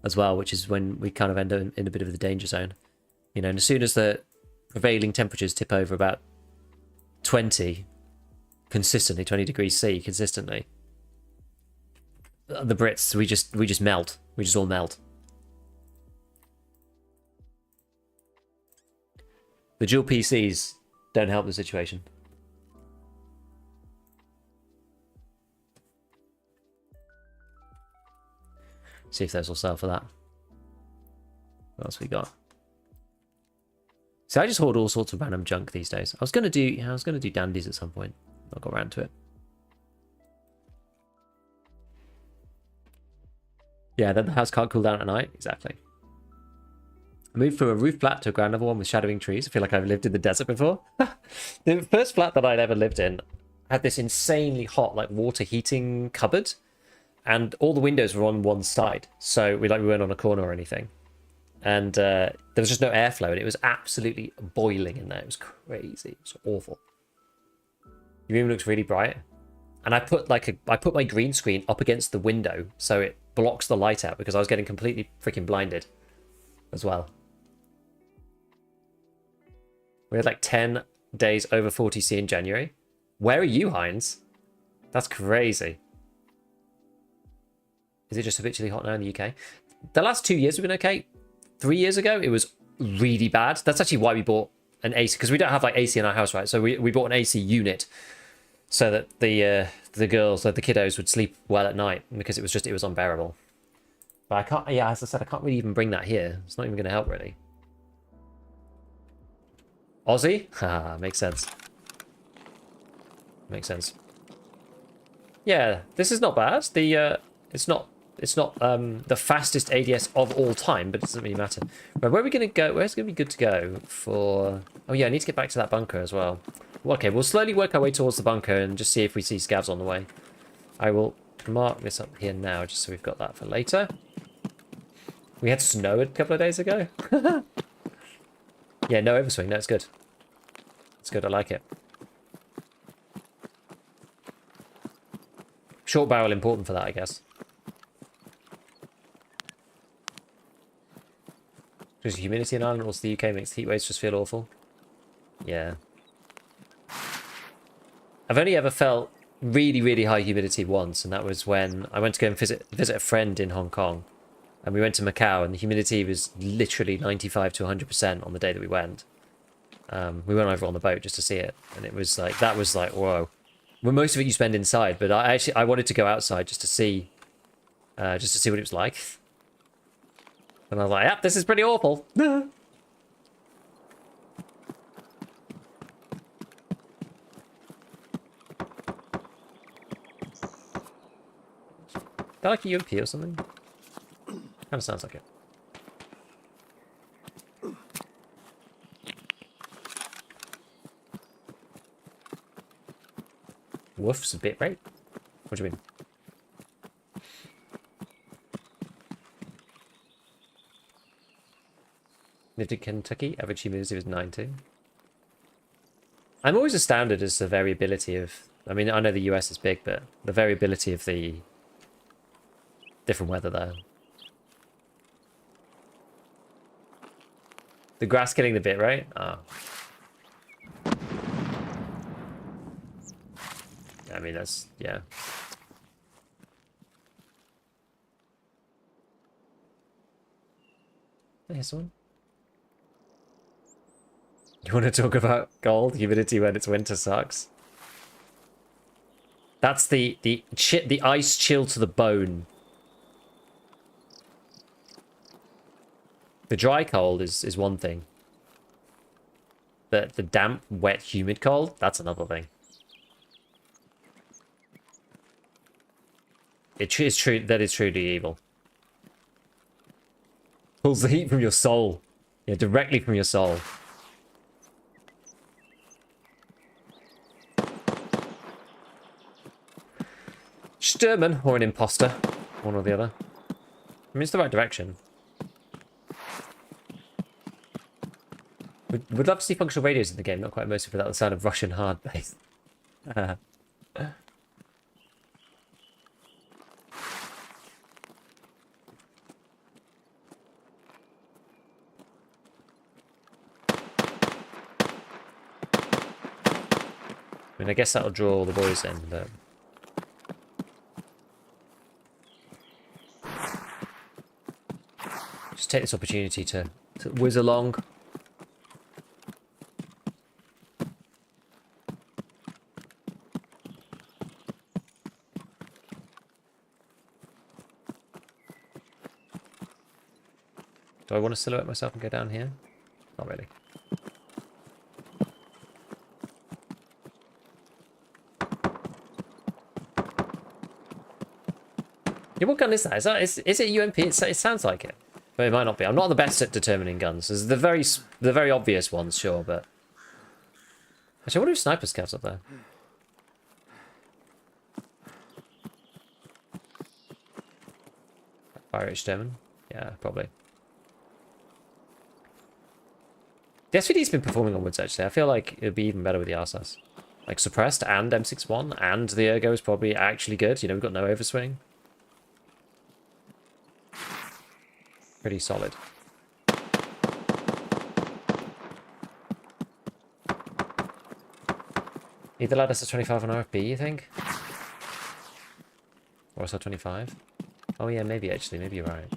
as well, which is when we kind of end up in a bit of the danger zone. And as soon as the prevailing temperatures tip over about 20 degrees C consistently, the Brits, we just melt. We just all melt. The dual PCs don't help the situation. See if those will sell for that. What else we got? So I just hoard all sorts of random junk these days. I was gonna do dandies at some point. I got around to it. Yeah, then the house can't cool down at night. Exactly. I moved from a roof flat to a ground level one with shadowing trees. I feel like I've lived in the desert before. The first flat that I'd ever lived in had this insanely hot, like, water heating cupboard, and all the windows were on one side, so we weren't on a corner or anything, and there was just no airflow, and it was absolutely boiling in there. It was crazy. It was awful. Your room looks really bright, and I put my green screen up against the window so it blocks the light out, because I was getting completely freaking blinded as well. We had like 10 days over 40C in January. Where are you, Heinz? That's crazy. Is it just habitually hot now in the UK? The last 2 years have been okay. 3 years ago, it was really bad. That's actually why we bought an AC, because we don't have like AC in our house, right? So we bought an AC unit so that the girls, the kiddos, would sleep well at night, because it was unbearable. But I can't, yeah, as I said, I can't really even bring that here. It's not even going to help, really. Aussie? Haha, makes sense. Makes sense. Yeah, this is not bad. It's not the fastest ADS of all time, but it doesn't really matter. Right, where are we going to go? Where's going to be good to go for... Oh yeah, I need to get back to that bunker as well. Okay, we'll slowly work our way towards the bunker and just see if we see scavs on the way. I will mark this up here now, just so we've got that for later. We had snow a couple of days ago. Yeah, no overswing. No, it's good. It's good. I like it. Short barrel important for that, I guess. Because humidity in Ireland, also the UK makes heat waves just feel awful. Yeah. I've only ever felt really, really high humidity once, and that was when I went to go and visit a friend in Hong Kong. And we went to Macau, and the humidity was literally 95 to 100% on the day that we went. We went over on the boat just to see it, and it was like, that was like, whoa. Well, most of it you spend inside, but I wanted to go outside just to see what it was like. And I was like, yep, this is pretty awful. I like a UMP or something. Kind of sounds like it. Woof's a bit rate? What do you mean? Lived in Kentucky, average humidity was 90. I'm always astounded as the variability of... I mean, I know the US is big, but the variability of the different weather there. The grass getting the bit right? Ah. I mean, that's... yeah. Here's one. You want to talk about cold humidity when it's winter sucks? That's the ice chill to the bone. The dry cold is one thing. But the damp, wet, humid cold, that's another thing. It is true, that is truly evil. Pulls the heat from your soul. Yeah, directly from your soul. Sturman, or an imposter. One or the other. I mean, it's the right direction. Would love to see functional radios in the game, not quite immersive without the sound of Russian hard bass. I mean, I guess that'll draw all the boys in, but... just take this opportunity to whiz along. Do I want to silhouette myself and go down here? Not really. Yeah, what gun is that? Is it UMP? It sounds like it. But it might not be. I'm not the best at determining guns. There's the very obvious ones, sure, but... Actually, I wonder if sniper scouts up there. Fire H German? Yeah, probably. The SVD's been performing onwards, actually. I feel like it'd be even better with the RSS. Like, suppressed and M61, and the ergo is probably actually good. You know, we've got no overswing. Pretty solid. Either let us a 25 on RFB, you think? Or a 25? Oh yeah, maybe actually. Maybe you're right.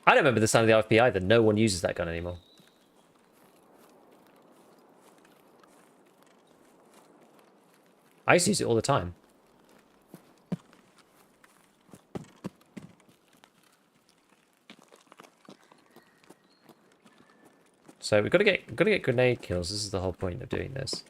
I don't remember the sound of the RFB either. No one uses that gun anymore. I used to use it all the time. So we've got to get grenade kills. This is the whole point of doing this.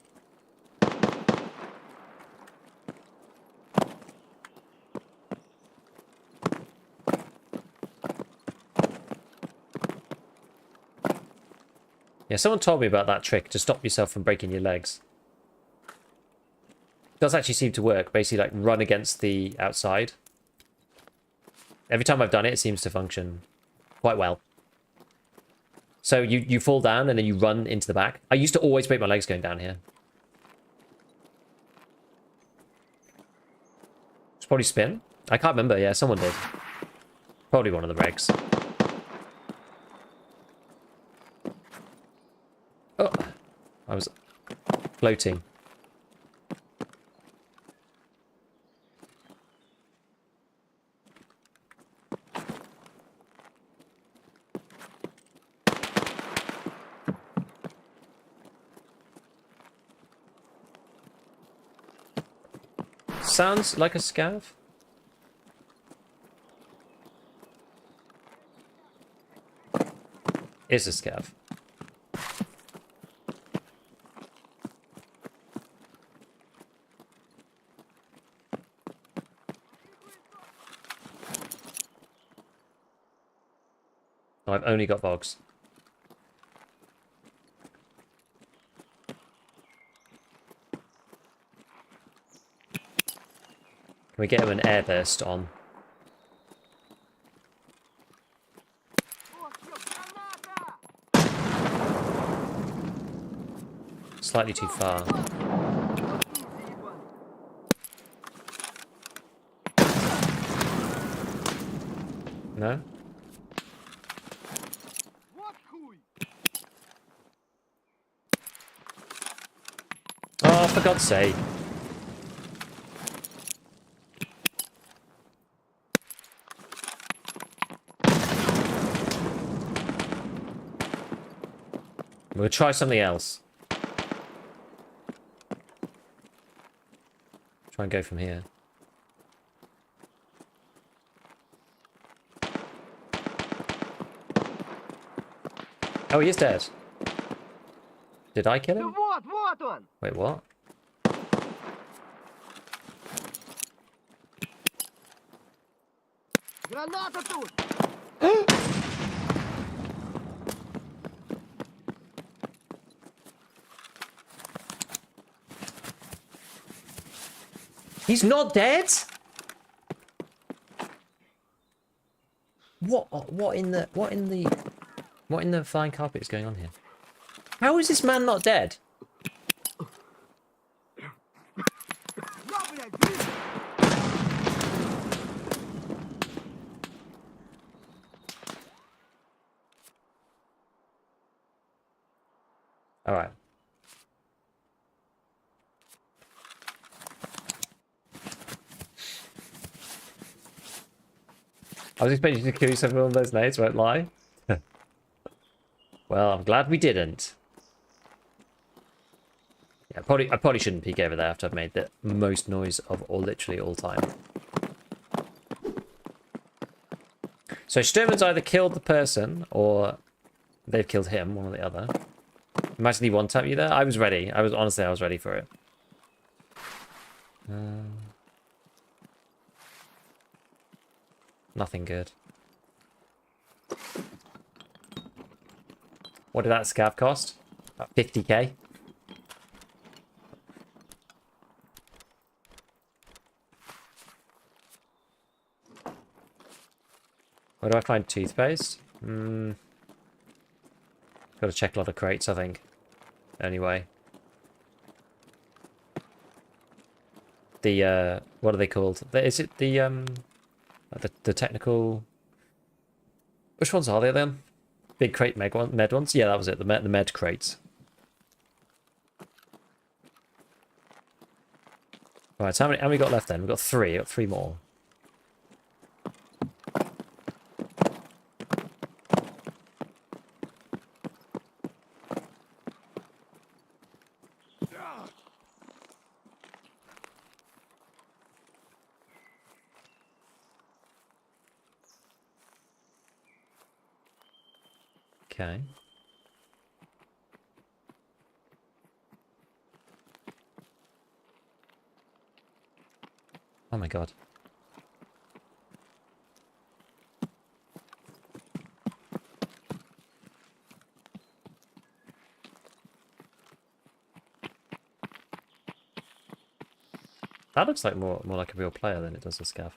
Yeah, someone told me about that trick to stop yourself from breaking your legs. It does actually seem to work. Basically, like, run against the outside. Every time I've done it, it seems to function quite well. So you fall down and then you run into the back. I used to always break my legs going down here. It's probably spin. I can't remember. Yeah, someone did. Probably one of the regs. Oh, I was floating. Sounds like a scav. Is a scav. I've only got Vogs. Can we get him an airburst on? Slightly too far. No? Oh, for God's sake. We'll try something else. Try and go from here. Oh, he is dead. Did I kill him? Wait, what? He's not dead? What in the flying carpet is going on here? How is this man not dead? All right. I was expecting you to kill yourself with one of those nades, won't lie. Well, I'm glad we didn't. Yeah, I probably shouldn't peek over there after I've made the most noise of literally all time. So Sturman's either killed the person or they've killed him, one or the other. Imagine he one-tapped you there. I was ready. Honestly, I was ready for it. Nothing good. What did that scav cost? About 50k. Where do I find toothpaste? Got to check a lot of crates, I think. Anyway. The, what are they called? Is it the technical... Which ones are they then? Big crate med ones? Yeah, that was it. The med crates. Right, so how many got left then? We've got 3. We've got 3 more. Okay. Oh my god. That looks like more like a real player than it does a scav.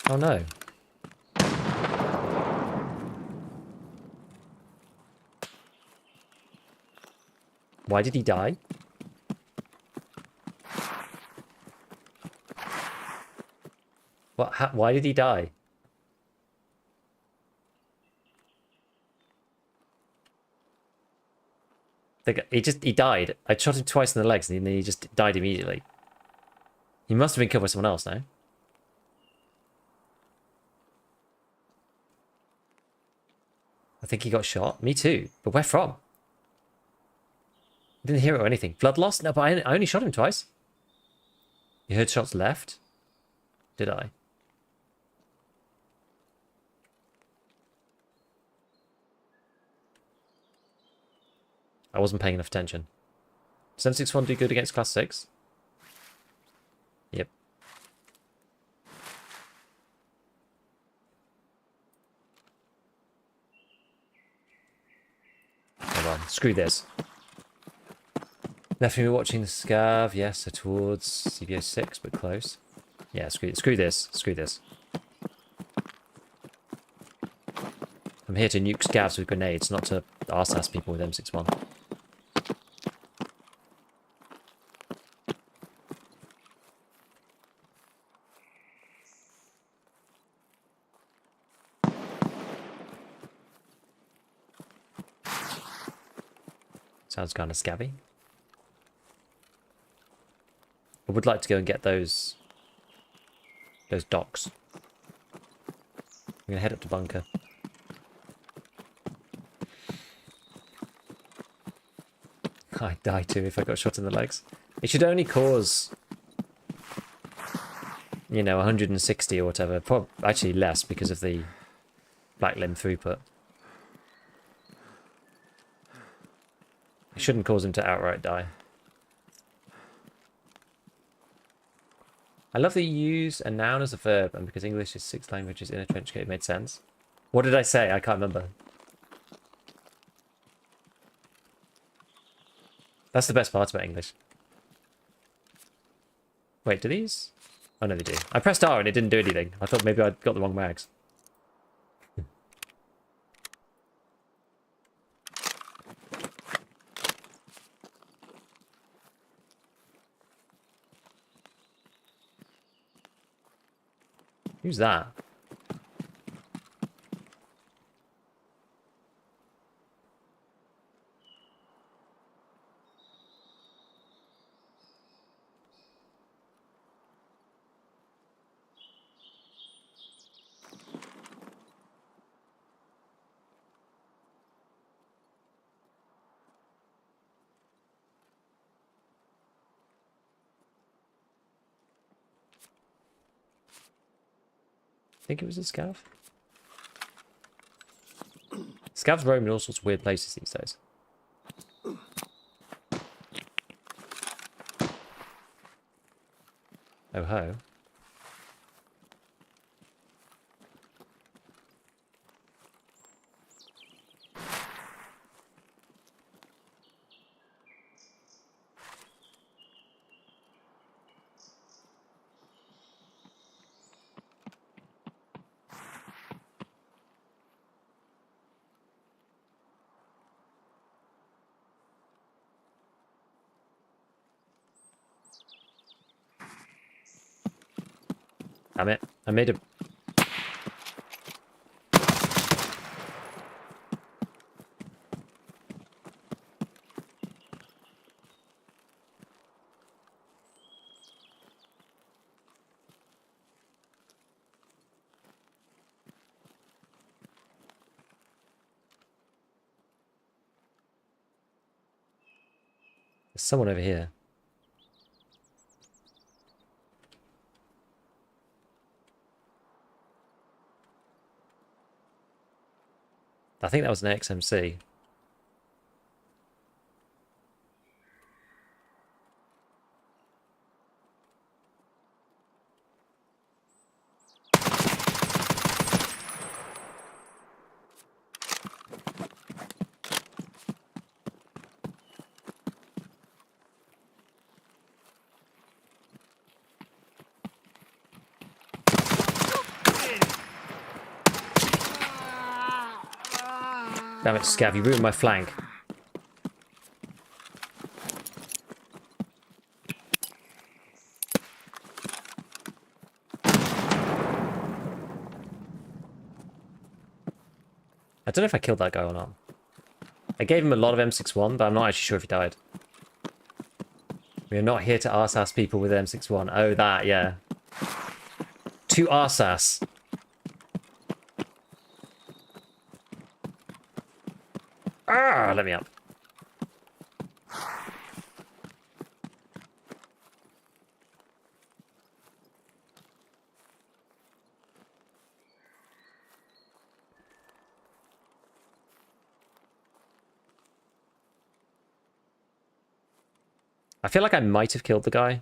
Oh no. Why did he die? What? Why did he die? He died. I shot him twice in the legs and then he just died immediately. He must have been killed by someone else now. I think he got shot. Me too. But where from? I didn't hear it or anything. Blood loss? No, but I only shot him twice. You heard shots left? Did I? I wasn't paying enough attention. 761 do good against class 6? Yep. Hold on. Screw this. Definitely watching the scav. Yes, so towards CBO 6, but close. Yeah, screw this. Screw this. I'm here to nuke scavs with grenades, not to arse-ass people with M61. Sounds kind of scabby. I would like to go and get those docks. I'm gonna head up to bunker. I'd die too if I got shot in the legs. It should only cause, you know, 160 or whatever. Probably actually less because of the black limb throughput. It shouldn't cause him to outright die. I love that you use a noun as a verb, and because English is 6 languages in a trench coat, it made sense. What did I say? I can't remember. That's the best part about English. Wait, do these? Oh no, they do. I pressed R and it didn't do anything. I thought maybe I'd got the wrong mags. Who's that? I think it was a scav. Scavs roam in all sorts of weird places these days. Oh ho. Damn it. I made a... There's someone over here. I think that was an XMC. Damn it, Scav, you ruined my flank. I don't know if I killed that guy or not. I gave him a lot of M61, but I'm not actually sure if he died. We are not here to arse-ass people with M61. Oh, that, yeah. To arse-ass. Ah, let me up. I feel like I might have killed the guy.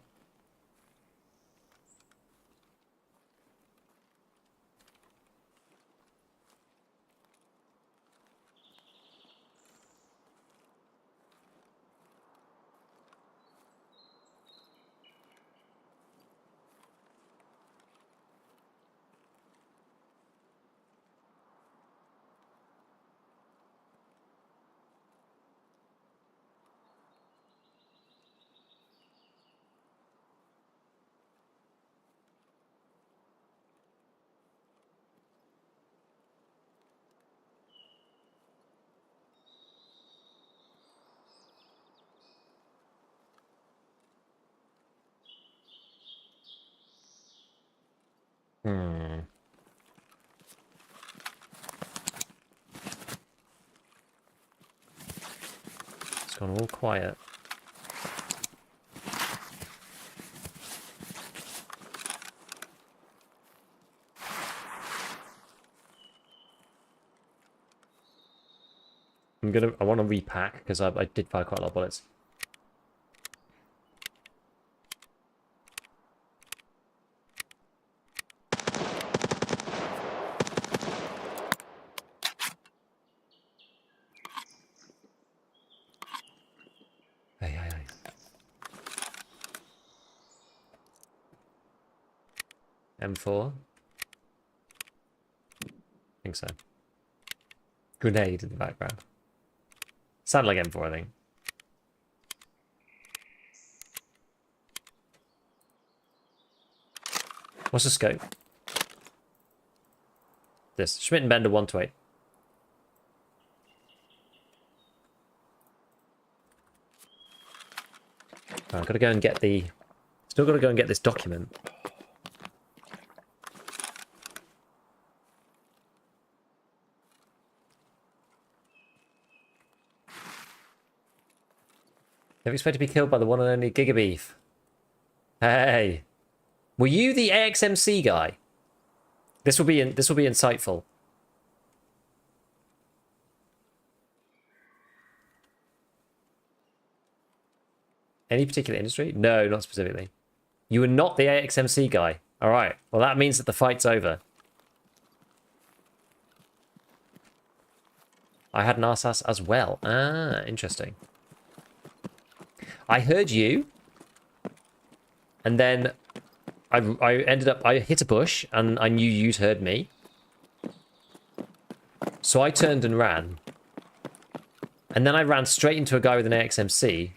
It's gone all quiet. I want to repack because I did fire quite a lot of bullets. Hey. M4. I think so. Grenade in the background. Sounded like M4, I think. What's the scope? This. Schmidt and Bender 1 to 8. Oh, I've got to go and get the... Still got to go and get this document. Never expect to be killed by the one and only Gigabeef. Hey. Were you the AXMC guy? This will be insightful. Any particular industry? No, not specifically. You were not the AXMC guy. All right. Well, that means that the fight's over. I had an RSAS as well. Ah, interesting. I heard you, and then I hit a bush, and I knew you'd heard me. So I turned and ran. And then I ran straight into a guy with an AXMC.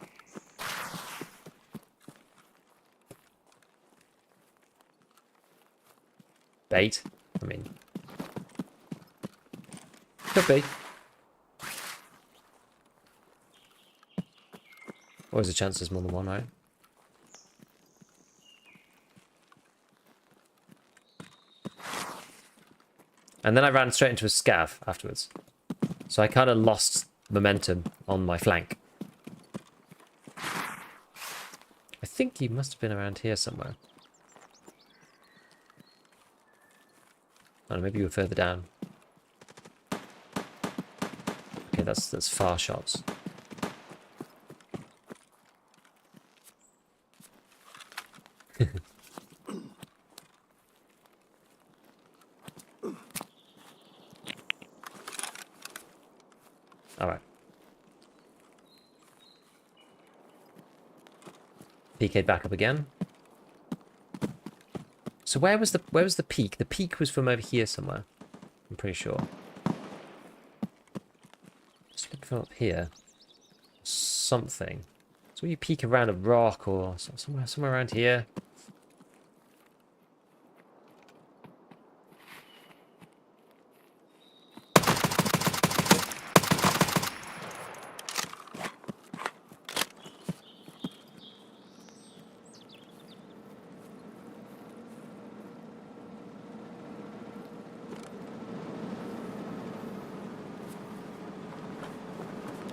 bait. I mean, could be. Always a chance there's more than one, right? And then I ran straight into a scav afterwards. So I kind of lost momentum on my flank. I think he must have been around here somewhere. Oh, maybe you were further down. Okay, that's far shots. All right. PK'd back up again. So where was the peak? The peak was from over here somewhere. I'm pretty sure. Just looking from up here. Something. So you peek around a rock or somewhere around here.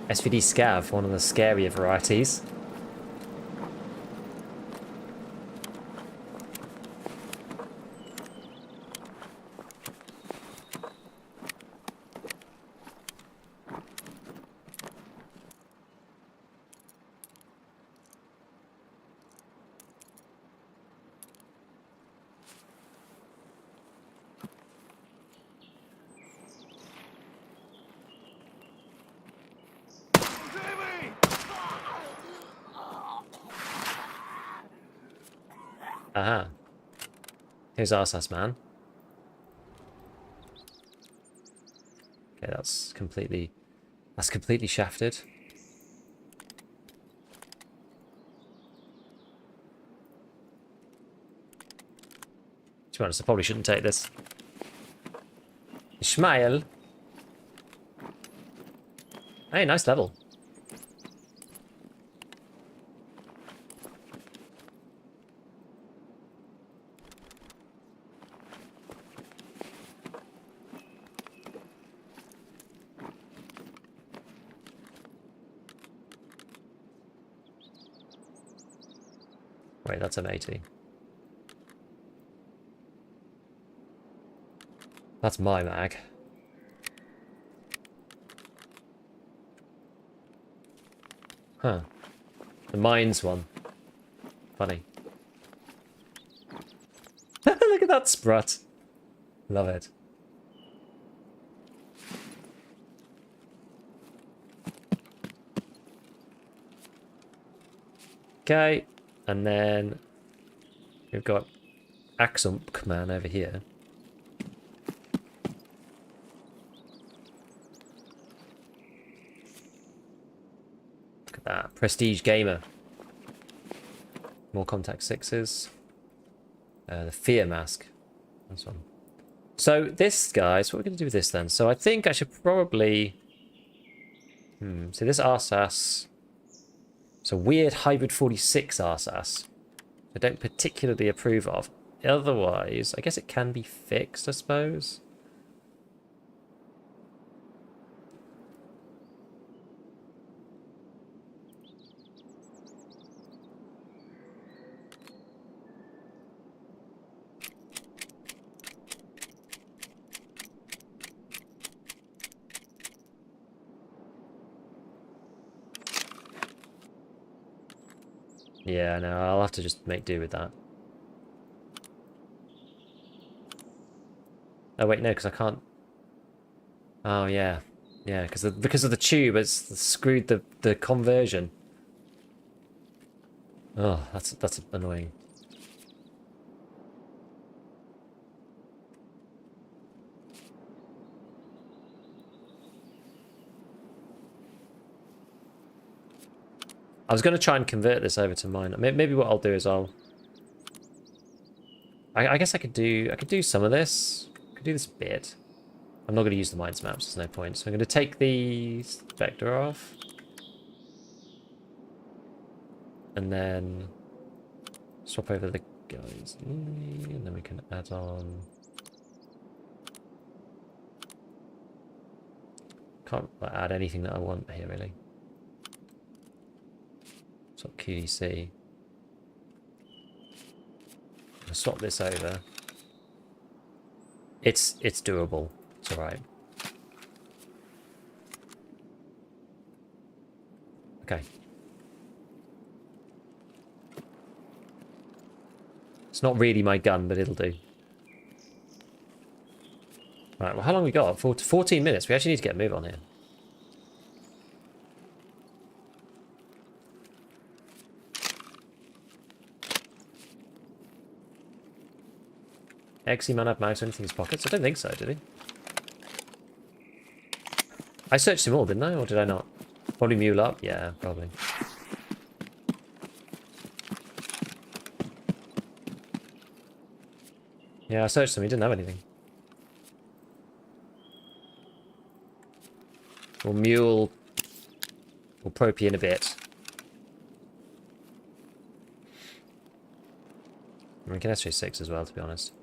SVD Scav, one of the scarier varieties. Aha. Here's Arsa's man. Okay, that's completely shafted. To be honest, I probably shouldn't take this. Ishmael. Hey, nice level. Wait, that's an 80. That's my mag. Huh. The mines one. Funny. Look at that sprut. Love it. Okay. And then we've got Axump man over here. Look at that. Prestige Gamer. More contact sixes. The Fear Mask. That's one. So this, guys, what are we going to do with this then? So I think I should probably... So this RSAS... It's a weird hybrid 46 RSAS. I don't particularly approve of. Otherwise, I guess it can be fixed, I suppose. Yeah, no, I'll have to just make do with that. Oh wait, no, because I can't. Oh yeah, yeah, because of the tube, it's screwed the conversion. Oh, that's annoying. I was going to try and convert this over to mine. Maybe what I'll do is I'll I guess I could do some of this. I could do this bit. I'm not going to use the mines maps. There's no point. So I'm going to take the vector off. And then swap over the guys. And then we can add on... Can't add anything that I want here, really. Swap QDC. I'll swap this over. It's doable. It's alright. Okay. It's not really my gun, but it'll do. Right, well, how long we got? 14 minutes. We actually need to get a move on here. XE man have mouse anything in his pockets? I don't think so, did he? I searched them all, didn't I? Or did I not? Probably mule up? Yeah, probably. Yeah, I searched them. He didn't have anything. We'll mule. We'll probe you in a bit. We can SJ6 as well, to be honest.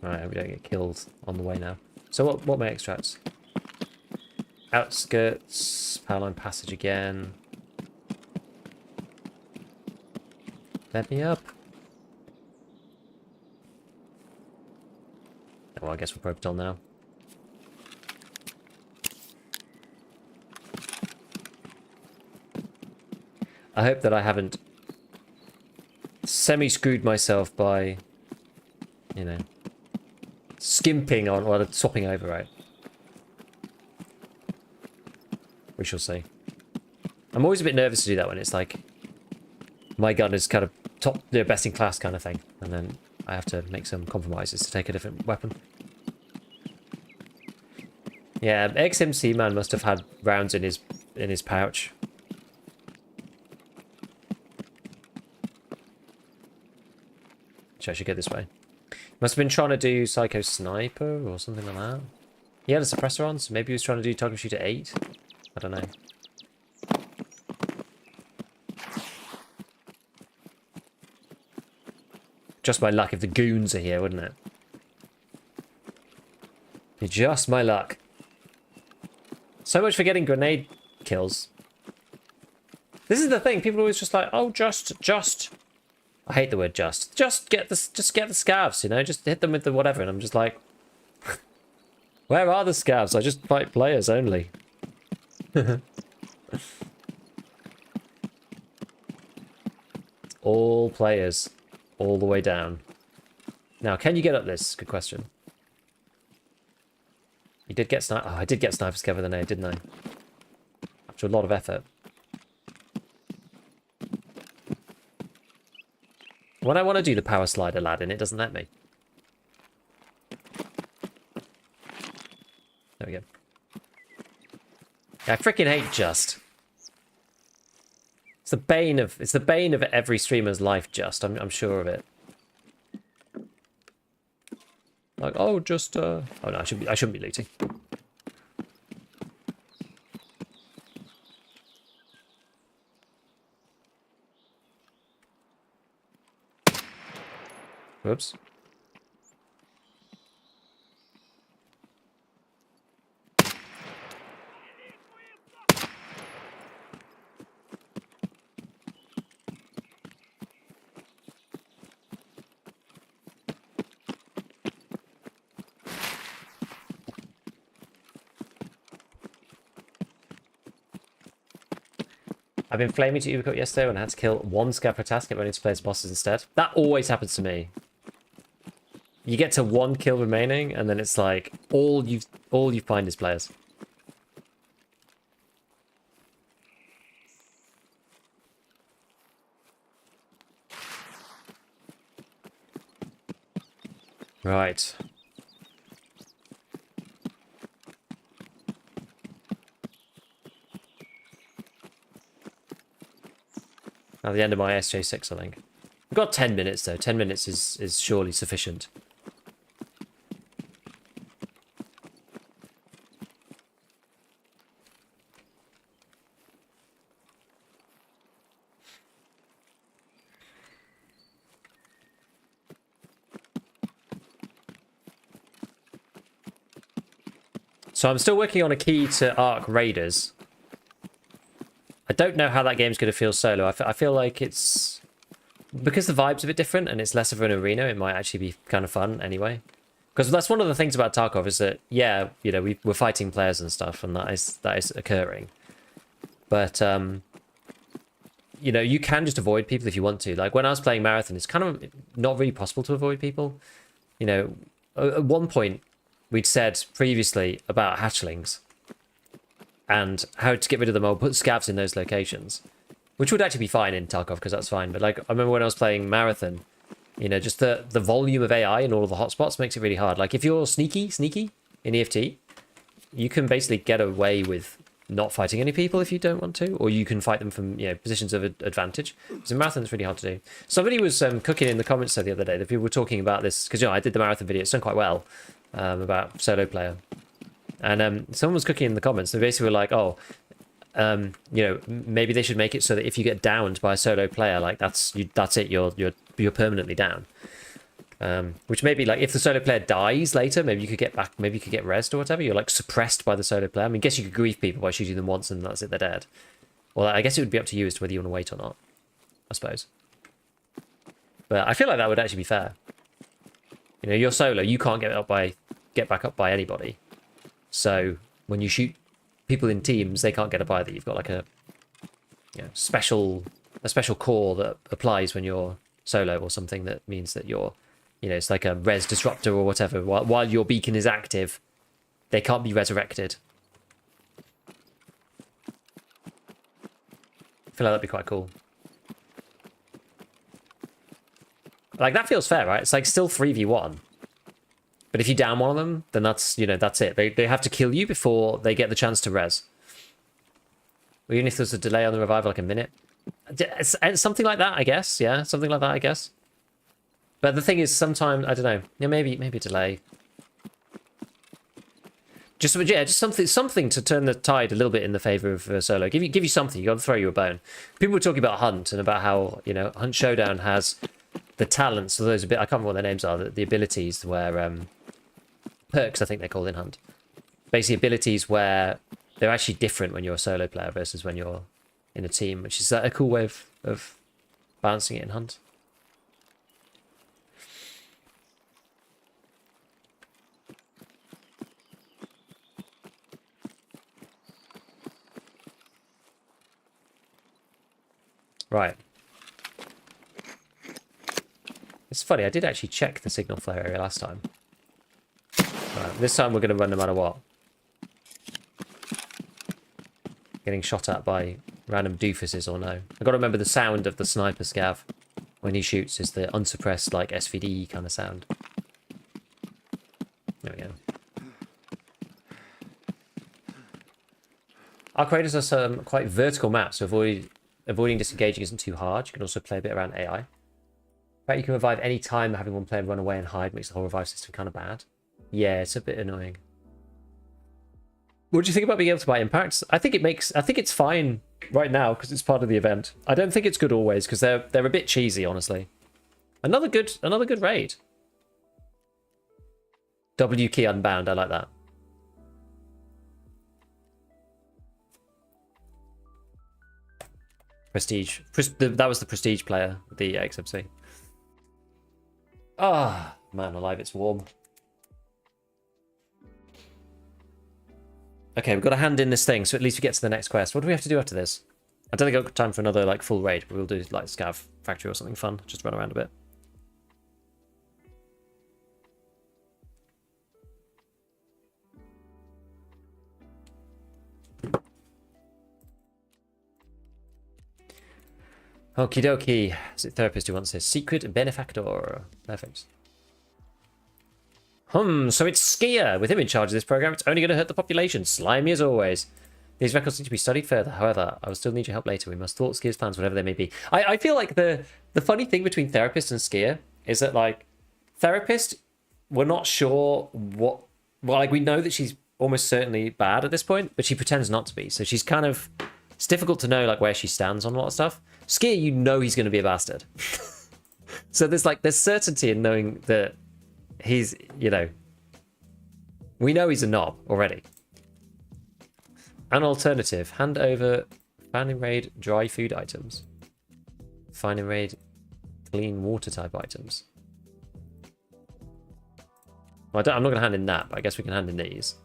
Alright, we don't get killed on the way now. So what my extracts? Outskirts, power line passage again. Let me up. Oh, well, I guess we'll probe it on now. I hope that I haven't semi-screwed myself by, you know, skimping on, or swapping over, right? We shall see. I'm always a bit nervous to do that when it's like my gun is kind of top, best in class kind of thing, and then I have to make some compromises to take a different weapon. Yeah, XMC man must have had rounds in his pouch. I should go this way. Must have been trying to do Psycho Sniper or something like that. He had a suppressor on, so maybe he was trying to do Target Shooter 8. I don't know. Just my luck if the goons are here, wouldn't it? Just my luck. So much for getting grenade kills. This is the thing. People are always just like, oh, just. I hate the word just. Just get the scavs, you know? Just hit them with the whatever. And I'm just like, where are the scavs? I just fight players only. All players. All the way down. Now, can you get up this? Good question. You did get sniper. Oh, I did get sniper's cover the nade, didn't I? After a lot of effort. When I want to do the power slide Aladdin, it doesn't let me. There we go. Yeah, I freaking hate just. It's the bane of every streamer's life. Just, I'm sure of it. Like, oh, just oh no, I shouldn't be looting. Whoops. I've been flaming to Ubercut yesterday when I had to kill one scav per task, getting ready to play as bosses instead. That always happens to me. You get to one kill remaining, and then it's like all you find is players. Right. At the end of my SJ6, I think. We've got 10 minutes, though. 10 minutes is surely sufficient. So I'm still working on a key to Ark Raiders. I don't know how that game's going to feel solo. I feel like it's... Because the vibe's a bit different and it's less of an arena, it might actually be kind of fun anyway. Because that's one of the things about Tarkov is that, yeah, you know, we're fighting players and stuff, and that is occurring. But, you know, you can just avoid people if you want to. Like, when I was playing Marathon, it's kind of not really possible to avoid people. You know, at one point... We'd said previously about hatchlings and how to get rid of them or put scavs in those locations, which would actually be fine in Tarkov because that's fine. But like, I remember when I was playing Marathon, you know, just the volume of AI in all of the hotspots makes it really hard. Like if you're sneaky in EFT, you can basically get away with not fighting any people if you don't want to, or you can fight them from, you know, positions of advantage. So Marathon is really hard to do. Somebody was cooking in the comments the other day that people were talking about this because, you know, I did the Marathon video. It's done quite well. About solo player, and someone was cooking in the comments. They basically were like, "Oh, you know, maybe they should make it so that if you get downed by a solo player, like that's it. You're permanently down." Which maybe like if the solo player dies later, maybe you could get back, maybe you could get rezzed or whatever. You're like suppressed by the solo player. I mean, I guess you could grief people by shooting them once and that's it, they're dead. Well, I guess it would be up to you as to whether you want to wait or not, I suppose. But I feel like that would actually be fair. You know, you're solo, you can't get back up by anybody. So when you shoot people in teams, they can't get up either. You've got like a, you know, special core that applies when you're solo or something that means that you're, you know, it's like a res disruptor or whatever. While your beacon is active, they can't be resurrected. I feel like that'd be quite cool. Like, that feels fair, right? It's like still 3v1. But if you down one of them, then that's, you know, that's it. They have to kill you before they get the chance to res. Or even if there's a delay on the revival, like a minute. It's something like that, I guess. Yeah, something like that, I guess. But the thing is, sometimes, I don't know. Yeah, maybe a delay. Just something to turn the tide a little bit in the favor of solo. Give you something. You got to throw you a bone. People were talking about Hunt and about how, you know, Hunt Showdown has the talents. So those I can't remember what their names are. The abilities where perks, I think they're called in Hunt. Basically, abilities where they're actually different when you're a solo player versus when you're in a team, which is a cool way of balancing it in Hunt. Right. It's funny, I did actually check the signal flare area last time. Right, this time we're going to run no matter what. Getting shot at by random doofuses or no. I've got to remember the sound of the sniper scav when he shoots is the unsuppressed, like, SVD kind of sound. There we go. Ark Raiders are some quite vertical maps, so avoiding disengaging isn't too hard. You can also play a bit around AI. In fact, you can revive any time having one player run away and hide makes the whole revive system kind of bad. Yeah, it's a bit annoying. What do you think about being able to buy impacts? I think it's fine right now because it's part of the event. I don't think it's good always because they're a bit cheesy, honestly. Another good raid. W key unbound, I like that. Prestige. That was the Prestige player, the XMC. Ah, oh, man alive, it's warm. Okay, we've got to hand in this thing, so at least we get to the next quest. What do we have to do after this? I don't think I've got time for another, like, full raid, but we'll do, like, Scav Factory or something fun. Just run around a bit. Okie dokie. Is it therapist who wants this? Secret benefactor. Perfect. So it's Skier. With him in charge of this program, it's only going to hurt the population. Slimy as always. These records need to be studied further. However, I will still need your help later. We must thwart Skier's plans, whatever they may be. I feel like the funny thing between therapist and Skier is that, like, therapist, we're not sure what... Well, like, we know that she's almost certainly bad at this point, but she pretends not to be. So she's kind of... It's difficult to know, like, where she stands on a lot of stuff. Skier, you know he's going to be a bastard. So there's certainty in knowing that he's, you know... We know he's a knob already. An alternative. Hand over Find and Raid dry food items. Find and Raid clean water type items. Well, I'm not going to hand in that, but I guess we can hand in these.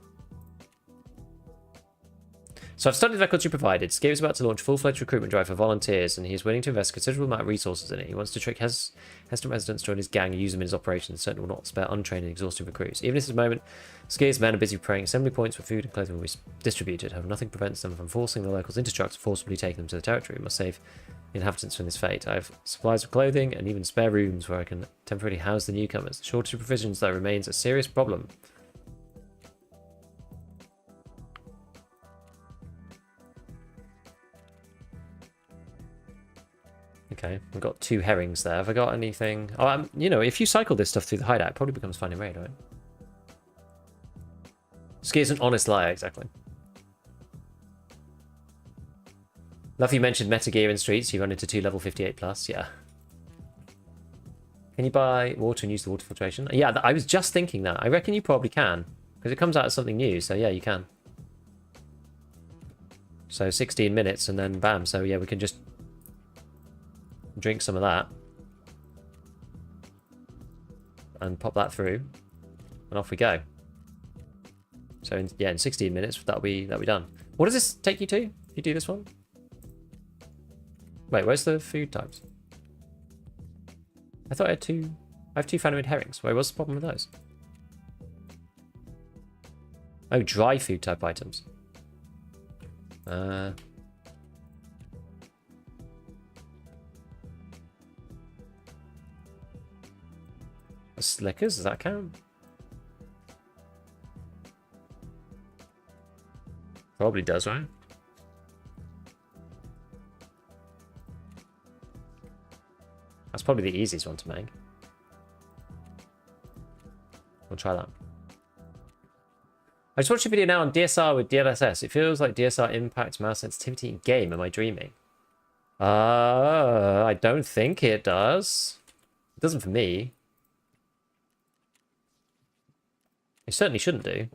So I've studied the records you provided. Skier is about to launch a full-fledged recruitment drive for volunteers, and he is willing to invest a considerable amount of resources in it. He wants to trick Heston residents to join his gang and use them in his operations. Certainly will not spare untrained and exhausted recruits. Even at this moment, Skier's men are busy preparing assembly points where food and clothing will be distributed. However, nothing prevents them from forcing the locals into trucks and forcibly taking them to the territory. We must save the inhabitants from this fate. I have supplies of clothing and even spare rooms where I can temporarily house the newcomers. The shortage of provisions, though, remains a serious problem. Okay, we've got 2 herrings there. Have I got anything? Oh, you know, if you cycle this stuff through the hideout, it probably becomes Find and Raid, right? Skier's an honest liar, exactly. Luffy mentioned metagear in streets. You run into 2 level 58 plus, yeah. Can you buy water and use the water filtration? Yeah, I was just thinking that. I reckon you probably can, because it comes out as something new, so yeah, you can. So 16 minutes and then bam, so yeah, we can just drink some of that and pop that through and off we go. So in 16 minutes that'll be done. What does this take you to? You do this one? Wait, where's the food types? I thought I had 2. I have 2 Find and Raid herrings. Wait, what's the problem with those? Oh, dry food type items. Slickers, does that count? Probably does, right? That's probably the easiest one to make. We'll try that. I just watched a video now on DSR with DLSS. It feels like DSR impacts mouse sensitivity in game. Am I dreaming? I don't think it does. It doesn't for me. It certainly shouldn't do.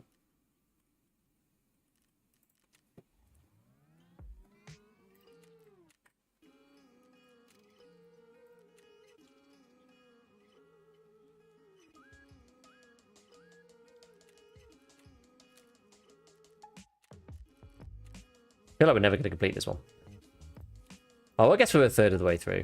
I feel like we're never going to complete this one. Oh, I guess we're a third of the way through.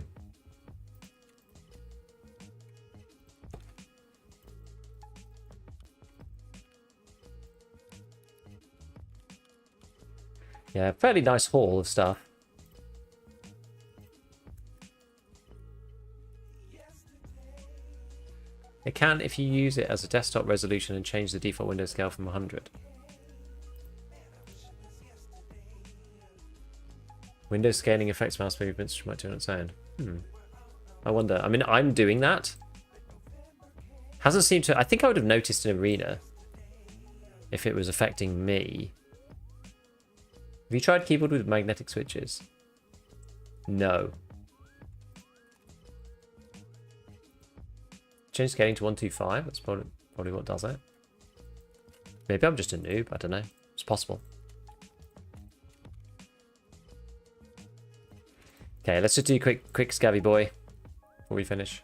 Yeah, fairly nice haul of stuff. It can if you use it as a desktop resolution and change the default window scale from 100. Window scaling affects mouse movements, which might do on its own. I wonder. I mean, I'm doing that. Hasn't seemed to... I think I would have noticed in Arena if it was affecting me. Have you tried keyboard with magnetic switches? No. Change scaling to 125. That's probably what does it. Maybe I'm just a noob. I don't know. It's possible. Okay, let's just do a quick scabby boy before we finish.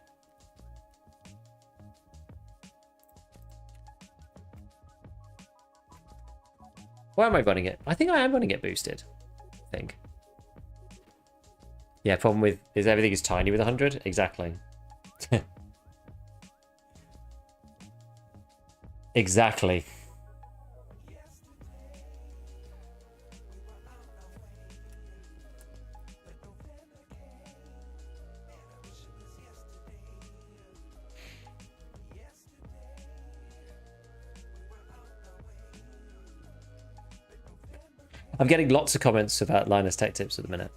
Why am I running it? I think I am running it boosted. I think. Yeah, problem with is everything is tiny with 100. Exactly. Exactly. I'm getting lots of comments about Linus Tech Tips at the minute.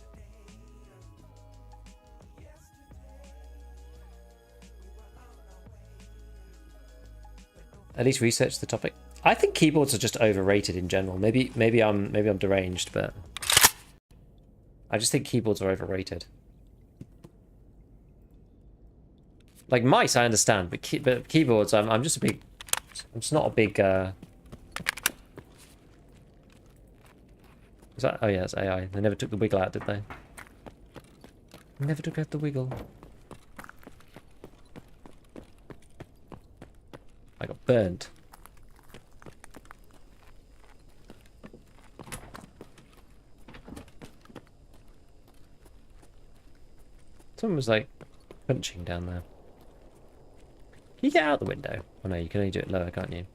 At least research the topic. I think keyboards are just overrated in general. Maybe I'm deranged, but I just think keyboards are overrated. Like mice, I understand, but keyboards, I'm just not a big. Is that? Oh yeah, it's AI. They never took the wiggle out, did they? Never took out the wiggle. I got burnt. Someone was like punching down there. Can you get out the window? Oh no, you can only do it lower, can't you?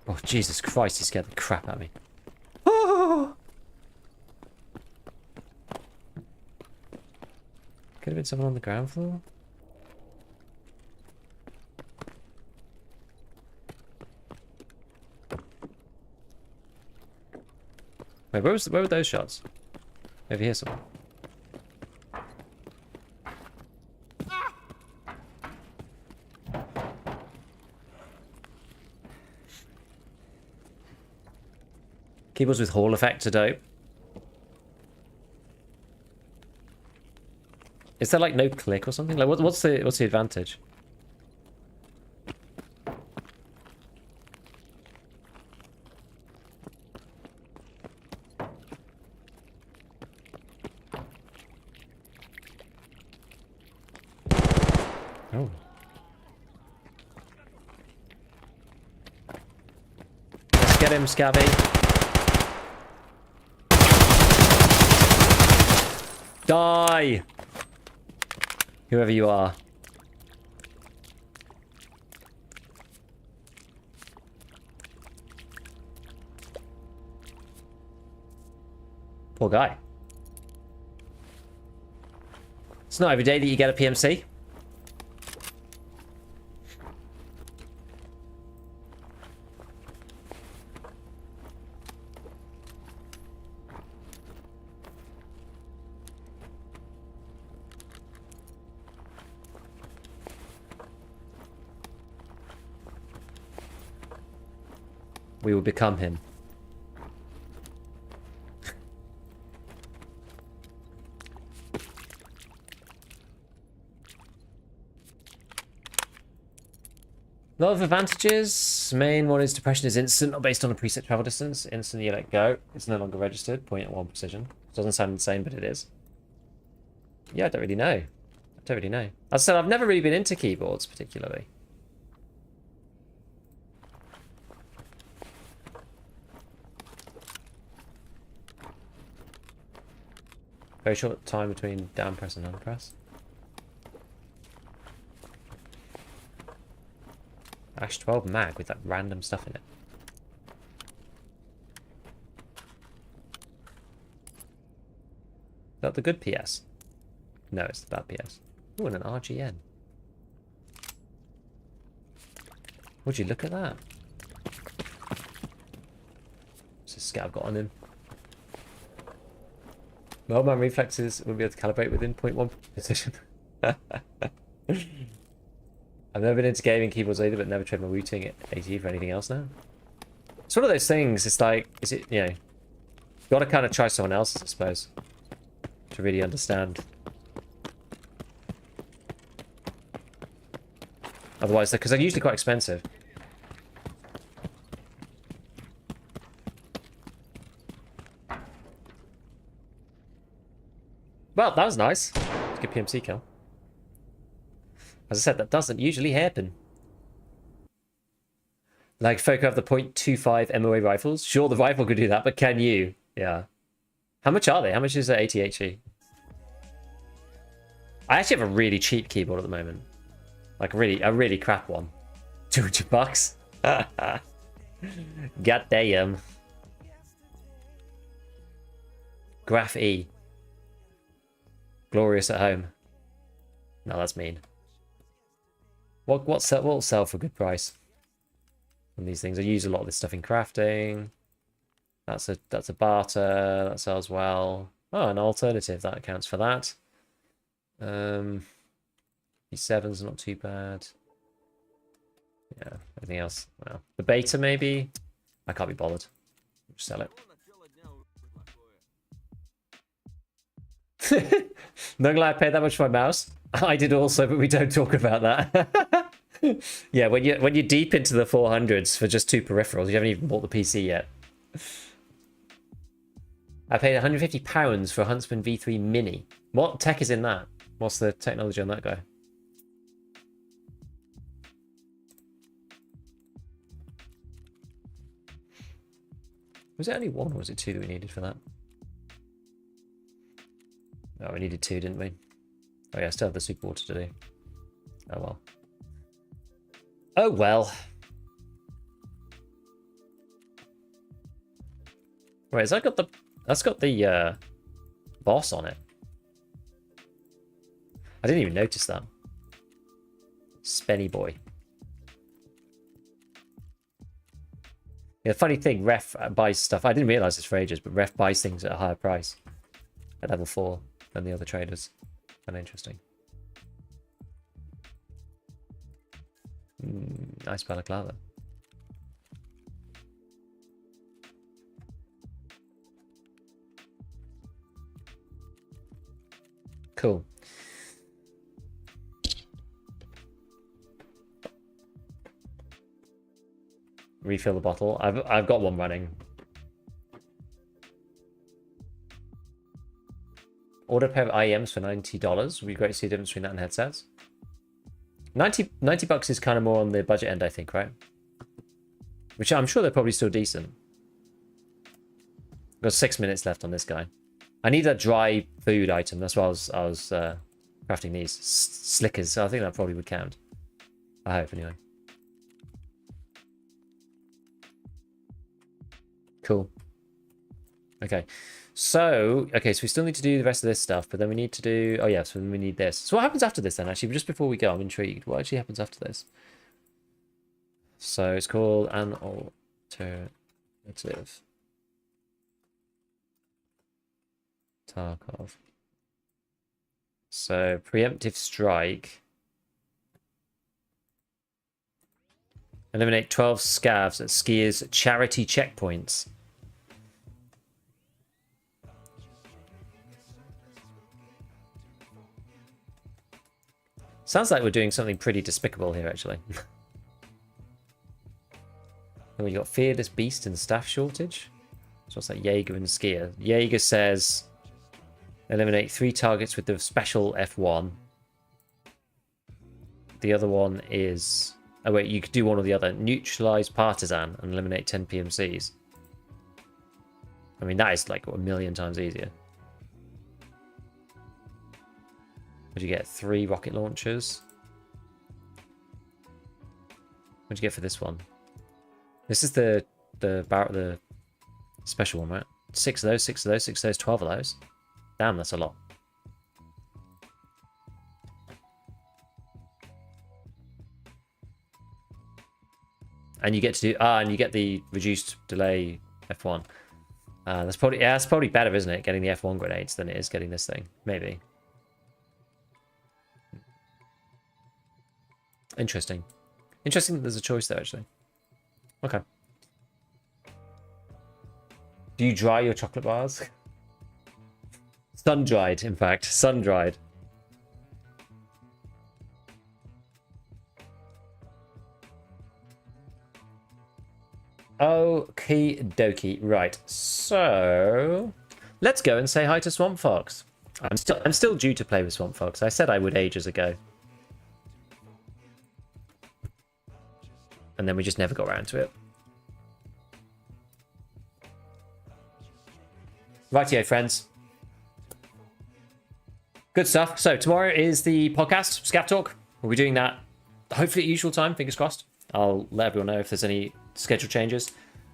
Oh, Jesus Christ, he scared the crap out of me. Oh! Could have been someone on the ground floor. Wait, where were those shots? Over here somewhere. Keyboards with Hall effect are dope. Is there like no click or something? Like what's the advantage? Oh. Let's get him, Scabby. Die! Whoever you are. Poor guy. It's not every day that you get a PMC. We will become him. A lot of advantages. Main one is depression is instant, not based on a preset travel distance. Instant you let go. It's no longer registered. 0.1 precision. Doesn't sound insane, but it is. Yeah, I don't really know. I don't really know. As I said, I've never really been into keyboards particularly. Very short time between down press and down press. Ash 12 mag with that random stuff in it. Is that the good PS? No, it's the bad PS. Oh, and an RGN. Would you look at that? What's this scav got on him? Well, my reflexes will be able to calibrate within 0.1 precision. I've never been into gaming keyboards either, but never tried my routing at AT for anything else now. It's one of those things, it's like, is it, you know, you've got to kind of try someone else's, I suppose, to really understand. Otherwise, because they're usually quite expensive. Well, that was nice. Good PMC kill. As I said, that doesn't usually happen. Like, Foco have the .25 MOA rifles. Sure, the rifle could do that, but can you? Yeah. How much are they? How much is that ATHE? I actually have a really cheap keyboard at the moment. Like, a really crap one. 200 bucks. God damn. Graph E. Glorious at home. No, that's mean. What'll sell for a good price on these things? I use a lot of this stuff in crafting. That's a barter. That sells well. Oh, an alternative. That accounts for that. E7's not too bad. Yeah, anything else? Well, the beta maybe? I can't be bothered. Just sell it. Not gonna lie, I paid that much for my mouse. I did also, but we don't talk about that. Yeah, when you're deep into the 400s for just 2 peripherals, you haven't even bought the PC yet. I paid £150 for a Huntsman V3 Mini. What tech is in that? What's the technology on that guy? Was it only 1 or was it 2 that we needed for that? No, we needed 2, didn't we? Oh yeah, I still have the super water to do. Oh well. Oh well. Right, has that got the... That's got the boss on it. I didn't even notice that. Spenny boy. Yeah, funny thing, Ref buys stuff. I didn't realize this for ages, but Ref buys things at a higher price at level 4 than the other traders. Kind of interesting. Nice balaclava. Cool. Refill the bottle. I've got one running. Order a pair of IEMs for $90. Would be great to see the difference between that and headsets. 90 bucks is kind of more on the budget end, I think, right? Which I'm sure they're probably still decent. Got 6 minutes left on this guy. I need a dry food item. That's why I was crafting these slickers. So I think that probably would count. I hope, anyway. Cool. Okay. So we still need to do the rest of this stuff, but then we need to do... Oh, yeah, so then we need this. So what happens after this, then? Actually, just before we go, I'm intrigued. What actually happens after this? So it's called an alternative. Tarkov. So, preemptive strike. Eliminate 12 scavs at skiers' charity checkpoints. Sounds like we're doing something pretty despicable here, actually. And we got Fearless Beast and Staff Shortage. So what's that? Jaeger and Skier. Jaeger says... Eliminate 3 targets with the special F1. The other one is... Oh wait, you could do one or the other. Neutralize Partisan and eliminate 10 PMCs. I mean, that is like a million times easier. What'd you get? 3 rocket launchers. What'd you get for this one? This is the special one, right? 6 of those, 6 of those, 6 of those, 12 of those. Damn, that's a lot. And you get to do and you get the reduced delay F1. That's probably better, isn't it? Getting the F1 grenades than it is getting this thing. Maybe. Interesting. Interesting that there's a choice there, actually. Okay. Do you dry your chocolate bars? Sun-dried, in fact. Sun-dried. Okie dokie. Right. So let's go and say hi to Swamp Fox. I'm still due to play with Swamp Fox. I said I would ages ago. And then we just never got around to it. Rightio, friends. Good stuff. So tomorrow is the podcast, ScavTalk. We'll be doing that hopefully at usual time, fingers crossed. I'll let everyone know if there's any schedule changes.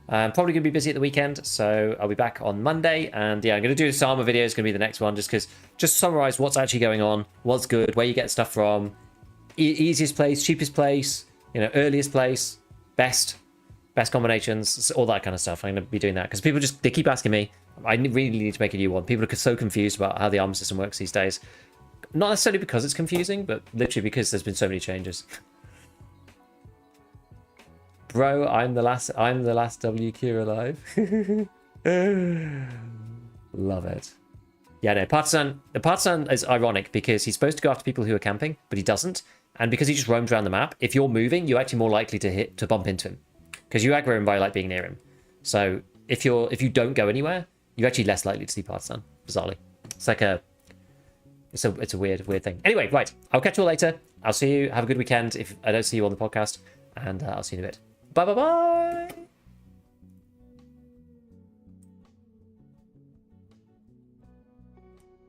I'm probably going to be busy at the weekend, so I'll be back on Monday. And yeah, I'm going to do the Sama video. It's going to be the next one, just summarize what's actually going on, what's good, where you get stuff from, easiest place, cheapest place, you know, earliest place, best combinations, all that kind of stuff. I'm going to be doing that because people they keep asking me. I really need to make a new one. People are so confused about how the armor system works these days. Not necessarily because it's confusing, but literally because there's been so many changes. Bro, I'm the last WQ alive. Love it. Yeah, no, the Partisan is ironic because he's supposed to go after people who are camping, but he doesn't. And because he just roams around the map, if you're moving, you're actually more likely to bump into him. Because you aggro him by like being near him. So if you don't go anywhere, you're actually less likely to see Partisan, bizarrely. It's like it's a weird thing. Anyway, right, I'll catch you all later. I'll see you. Have a good weekend if I don't see you on the podcast. And I'll see you in a bit. Bye.